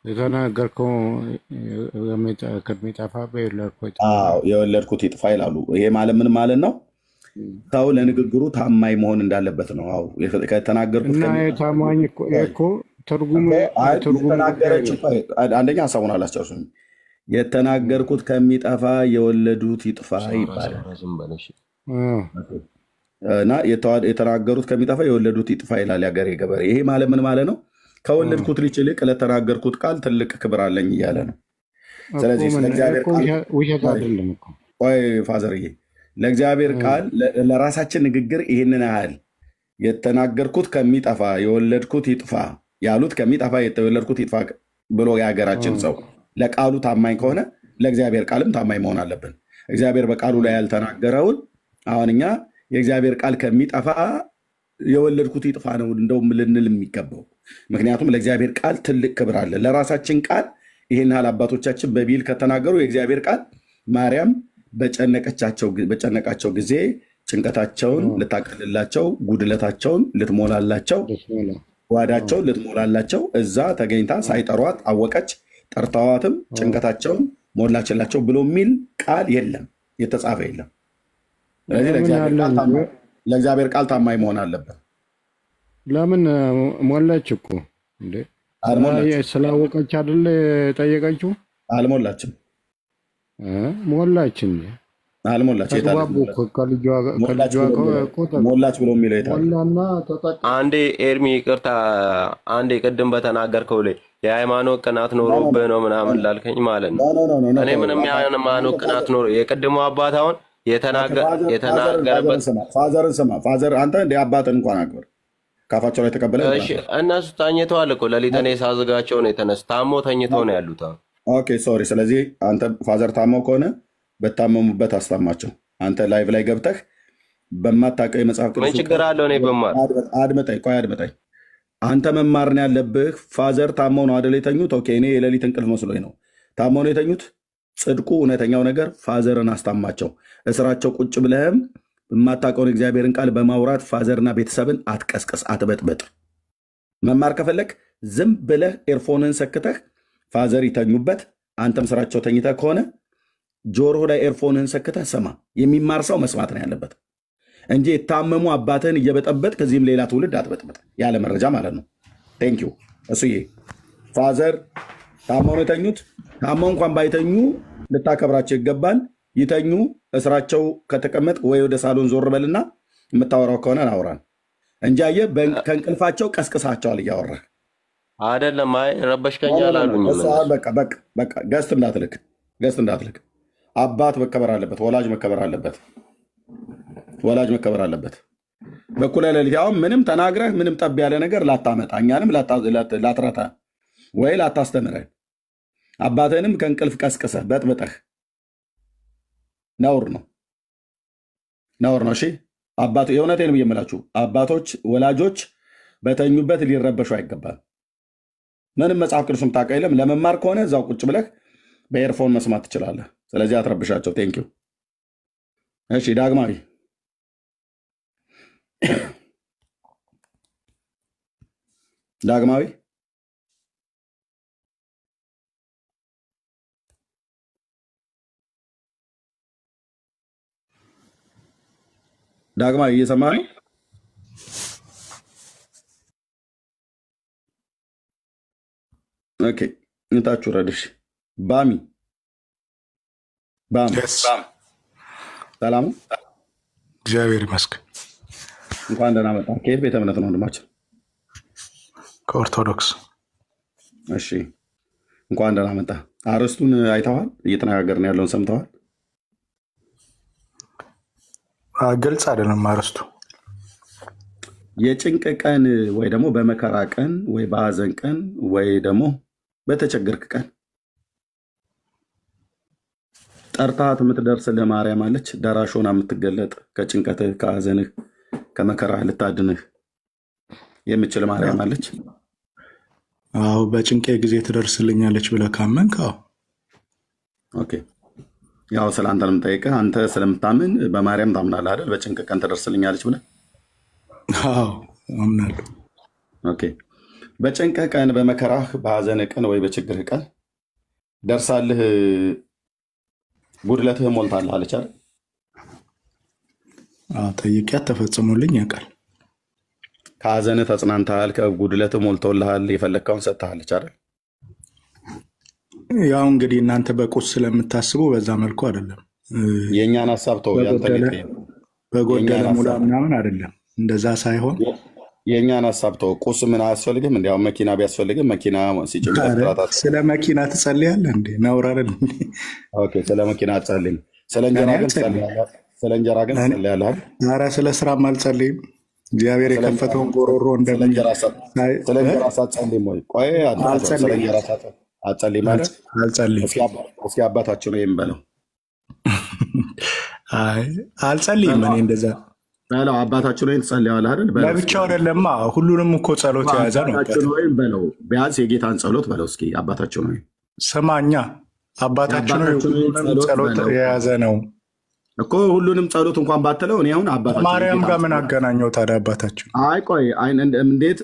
የተናገርከው ከሚጠፋ የወለድኩት ይጥፋ ይላሉ። ይሄ ማለት ምን ማለት ነው? ሰው ለንግግሩ ታማኝ መሆን እንዳለበት ነው። አዎ ከተናገርኩት ታማኝ እኮ ትርጉሙ አንደኛ ሀሳቡን አላስጨርሱም። የተናገርኩት ከሚጠፋ የወለዱት ይጥፋ ይባላል እና የተናገሩት ከሚጠፋ የወለዱት ይጥፋ ይላል ያገሬ ገበሬ። ይሄ ማለት ምን ማለት ነው? ከወለድኩት ልጅ ይልቅ ለተናገርኩት ቃል ትልቅ ክብር አለኝ እያለ ነው። ስለዚህ ስለ እግዚአብሔር ቃል ቆይ ፋዘርዬ፣ ለእግዚአብሔር ቃል ለራሳችን ንግግር ይህንን ያህል የተናገርኩት ከሚጠፋ የወለድኩት ይጥፋ ያሉት ከሚጠፋ የወለድኩት ይጥፋ ብሎ የሀገራችን ሰው ለቃሉ ታማኝ ከሆነ ለእግዚአብሔር ቃልም ታማኝ መሆን አለብን። እግዚአብሔር በቃሉ ላይ ያልተናገረውን አሁን እኛ የእግዚአብሔር ቃል ከሚጠፋ የወለድኩት ይጥፋ ነው እንደውም ልንል የሚገባው። ምክንያቱም ለእግዚአብሔር ቃል ትልቅ ክብር አለ። ለራሳችን ቃል ይህን ያህል አባቶቻችን በቢል ከተናገሩ የእግዚአብሔር ቃል ማርያም በጨነቃቸው ጊዜ ጭንቀታቸውን ልታቀልላቸው፣ ጉድለታቸውን ልትሞላላቸው፣ ጓዳቸውን ልትሞላላቸው እዛ ተገኝታ ሳይጠሯት አወቀች፣ ጠርተዋትም ጭንቀታቸውን ሞላችላቸው ብሎ የሚል ቃል የለም፣ የተጻፈ የለም። ስለዚህ ለእግዚአብሔር ቃል ታማኝ መሆን አለበት። ለምን ሞላች እኮ እንዴ? ስላወቀች አይደለ የጠየቀችው? አልሞላችም። ሞላች እንጂ አልሞላች። ሞላች ብሎ የሚለው አንዴ ኤርሚ ይቅርታ፣ አንዴ ቅድም በተናገርከው ላይ የሃይማኖት ቅናት ኖሮብህ ነው ምናምን ላልከኝ ማለት ነው። እኔ ምንም የሃይማኖት ቅናት ኖሮ የቅድሞ አባት አሁን የተናገረበት ፋዘርን ስማ። ፋዘር አንተ እንደ አባትን እንኳን አክብር። ካፋቸው ላይ ተቀበለ። እሺ እነሱ ተኝተዋል እኮ ሌሊት እኔ ሳዝጋቸው ነው የተነሱ። ታሞ ተኝተው ነው ያሉት። ኦኬ ሶሪ። ስለዚህ አንተ ፋዘር ታመው ከሆነ በታመሙበት አስታማቸው። አንተ ላይቭ ላይ ገብተህ በማታውቀው የመጽሐፍ ቅዱስ ምን ችግር አለው? እኔ በማር አድመጠኝ፣ ቆይ አድመጠኝ። አንተ መማር ነው ያለብህ። ፋዘር ታመው ነው አይደል የተኙት? ኦኬ እኔ የሌሊት እንቅልፍ መስሎኝ ነው። ታመው ነው የተኙት። ጽድቁ እውነተኛው ነገር ፋዘርን አስታማቸው። እስራቸው ቁጭ ብለህም የማታውቀውን እግዚአብሔርን ቃል በማውራት ፋዘርና ቤተሰብን አትቀስቀስ፣ አትበጥበጥ። መማር ከፈለግ ዝም ብለህ ኤርፎንን ሰክተህ ፋዘር ይተኙበት፣ አንተም ስራቸው ተኝተህ ከሆነ ጆሮ ላይ ኤርፎንን ሰክተህ ስማ። የሚማር ሰው መስማት ነው ያለበት እንጂ የታመሙ አባትህን እየበጠበጥ ከዚህም ሌላ ትውልድ አትበጥበጥ፣ ያለ መረጃ ማለት ነው። ቴንክ ዩ እሱዬ። ፋዘር ታመው ነው የተኙት። ታመው እንኳን ባይተኙ ልታከብራቸው ይገባል። ይተኙ። እስራቸው ከተቀመጥ ወይ ወደ ሳሎን ዞር በልና የምታወራው ከሆነ አውራን እንጂ አየህ ከእንቅልፋቸው ቀስቅሳቸዋል እያወራህ አይደለም። አይ ረበሽከኛል አሉኝ። በቃ ገስት እንዳትልክ። አባት መከበር አለበት። ወላጅ መከበር አለበት። በኩለ ሌሊት አሁን ምንም ተናግረህ ምንም ጠብ ያለ ነገር ላታመጣ፣ እኛንም ላትረታ ወይ ላታስተምረን፣ አባትህንም ከእንቅልፍ ቀስቅሰህ በጥብጠህ ነውር ነው። እሺ የእውነቴን ብዬ የምላችሁ አባቶች፣ ወላጆች በተኙበት ሊረበሹ አይገባል። ምንም መጽሐፍ ቅዱስም ታውቅ የለም። ለመማር ከሆነ እዛው ቁጭ ብለህ በኤርፎን መስማት ትችላለህ። ስለዚህ አትረብሻቸው። ቴንኪው። እሺ ዳግማዊ እየሰማህ ነው? ኦኬ እንታችሁ ረድሽ ባሚ ሰላም፣ እግዚአብሔር ይመስገን። እንኳን ደህና መጣ። ከየት ቤተ እምነት ነው ወንድማችን? ከኦርቶዶክስ። እሺ እንኳን ደህና መጣ። አርዕስቱን አይተዋል? እየተነጋገርን ያለውን ሰምተዋል? ግልጽ አይደለም አርዕስቱ። የጭንቅ ቀን ወይ ደግሞ በመከራ ቀን ወይ በሐዘን ቀን ወይ ደግሞ በተቸገርክ ቀን ጠርታት የምትደርስልህ ማርያም አለች። ደራሽ ሆና የምትገለጥ ከጭንቀትህ ከሐዘንህ ከመከራህ ልታድንህ የምችል ማርያም አለች። አዎ በጭንቄ ጊዜ ትደርስልኛለች ብለህ ካመንክ ኦኬ። ያው ስለ አንተ ነው የምጠይቅህ። አንተ ስለምታምን በማርያም ታምናለህ አይደል? በጭንቅ ቀን ትደርስልኛለች ብለህ? አዎ አምናለሁ። ኦኬ። በጭንቅህ ቀን በመከራህ በሐዘንህ ቀን ወይ በችግርህ ቀን ደርሳልህ ጉድለትህ ሞልታለህ አለች አይደል? ጠይቂያት ተፈጽሞልኝ ያውቃል። ከሐዘንህ ተጽናንተሃል፣ ከጉድለትህ ሞልቶልሃል፣ የፈለግከውን ሰጥተሃለች አይደል? ያው እንግዲህ እናንተ በቁስ ስለምታስቡ በዛ መልኩ አይደለም። የእኛን ሀሳብ ተው። በጎደለ ሙላ ምናምን አይደለም። እንደዛ ሳይሆን የእኛን ሀሳብ ተወው። ቁስ ምን አያስፈልግም። እንዲያውም መኪና ቢያስፈልግም መኪና ሲጭንቀት ጥራታት ስለ መኪና ትጸልያለህ እንዴ? ነውር አይደል እንዴ? ኦኬ፣ ስለ መኪና አትጸልይም። ስለ እንጀራ ግን ትጸልያለህ። ስለ እንጀራ ግን ትጸልያለህ። ኧረ ስለ ስራም አልጸልይም። እግዚአብሔር የከፈተውን ጎሮሮ ስለ እንጀራ ሳትጸልይም ወይ? ቆይ ስለ እንጀራ አትጸልይም ማለት አልጸልይም። እስኪ አባታችሁ ነው የምበለው። አይ አልጸልይም። እኔ እንደዛ በለው አባታችሁ ነው ትጸልያለህ አይደል? ለብቻው አይደለማ። ሁሉንም እኮ ጸሎት የያዘ ነው። አባታችሁ ነው በለው። ቢያንስ የጌታን ጸሎት በለው እስኪ። አባታችሁ ነው ስማኛ። አባታችሁ ነው ሁሉንም ጸሎት የያዘ ነው እኮ። ሁሉንም ጸሎት እንኳን ባትለው እኔ አሁን አባታችሁ ማርያም ጋር ምን አገናኘው ታዲያ? አባታችሁ አይ ቆይ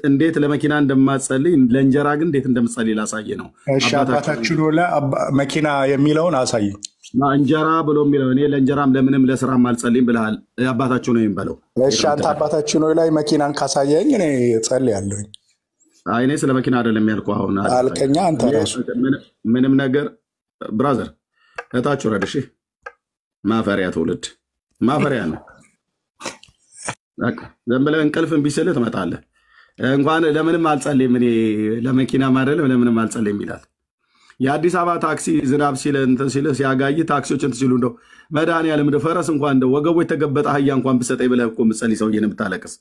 እንዴት ለመኪና እንደማትጸልይ ለእንጀራ ግን እንዴት እንደምትጸልይ ላሳየ ነው። እሺ አባታችሁ ነው ለመኪና የሚለውን አሳይ። እንጀራ ብሎ የሚለው እኔ ለእንጀራም ለምንም ለስራም አልጸልይም ብለሃል። አባታችሁ ነው የሚበለው። እሺ አንተ አባታችሁ ነው ላይ መኪናን ካሳየኝ እኔ እጸልያለሁኝ። አይ እኔ ስለ መኪና አይደለም ያልኩህ። አሁን አልከኛ አንተ ራሱ ምንም ነገር ብራዘር እታችሁ ረድ። እሺ ማፈሪያ ትውልድ ማፈሪያ ነው። በቃ ዝም ብለህ እንቅልፍ እምቢ ስልህ ትመጣለህ። እንኳን ለምንም አልጸልይም እኔ ለመኪናም አይደለም ለምንም አልጸልይም ይላል። የአዲስ አበባ ታክሲ ዝናብ ሲለ እንትን ሲለ ሲያጋይ ታክሲዎች እንትን ሲሉ እንደው መድኃኒዓለም እንደው ፈረስ እንኳን እንደው ወገቡ የተገበጠ አህያ እንኳን ብሰጠኝ ብለህ እኮ የምትጸልይ ሰውዬ ነው የምታለቅስ።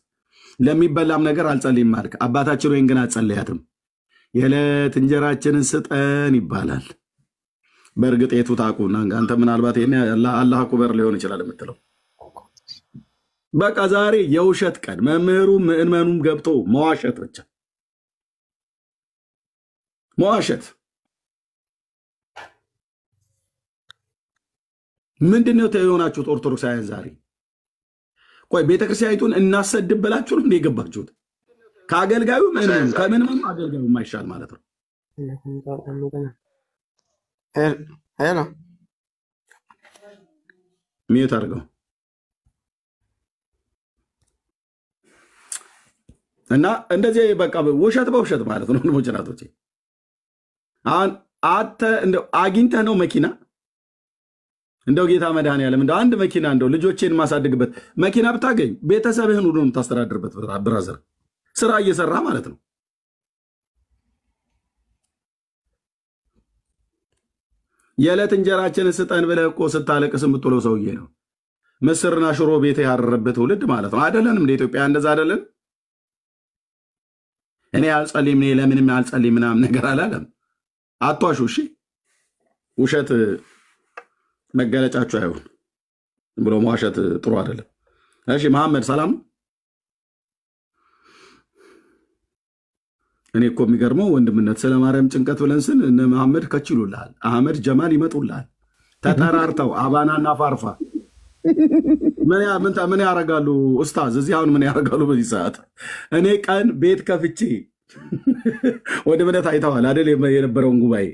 ለሚበላም ነገር አልጸልይም አልክ። አባታችን ወይን ግን አትጸልያትም። የዕለት እንጀራችንን ስጠን ይባላል። በእርግጥ የቱ ታውቁና አንተ ምናልባት ይሄን አላህ አክበር ሊሆን ይችላል የምትለው። በቃ ዛሬ የውሸት ቀን መምህሩ ምዕመኑም ገብቶ መዋሸት ብቻ መዋሸት። ምንድነው የሆናችሁት ኦርቶዶክሳውያን ዛሬ? ቆይ ቤተክርስቲያኒቱን እናሰድብ ብላችሁ ነው የገባችሁት? ከአገልጋዩ ምንም ከምንም አገልጋዩ የማይሻል ማለት ነው። ሄሎ ሚዩት አድርገው እና እንደዚህ በቃ ውሸት በውሸት ማለት ነው። ወንድሞች እናቶቼ፣ አሁን አንተ እንደው አግኝተህ ነው መኪና እንደው ጌታ መድኃኒዓለም እንደው አንድ መኪና እንደው ልጆቼን ማሳድግበት መኪና ብታገኝ ቤተሰብህን ሁሉ የምታስተዳድርበት ብራዘር ስራ እየሰራ ማለት ነው። የዕለት እንጀራችንን ስጠን ብለህ እኮ ስታለቅስ የምትውለው ሰውዬ ነው። ምስርና ሽሮ ቤት ያረረበት ትውልድ ማለት ነው። አይደለንም? እንደ ኢትዮጵያ እንደዛ አይደለን? እኔ አልጸልይም እኔ ለምንም አልጸልይም ምናምን ነገር አላለም። አትዋሹ እሺ። ውሸት መገለጫችሁ አይሆን ብሎ መዋሸት ጥሩ አይደለም። እሺ መሐመድ ሰላም። እኔ እኮ የሚገርመው ወንድምነት ስለ ማርያም ጭንቀት ብለን ስን እነ መሐመድ ከችሉልሃል፣ አህመድ ጀማል ይመጡልሃል ተጠራርተው አባናና ፋርፋ ምን ያደርጋሉ? ኡስታዝ እዚህ አሁን ምን ያደርጋሉ በዚህ ሰዓት? እኔ ቀን ቤት ከፍቼ ወደ እምነት አይተዋል አይደል? የነበረውን ጉባኤ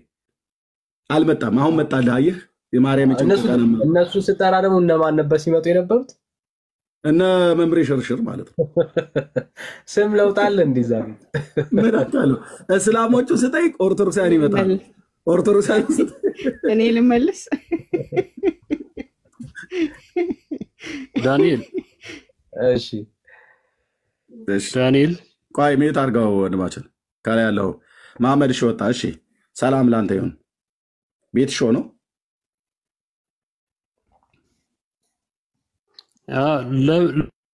አልመጣም። አሁን መጣልህ። አየህ የማርያም ጭንቀት እነሱ ስጠራ ደግሞ እነማን ነበር ሲመጡ የነበሩት? እነ መምሬ ሽርሽር ማለት ነው። ስም ለውጣለ እንዲዛ ምን አታለው? እስላሞቹ ስጠይቅ ኦርቶዶክሳውያን ይመጣል። ኦርቶዶክሳውያን እኔ ልመልስ። ዳንኤል እሺ ዳንኤል ቆይ ሜት አድርገው ወንድማችን ከላይ ያለው መሐመድ እሺ ወጣ። እሺ ሰላም ላንተ ይሁን። ቤት ሾ ነው።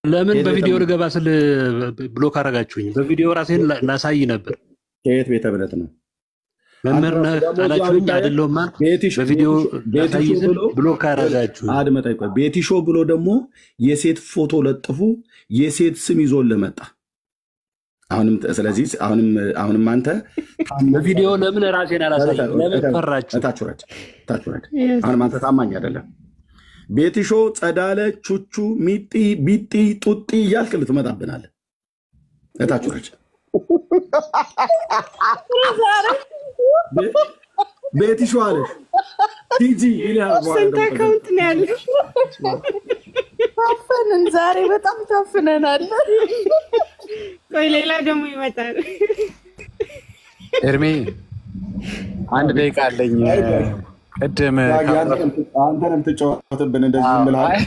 ለምን በቪዲዮ ልገባ ስል ብሎክ አደረጋችሁኝ? በቪዲዮ ራሴን ላሳይ ነበር። ከየት ቤተ እምነት ነው? መምህር ነህ አላችሁኝ አይደለሁም? በቪዲዮ ላሳይ ስል ብሎክ አደረጋችሁኝ። አድመጣኝ። ቆይ ቤቲ ሾ ብሎ ደግሞ የሴት ፎቶ ለጥፉ የሴት ስም ይዞልህ መጣ። አሁንም ስለዚህ አሁንም አንተ በቪዲዮ ለምን ራሴን አላሳይ? ለምን ፈራችሁ? ታችሁራች አሁንም አንተ ታማኝ አይደለም። ቤቲሾ ጸዳለ ቹቹ ሚጢ ቢጢ ጡጢ እያልክ ልትመጣብናለህ። እታችሁራች ቤቲሾ አለሽ ቲጂ ስንት አካውንት ነው ያለሽ? ታፈንን ዛሬ በጣም ታፍነናል። ቆይ ሌላ ደግሞ ይመጣል። ኤርሚ አንድ ደቂቃ አለኝ። ቅድም አንተንም ትጫወትብን እንደዚህ ምልሃል።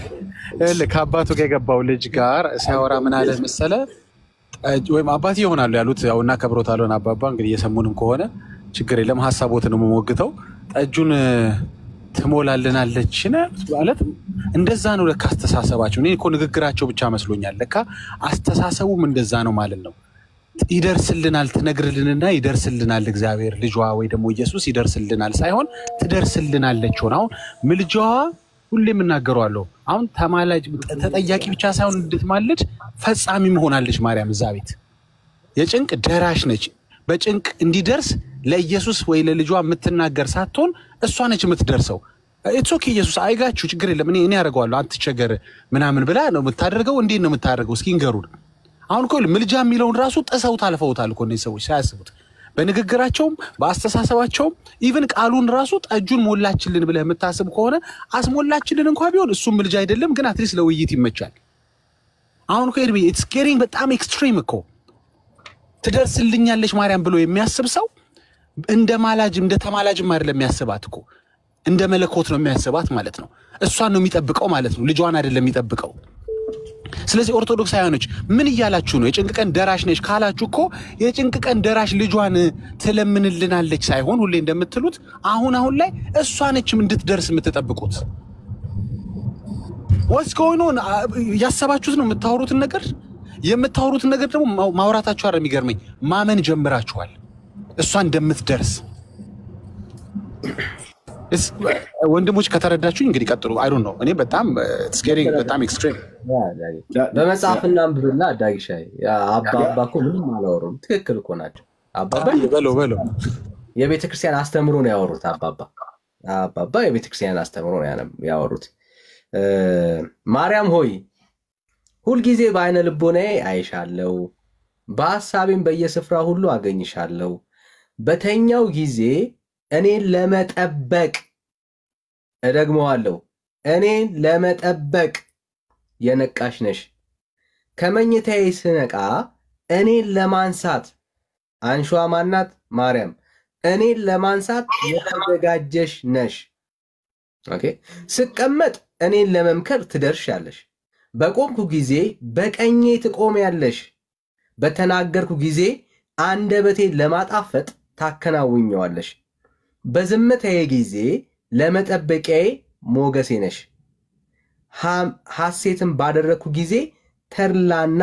ከአባቱ ጋር የገባው ልጅ ጋር ሲያወራ ምን አለ መሰለ? ወይም አባቴ ይሆናሉ ያሉት ያው እና ከብሮታለን አባባ እንግዲህ እየሰሙንም ከሆነ ችግር የለም ሐሳቦትን ነው የምሞግተው። ጠጁን ትሞላልናለች ማለት እንደዛ ነው ለካ አስተሳሰባቸው። እኔ እኮ ንግግራቸው ብቻ መስሎኛል፣ ለካ አስተሳሰቡም እንደዛ ነው ማለት ነው። ይደርስልናል ትነግርልንና ይደርስልናል እግዚአብሔር ልጇ ወይ ደግሞ ኢየሱስ ይደርስልናል ሳይሆን ትደርስልናለች። ሆነ ምልጃዋ ሁሌም እናገራለሁ። አሁን ተማላጅ ተጠያቂ ብቻ ሳይሆን እንድትማልድ ፈጻሚ መሆናለች ማርያም እዛ ቤት። የጭንቅ ደራሽ ነች። በጭንቅ እንዲደርስ ለኢየሱስ ወይ ለልጇ የምትናገር ሳትሆን እሷ ነች የምትደርሰው። ኢትስ ኦኬ ኢየሱስ አይጋችሁ ችግር የለም እኔ ያደርገዋለሁ አትቸገር ምናምን ብላ ነው የምታደርገው። እንዴት ነው የምታደርገው? እስኪ ንገሩን። አሁን እኮ ምልጃ የሚለውን ራሱ ጥሰው ታልፈውታል እኮ እነዚህ ሰዎች ሳያስቡት፣ በንግግራቸውም በአስተሳሰባቸውም ኢቭን ቃሉን ራሱ ጠጁን ሞላችልን ብለህ የምታስብ ከሆነ አስሞላችልን እንኳን ቢሆን እሱም ምልጃ አይደለም፣ ግን አትሊስት ለውይይት ይመቻል። አሁን እኮ ኤርሚ ኢትስ ጌቲንግ በጣም ኤክስትሪም እኮ። ትደርስልኛለች ማርያም ብሎ የሚያስብ ሰው እንደ ማላጅም እንደ ተማላጅም አይደለም የሚያስባት እኮ እንደ መለኮት ነው የሚያስባት ማለት ነው። እሷን ነው የሚጠብቀው ማለት ነው፣ ልጇን አይደለም የሚጠብቀው። ስለዚህ ኦርቶዶክሳውያኖች ምን እያላችሁ ነው? የጭንቅ ቀን ደራሽ ነች ካላችሁ እኮ የጭንቅ ቀን ደራሽ ልጇን ትለምንልናለች ሳይሆን ሁሌ እንደምትሉት አሁን ላይ እሷ ነች እንድትደርስ የምትጠብቁት። what's going on? ያሰባችሁት ነው የምታወሩትን ነገር ደግሞ ማውራታችሁ አይደል የሚገርመኝ፣ ማመን ጀምራችኋል እሷ እንደምትደርስ። ወንድሞች ከተረዳችሁ እንግዲህ ቀጥሉ። አይ ዶንት ኖ እኔ በጣም ስኬሪንግ በጣም ኤክስትሪም በመጽሐፍና አንብብና አዳጊሻይ አባባ እኮ ምንም አላወሩም። ትክክል እኮ ናቸው። አባባ በለው የቤተክርስቲያን አስተምሮ ነው ያወሩት። አባባ የቤተክርስቲያን አስተምሮ ነው ያወሩት። ማርያም ሆይ ሁልጊዜ በአይነ ልቦናዬ አይሻለው፣ በሐሳቤም በየስፍራ ሁሉ አገኝሻለሁ። በተኛው ጊዜ እኔን ለመጠበቅ እደግመዋለሁ፣ እኔን ለመጠበቅ የነቃሽ ነሽ። ከመኝታዬ ስነቃ እኔን ለማንሳት አንሿ ማናት? ማርያም። እኔን ለማንሳት የተዘጋጀሽ ነሽ። ኦኬ። ስቀመጥ እኔን ለመምከር ትደርሻለሽ። በቆምኩ ጊዜ በቀኜ ትቆሚያለሽ። በተናገርኩ ጊዜ አንደበቴን ለማጣፈጥ ታከናውኛለሽ። በዝምታዬ ጊዜ ለመጠበቂያዬ ሞገሴ ነሽ። ሐሴትን ባደረኩ ጊዜ ተድላና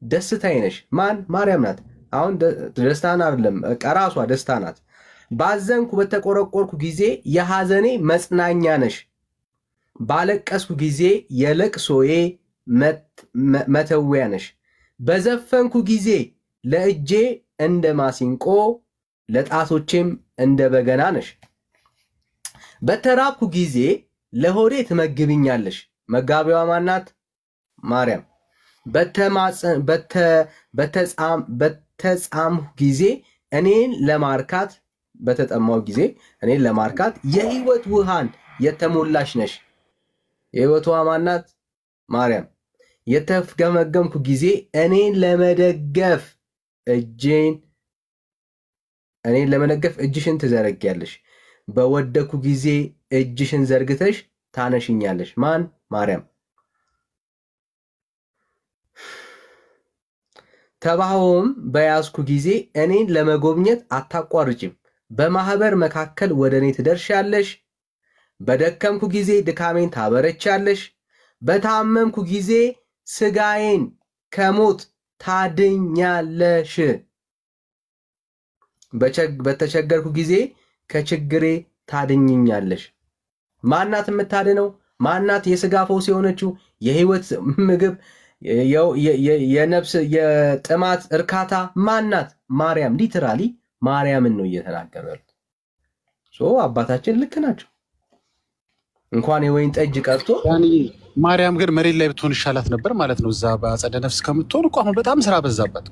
ደስታዬ ነሽ። ማን? ማርያም ናት። አሁን ደስታና አይደለም ራሷ ደስታ ናት። ባዘንኩ በተቆረቆርኩ ጊዜ የሐዘኔ መጽናኛ ነሽ። ባለቀስኩ ጊዜ የለቅሶዬ መተዊያ ነሽ። በዘፈንኩ ጊዜ ለእጄ እንደ ማሲንቆ ለጣቶቼም እንደ በገና ነሽ። በተራብኩ ጊዜ ለሆዴ ትመግብኛለሽ። መጋቢዋ ማናት? ማርያም። በተጻምሁ ጊዜ እኔን ለማርካት በተጠማው ጊዜ እኔን ለማርካት የህይወት ውሃን የተሞላሽ ነሽ። የህይወት ውሃ ማናት? ማርያም። የተፍገመገምኩ ጊዜ እኔን ለመደገፍ እጅሽን ትዘረጊያለሽ። በወደኩ ጊዜ እጅሽን ዘርግተሽ ታነሽኛለሽ። ማን? ማርያም። ተባህዎም በያዝኩ ጊዜ እኔን ለመጎብኘት አታቋርጭም። በማህበር መካከል ወደ እኔ ትደርሻለሽ። በደከምኩ ጊዜ ድካሜን ታበረቻለሽ። በታመምኩ ጊዜ ስጋዬን ከሞት ታድኛለሽ። በተቸገርኩ ጊዜ ከችግሬ ታድኝኛለሽ። ማናት የምታድነው? ማናት የስጋ ፈውስ የሆነችው የህይወት ምግብ የነፍስ የጥማት እርካታ ማናት? ማርያም። ሊትራሊ ማርያምን ነው እየተናገሩ ያሉት። አባታችን ልክ ናቸው። እንኳን የወይን ጠጅ ቀርቶ ማርያም ግን መሬት ላይ ብትሆን ይሻላት ነበር ማለት ነው። እዛ በአጸደ ነፍስ ከምትሆን እኮ አሁን በጣም ስራ በዛባት።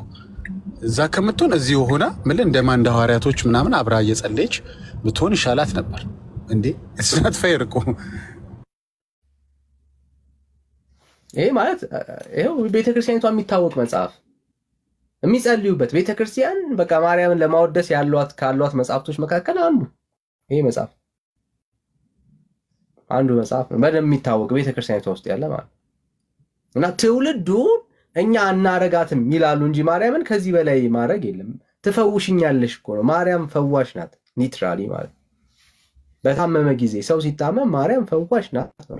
እዛ ከምትሆን እዚህ ሆና ምን እንደማን እንደ ሐዋርያቶች ምናምን አብራ እየጸለየች ብትሆን ይሻላት ነበር እንዴ። እስናት ፋይር እኮ ይሄ ማለት ይሄው ቤተክርስቲያኒቷ የሚታወቅ መጽሐፍ የሚጸልዩበት ቤተክርስቲያን በቃ ማርያምን ለማወደስ ካሏት መጽሐፍቶች መካከል አንዱ ይሄ መጽሐፍ በደንብ የሚታወቅ ቤተክርስቲያኒቷ ውስጥ ያለ ማለት እና ትውልዱን እኛ እናረጋትም ይላሉ እንጂ ማርያምን ከዚህ በላይ ማድረግ የለም። ትፈውሽኛለሽ እኮ ነው። ማርያም ፈዋሽ ናት። ሊትራሊ ማለት በታመመ ጊዜ ሰው ሲታመም ማርያም ፈዋሽ ናት ነው።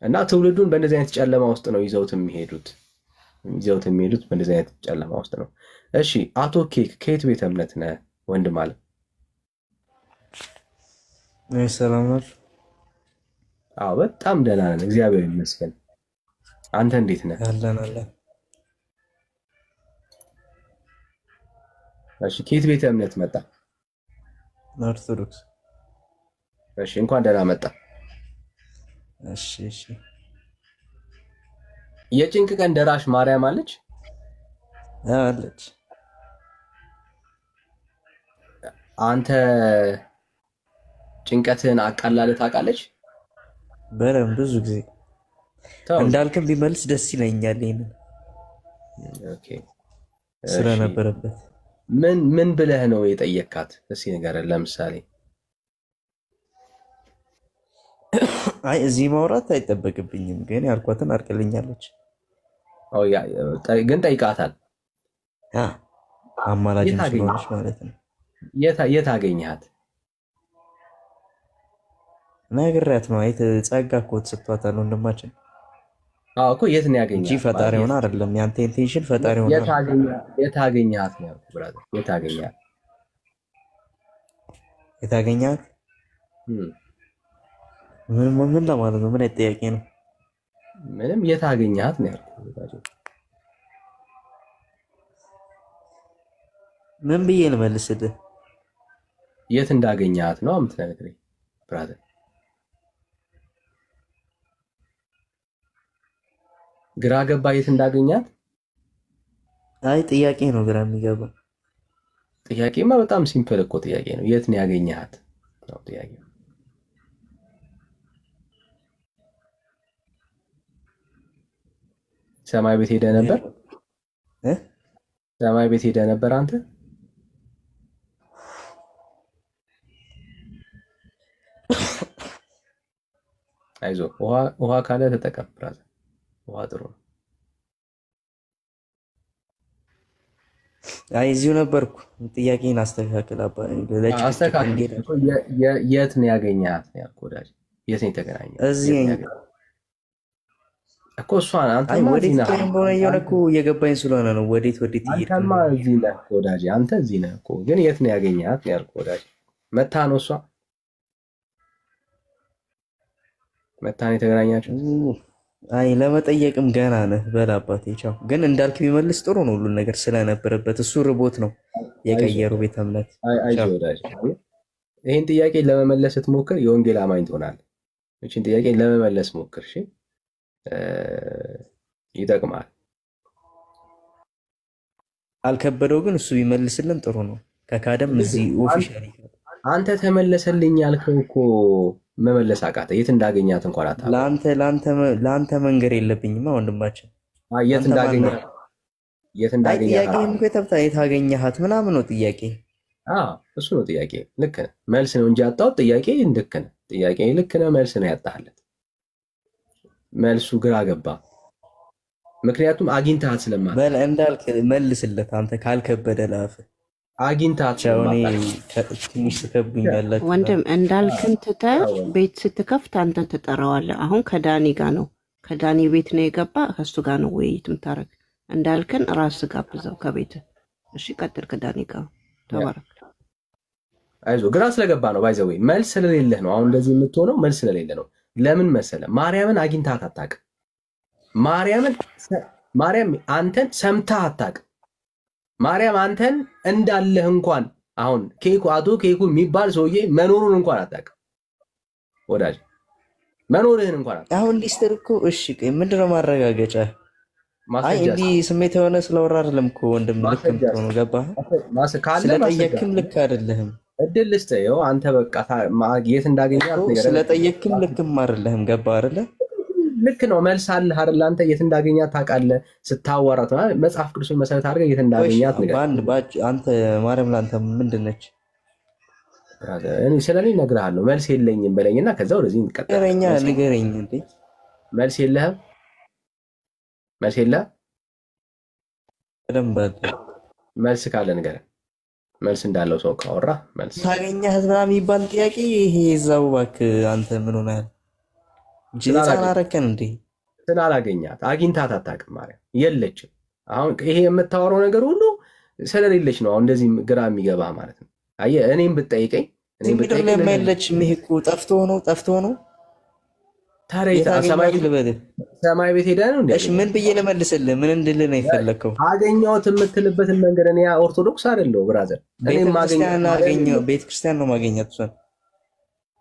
እና ትውልዱን በእንደዚህ አይነት ጨለማ ውስጥ ነው ይዘውት የሚሄዱት በእንደዚህ አይነት ጨለማ ውስጥ ነው። እሺ አቶ ኬክ ከየት ቤተ እምነት ነህ ወንድም አለ? ሰላም ነው። አዎ በጣም ደህና ነን፣ እግዚአብሔር ይመስገን። አንተ እንዴት ነህ? አለን። እሺ ከየት ቤተ እምነት መጣ? ኦርቶዶክስ። እሺ እንኳን ደህና መጣ። እሺ የጭንቅ ቀን ደራሽ ማርያም አለች? አለች። አንተ ጭንቀትህን አቃላለህ ታውቃለች? በደምብ ብዙ ጊዜ እንዳልክም ቢመልስ ደስ ይለኛል። ይሄንን ኦኬ ስለነበረበት ምን ብለህ ነው የጠየካት? እስኪ ንገረን። ለምሳሌ አይ እዚህ ማውራት አይጠበቅብኝም፣ ግን ያልኳትን አድርግልኛለች። ግን ጠይቃታል? አማላጅም ስለሆነች ማለት ነው። የት አገኘሃት? ነግሬያት ነው። አይ ጸጋ እኮ ተሰጥቷታል ወንድማችን። እኮ የት ነው ያገኘሃት? እንጂ ፈጣሪ ሆነ አይደለም። ያንተ ኢንቴንሽን ፈጣሪ ሆነ። የት አገኘሃት ነው ያልኩህ ብራዘር። የት አገኘሃት? ምን ለማለት ነው? ምን ጥያቄ ነው? ምንም የት አገኘሃት ነው ያልኩህ ብራዘር። ምን ብዬ ልመልስልህ? የት እንዳገኘሃት ነው የምትነግረኝ ብራዘር? ግራ ገባ የት እንዳገኛት? አይ ጥያቄ ነው ግራ የሚገባ። ጥያቄማ በጣም ሲምፕል እኮ ጥያቄ ነው። የት ነው ያገኘሃት ነው ጥያቄው። ሰማይ ቤት ሄደህ ነበር? ሰማይ ቤት ሄደህ ነበር አንተ? አይዞህ ውሃ ካለ ተጠቀም ብራዘር። ውሃ ጥሩ ነው። አይ እዚሁ ነበርኩ። ጥያቄን አስተካክል አባ። የት ነው ያገኘሃት ነው ያልኩህ ወዳጅ። የት ነው የተገናኘው? እዚህ እኮ እሷን አንተ ወዴት እንደሆነ የሆነ እኮ እየገባኝ ስለሆነ ነው። ወዴት እየሄድክ አንተማ እዚህ ነህ ወዳጅ። አንተ እዚህ ነህ እኮ። ግን የት ነው ያገኘሃት ነው ያልኩህ ወዳጅ። መታ ነው እሷ መታ ነው የተገናኛችሁ? አይ ለመጠየቅም ገና ነህ በል አባቴ። ቻው። ግን እንዳልክ ቢመልስ ጥሩ ነው። ሁሉን ነገር ስለነበረበት እሱ ርቦት ነው የቀየሩ ቤተ እምነት። አይዞህ ወዳጅ። ይሄን ጥያቄ ለመመለስ ስትሞክር የወንጌል አማኝ ትሆናለህ። እቺን ጥያቄ ለመመለስ ሞክር እሺ። ይጠቅማል። አልከበደው ግን እሱ ቢመልስልን ጥሩ ነው። ከካደም እዚህ ኦፊሻሊ አንተ ተመለሰልኝ ያልከው እኮ መመለስ አቃተ። የት እንዳገኛት እንኳን አታውቅም። ለአንተ መንገር የለብኝማ ወንድማችን። የት እንዳገኛት ጥያቄም እኮ የተብታ የት አገኘሃት ምናምን ነው ጥያቄ። እሱ ነው ጥያቄ። ልክ ነህ። መልስ ነው እንጂ ያጣሁት ጥያቄ ልክ ነህ። ጥያቄ ልክ ነህ። መልስ ነው ያጣህለት። መልሱ ግራ ገባ። ምክንያቱም አግኝተሃት ስለማለት በል እንዳልክ መልስለት አንተ ካልከበደ ላፍ አግኝታት ትንሽ ትከብኛላችሁ ወንድም። እንዳልክን ትተህ ቤት ስትከፍት አንተን ትጠራዋለህ። አሁን ከዳኒ ጋር ነው፣ ከዳኒ ቤት ነው የገባ፣ ከሱ ጋር ነው ውይይት የምታደርግ። እንዳልክን ራስህ ጋብዘው ከቤት። እሺ ቀጥል። ከዳኒ ጋር ተባረክ። አይዞህ። ግራ ስለገባ ነው ባይዘው መልስ ስለሌለህ ነው። አሁን እንደዚህ የምትሆነው መልስ ስለሌለ ነው። ለምን መሰለ? ማርያምን አግኝታት አታውቅም። ማርያም አንተን ሰምተህ አታውቅም። ማርያም አንተን እንዳለህ እንኳን አሁን አቶ ኬኩ የሚባል ሰውዬ መኖሩን እንኳን አታውቅም ወዳጅ። መኖርህን እንኳን አታውቅም። አሁን ሊስትር እኮ እሺ፣ ምንድነው ማረጋገጫ? አይ እንዲህ ስሜት የሆነ ስለወራ አይደለም እኮ ወንድም። ልክ ነው ገባህ? ስለጠየቅክም ልክ አይደለህም። እድል ልስጥህ። ይኸው አንተ በቃ የት እንዳገኛት ነገር ስለጠየቅክም ልክም አይደለህም። ገባህ አይደለ? ልክ ነው። መልስ አለህ አይደል? አንተ የት እንዳገኛት ታውቃለህ። ስታዋራት መጽሐፍ ቅዱስን መሰረት አድርገህ የት እንዳገኛት ነገር አንተ ማርያም ለአንተ ምንድን ነች? እኔ ስለኔ እነግርሃለሁ። መልስ የለኝም በለኝና ከዛ ወደዚህ እንቀጥላለን። ንገረኝ እንዴ። መልስ የለህም? መልስ የለ በደንብ መልስ ካለ ነገር መልስ እንዳለው ሰው ካወራ መልስ ታገኛት ምናምን የሚባል ጥያቄ ይሄ እዛው እባክህ አንተ ምን ሆነሃል? ጅንሳን አረከን እንዴ? ስላላገኛት አግኝታት አታውቅም ማርያም የለችም። አሁን ይሄ የምታወራው ነገር ሁሉ ስለሌለች ነው አሁን እንደዚህ ግራ የሚገባ ማለት ነው። አየህ እኔም ብትጠይቀኝ ለማይለች ምሄቁ ጠፍቶ ነው ታዲያ ሰማይ ቤት ሄዳ ነው እንዴ? እሺ ምን ብዬ ለመልስልህ? ምን እንድልህ ነው የፈለከው? አገኘሁት የምትልበትን መንገድ እኔ ኦርቶዶክስ አይደለሁ ብራዘር። እኔም ቤተክርስቲያን ነው ማገኘት እሷን።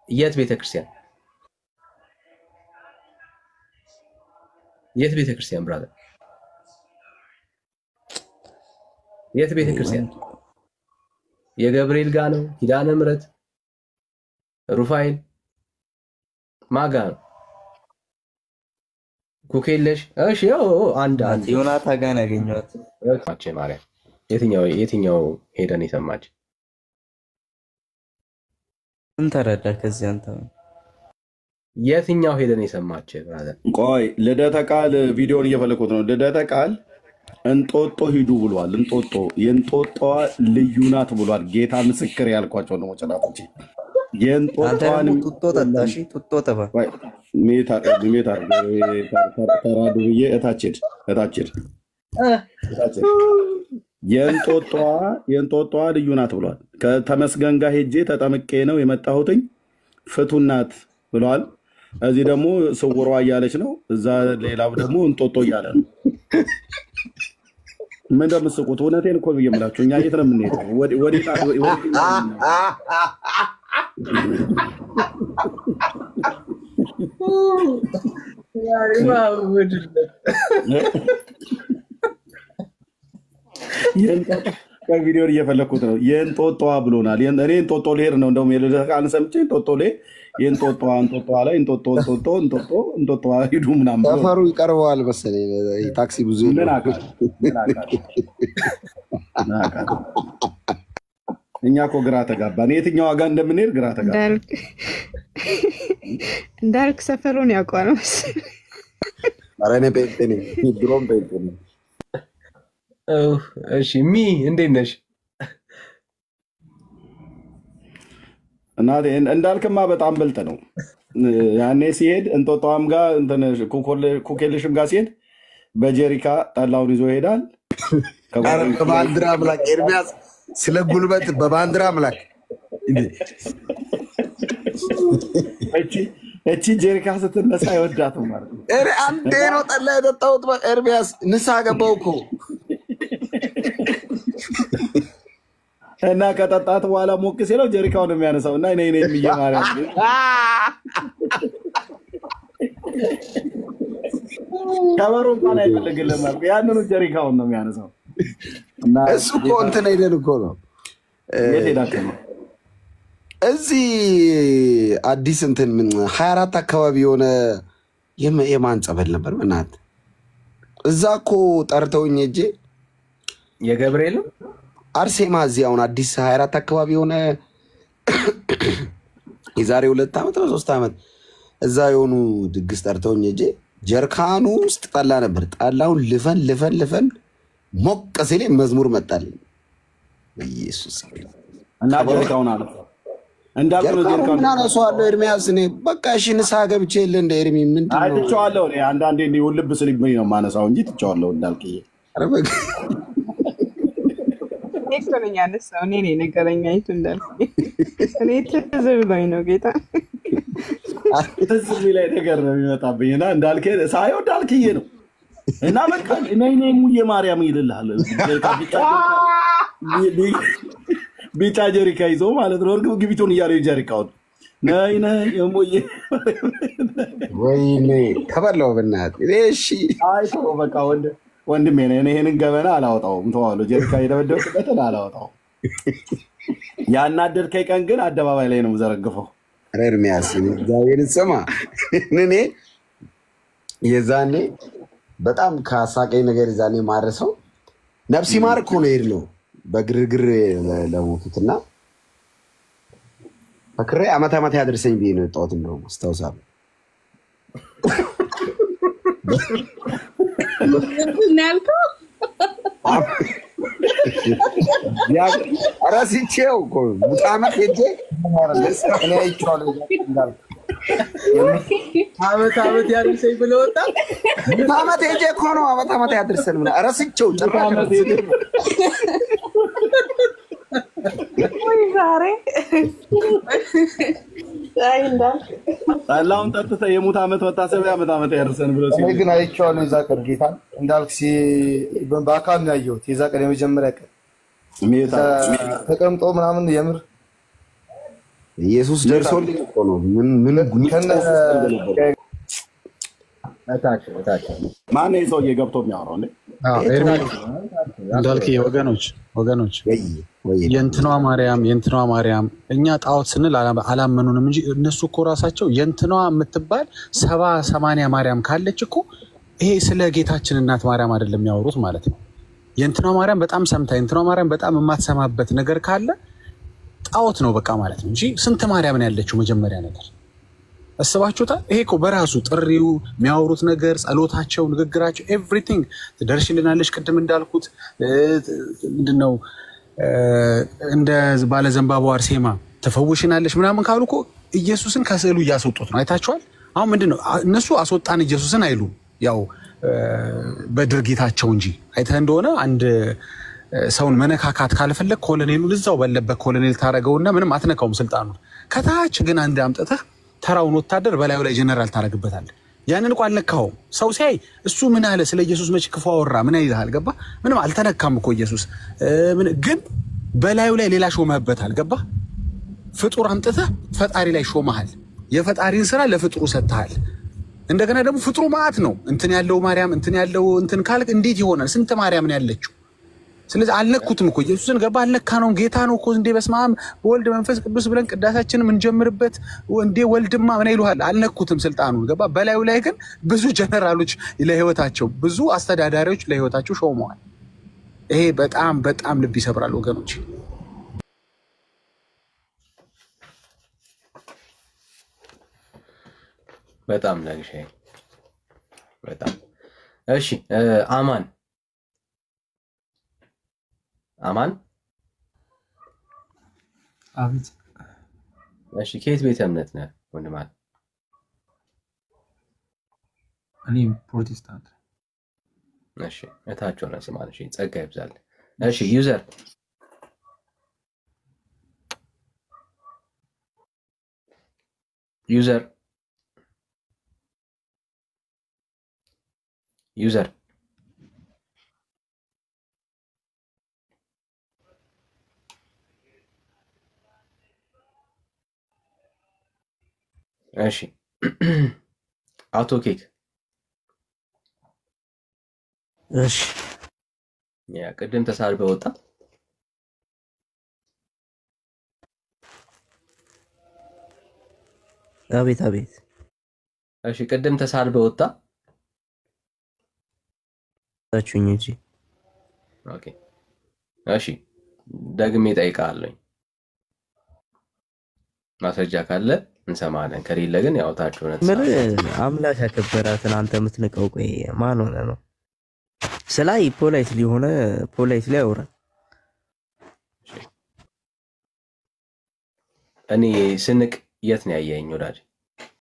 የት ቤተክርስቲያን? የት ቤተክርስቲያን ብራዘር? የት ቤተክርስቲያን? የገብርኤል ጋ ነው? ኪዳነ ምሕረት ሩፋኤል ማጋ ነው? ኩኬለሽ እሺ አንድ ዮናታ ጋር ያገኘኋት ማቼ ማርያም የትኛው ሄደን የሰማች እንተረዳ ከዚህ አንተ የትኛው ሄደን የሰማች ብራዘር? ቆይ ልደተ ቃል ቪዲዮን እየፈለኩት ነው። ልደተ ቃል እንጦጦ ሂዱ ብሏል። እንጦጦ የእንጦጦዋ ልዩ ናት ብሏል። ጌታ ምስክር ያልኳቸው ነው ሞጨላቶች የእንጦጦዋን ጡጦ ጠጣሽ ጡጦ ተባ ተራዱ ብዬ እታችድ የእንጦጦዋ ልዩ ናት ብሏል። ከተመስገን ጋር ሄጄ ተጠምቄ ነው የመጣሁትኝ ፍቱን ናት ብሏል። እዚህ ደግሞ ስውሯ እያለች ነው። እዛ ሌላው ደግሞ እንጦጦ እያለ ነው። ምን እንደምትስቁት? እውነቴን እኮ ብዬ የምላችሁ እኛ የት ነው የምንሄደው? ወዴት ቪዲዮን እየፈለኩት ነው። የእንጦጦዋ ብሎናል። እኔ እንጦጦ ልሄድ ነው። እንደውም የልደታ ቃል ሰምቼ እንጦጦ ልሄድ የእንጦጦዋ ላይ እንጦጦ ሂዱ ምናምን ሰፈሩ ይቀርበዋል መሰለኝ። ታክሲ ብዙ እኛ እኮ ግራ ተጋባን። የትኛው ዋጋ እንደምንሄድ ግራ ተጋባን። እንዳልክ ሰፈሩን ያውቀዋል መሰለኝ። ኧረ እኔ ጴንጤ ነኝ፣ ድሮም ጴንጤ ነኝ። እሺ እንዴት ነሽ? እናቴ እንዳልክማ በጣም ብልጥ ነው። ያኔ ሲሄድ እንጦጦዋም ጋር ኩኬልሽም ጋር ሲሄድ በጀሪካ ጠላውን ይዞ ይሄዳል። በባንዲራ አምላክ ኤርሚያስ ስለ ጉልበት በባንዲራ አምላክ እቺ ጀሪካ ስትነሳ አይወዳትም ማለት ነው። አንዴ ነው ጠላ የጠጣሁት ኤርሚያስ ንስሐ ገባሁ እኮ እና ከጠጣት በኋላ ሞቅ ሲለው ጀሪካውን የሚያነሳው እና እኔ የሚየማሪያ ከበሮ እንኳን አይፈልግልም። ያንኑ ጀሪካውን ነው የሚያነሳው። እሱ እኮ እንትን ሄደን እኮ ነው እዚህ አዲስ እንትን 24 አካባቢ የሆነ የማን ጸበል ነበር ምናት እዛ እኮ ጠርተውኝ ሄጄ የገብርኤል አርሴማ እዚህ አሁን አዲስ 24 አካባቢ የሆነ የዛሬ 2 ዓመት ነው 3 ዓመት እዛ የሆኑ ድግስ ጠርተውኝ ሄጄ ጀርካኑ ውስጥ ጠላ ነበር። ጠላውን ልፈን ሞቅ ሲል መዝሙር መጣልኝ። ኢየሱስ እና ጀርካውን አለ እንዳልኩ ነው። ጀርካውን አነሳዋለሁ ኤርሚያስ እኔ በቃ እሺ ንስሐ ገብቼ የለ እንደ ኤርሚ ምንድን ነው ትቼዋለሁ። እኔ አንዳንዴ እንዲሁ ልብ ስልብኝ ነው የማነሳው እንጂ ትቼዋለሁ። እንዳልክዬ ነኝ ያነሳው እኔ ነኝ ነገረኛ ይቱ እንዳልክ እኔ ትዝ ብሎኝ ነው ጌታ ትዝ የሚለኝ ነገር ነው የሚመጣብኝ እና እንዳልክ ሳየው እንዳልክዬ ነው እና በቃ ነይ ሙዬ ማርያም ይልልሃል። ቢጫ ጀሪካ ይዞ ማለት ነው። እርግብ ግቢቱን እያለው ጀሪካውን ነይ ሙዬ ወይኔ ተበላው በእናትህ። እሺ አይቶ በቃ ወንድሜ ነኝ ይሄንን ገበና አላወጣውም። ተዋለው ጀሪካ የደበደብኩበትን አላወጣውም። ያናደድከኝ ቀን ግን አደባባይ ላይ ነው ዘረግፈው። ኤርሚያስ እግዚአብሔርን ስማ እኔ የዛኔ በጣም ካሳቀኝ ነገር የዛኔ ማረሰው ነፍሲ ማር እኮ ነው የሄድነው በግርግር ለሞቱትና ፈክሬ ዓመት ያደርሰኝ ብዬ ነው የወጣሁት። እንደውም አስታውሳለሁ ያልከው ረስቼው እኮ ሙት ዓመት ሄጄ እኔ አይቼዋለሁ እንዳልኩ ዓመት ያድርሰኝ ብለህ ወጣ። ሙት ዓመት ሄጄ እኮ ነው ዓመት ያድርሰን ብለህ ረስቼው ጭራሽ ወይ ዛሬ አይ እንዳልክ ጠላውን ጠጥተህ የሙት ዓመት መታሰቢያ ዓመት ያድርሰን ብሎ እኔ ግን አይቼዋለሁ የዛ ቀን ጌታን እንዳልክ በአካል ነው ያየሁት። የዛ ቀን የመጀመሪያ ቀን ተቀምጦ ምናምን የምር ኢየሱስ ደርሶልኝ እኮ ነው። ምን ማን ነው ሰውዬ ገብቶ የሚያወራው እንዴ? እንዳልክ ወገኖች የእንትኗ ማርያም እኛ ጣዖት ስንል አላመኑንም እንጂ እነሱ እኮ ራሳቸው የእንትኗ የምትባል 70-80 ማርያም ካለች እኮ ይሄ ስለ ጌታችን እናት ማርያም አይደለም የሚያወሩት ማለት ነው። የእንትኗ ማርያም በጣም ሰምታ የእንትኗ ማርያም በጣም የማትሰማበት ነገር ካለ ጣዖት ነው በቃ ማለት ነው እንጂ ስንት ማርያም ነው ያለችው? መጀመሪያ ነገር አስባችሁታል? ይሄ እኮ በራሱ ጥሪው የሚያወሩት ነገር ጸሎታቸው፣ ንግግራቸው ኤቭሪቲንግ ትደርሽልናለች። ቅድም እንዳልኩት ምንድነው እንደ ባለ ዘንባባው አርሴማ ተፈውሽናለች ምናምን ካሉ እኮ ኢየሱስን ከስዕሉ እያስወጡት ነው። አይታችኋል? አሁን ምንድነው እነሱ አስወጣን ኢየሱስን አይሉ ያው በድርጊታቸው እንጂ አይተህ እንደሆነ አንድ ሰውን መነካካት ካልፈለግ ኮሎኔሉን እዛው ባለበት ኮሎኔል ታረገውና ምንም አትነካውም ስልጣኑን። ከታች ግን አንድ አምጥተህ ተራውን ወታደር በላዩ ላይ ጀነራል ታረግበታለህ። ያንን እንኳን አልነካውም። ሰው ሲያይ እሱ ምን አለ ስለ ኢየሱስ መች ክፉ አወራ ምን አይልሃል? ገባ? ምንም አልተነካም እኮ ኢየሱስ ግን በላዩ ላይ ሌላ ሾመህበታል። ገባ? ፍጡር አምጥተህ ፈጣሪ ላይ ሾመሃል። የፈጣሪን ስራ ለፍጡሩ ሰጥተሃል። እንደገና ደግሞ ፍጡሩ ማዕት ነው። እንትን ያለው ማርያም እንትን ያለው እንትን ካልክ እንዴት ይሆናል? ስንት ማርያም ነው ያለችው? ስለዚህ አልነኩትም እኮ ኢየሱስን። ገባ? አልነካ ነው ጌታ ነው እኮ እንዴ በስመ አብ ወልድ መንፈስ ቅዱስ ብለን ቅዳሴያችንን እንጀምርበት እንዴ ወልድማ ምን ይሉሃል? አልነኩትም ስልጣኑን። ገባ? በላዩ ላይ ግን ብዙ ጀነራሎች ለህይወታቸው፣ ብዙ አስተዳዳሪዎች ለህይወታቸው ሾመዋል። ይሄ በጣም በጣም ልብ ይሰብራል ወገኖች። በጣም ነግሼ በጣም እሺ። አማን አቤት። እሺ ከየት ቤተ እምነት ነህ ወንድም? እኔ ፕሮቴስታንት። እሺ እታቸው ነው ስማን። እሺ ጸጋ ይብዛል። እሺ ዩዘር እሺ አውቶ ኬክ እሺ ያ ቅድም ተሳልበ ወጣ። አቤት። እሺ ቅድም ተሳልበ ወጣ ታችሁኝ እንጂ ኦኬ። እሺ ደግሜ እጠይቅሃለሁ። ማስረጃ ካለ እንሰማለን፣ ከሌለ ግን ያው ታችሁ ነው። ምን አምላክ ያከበራትን አንተ የምትንቀው? ቆይ ማን ሆነ ነው? ስላይ ፖላይትሊ አውራ። እኔ ስንቅ የት ነው ያየኸኝ ወዳጅ?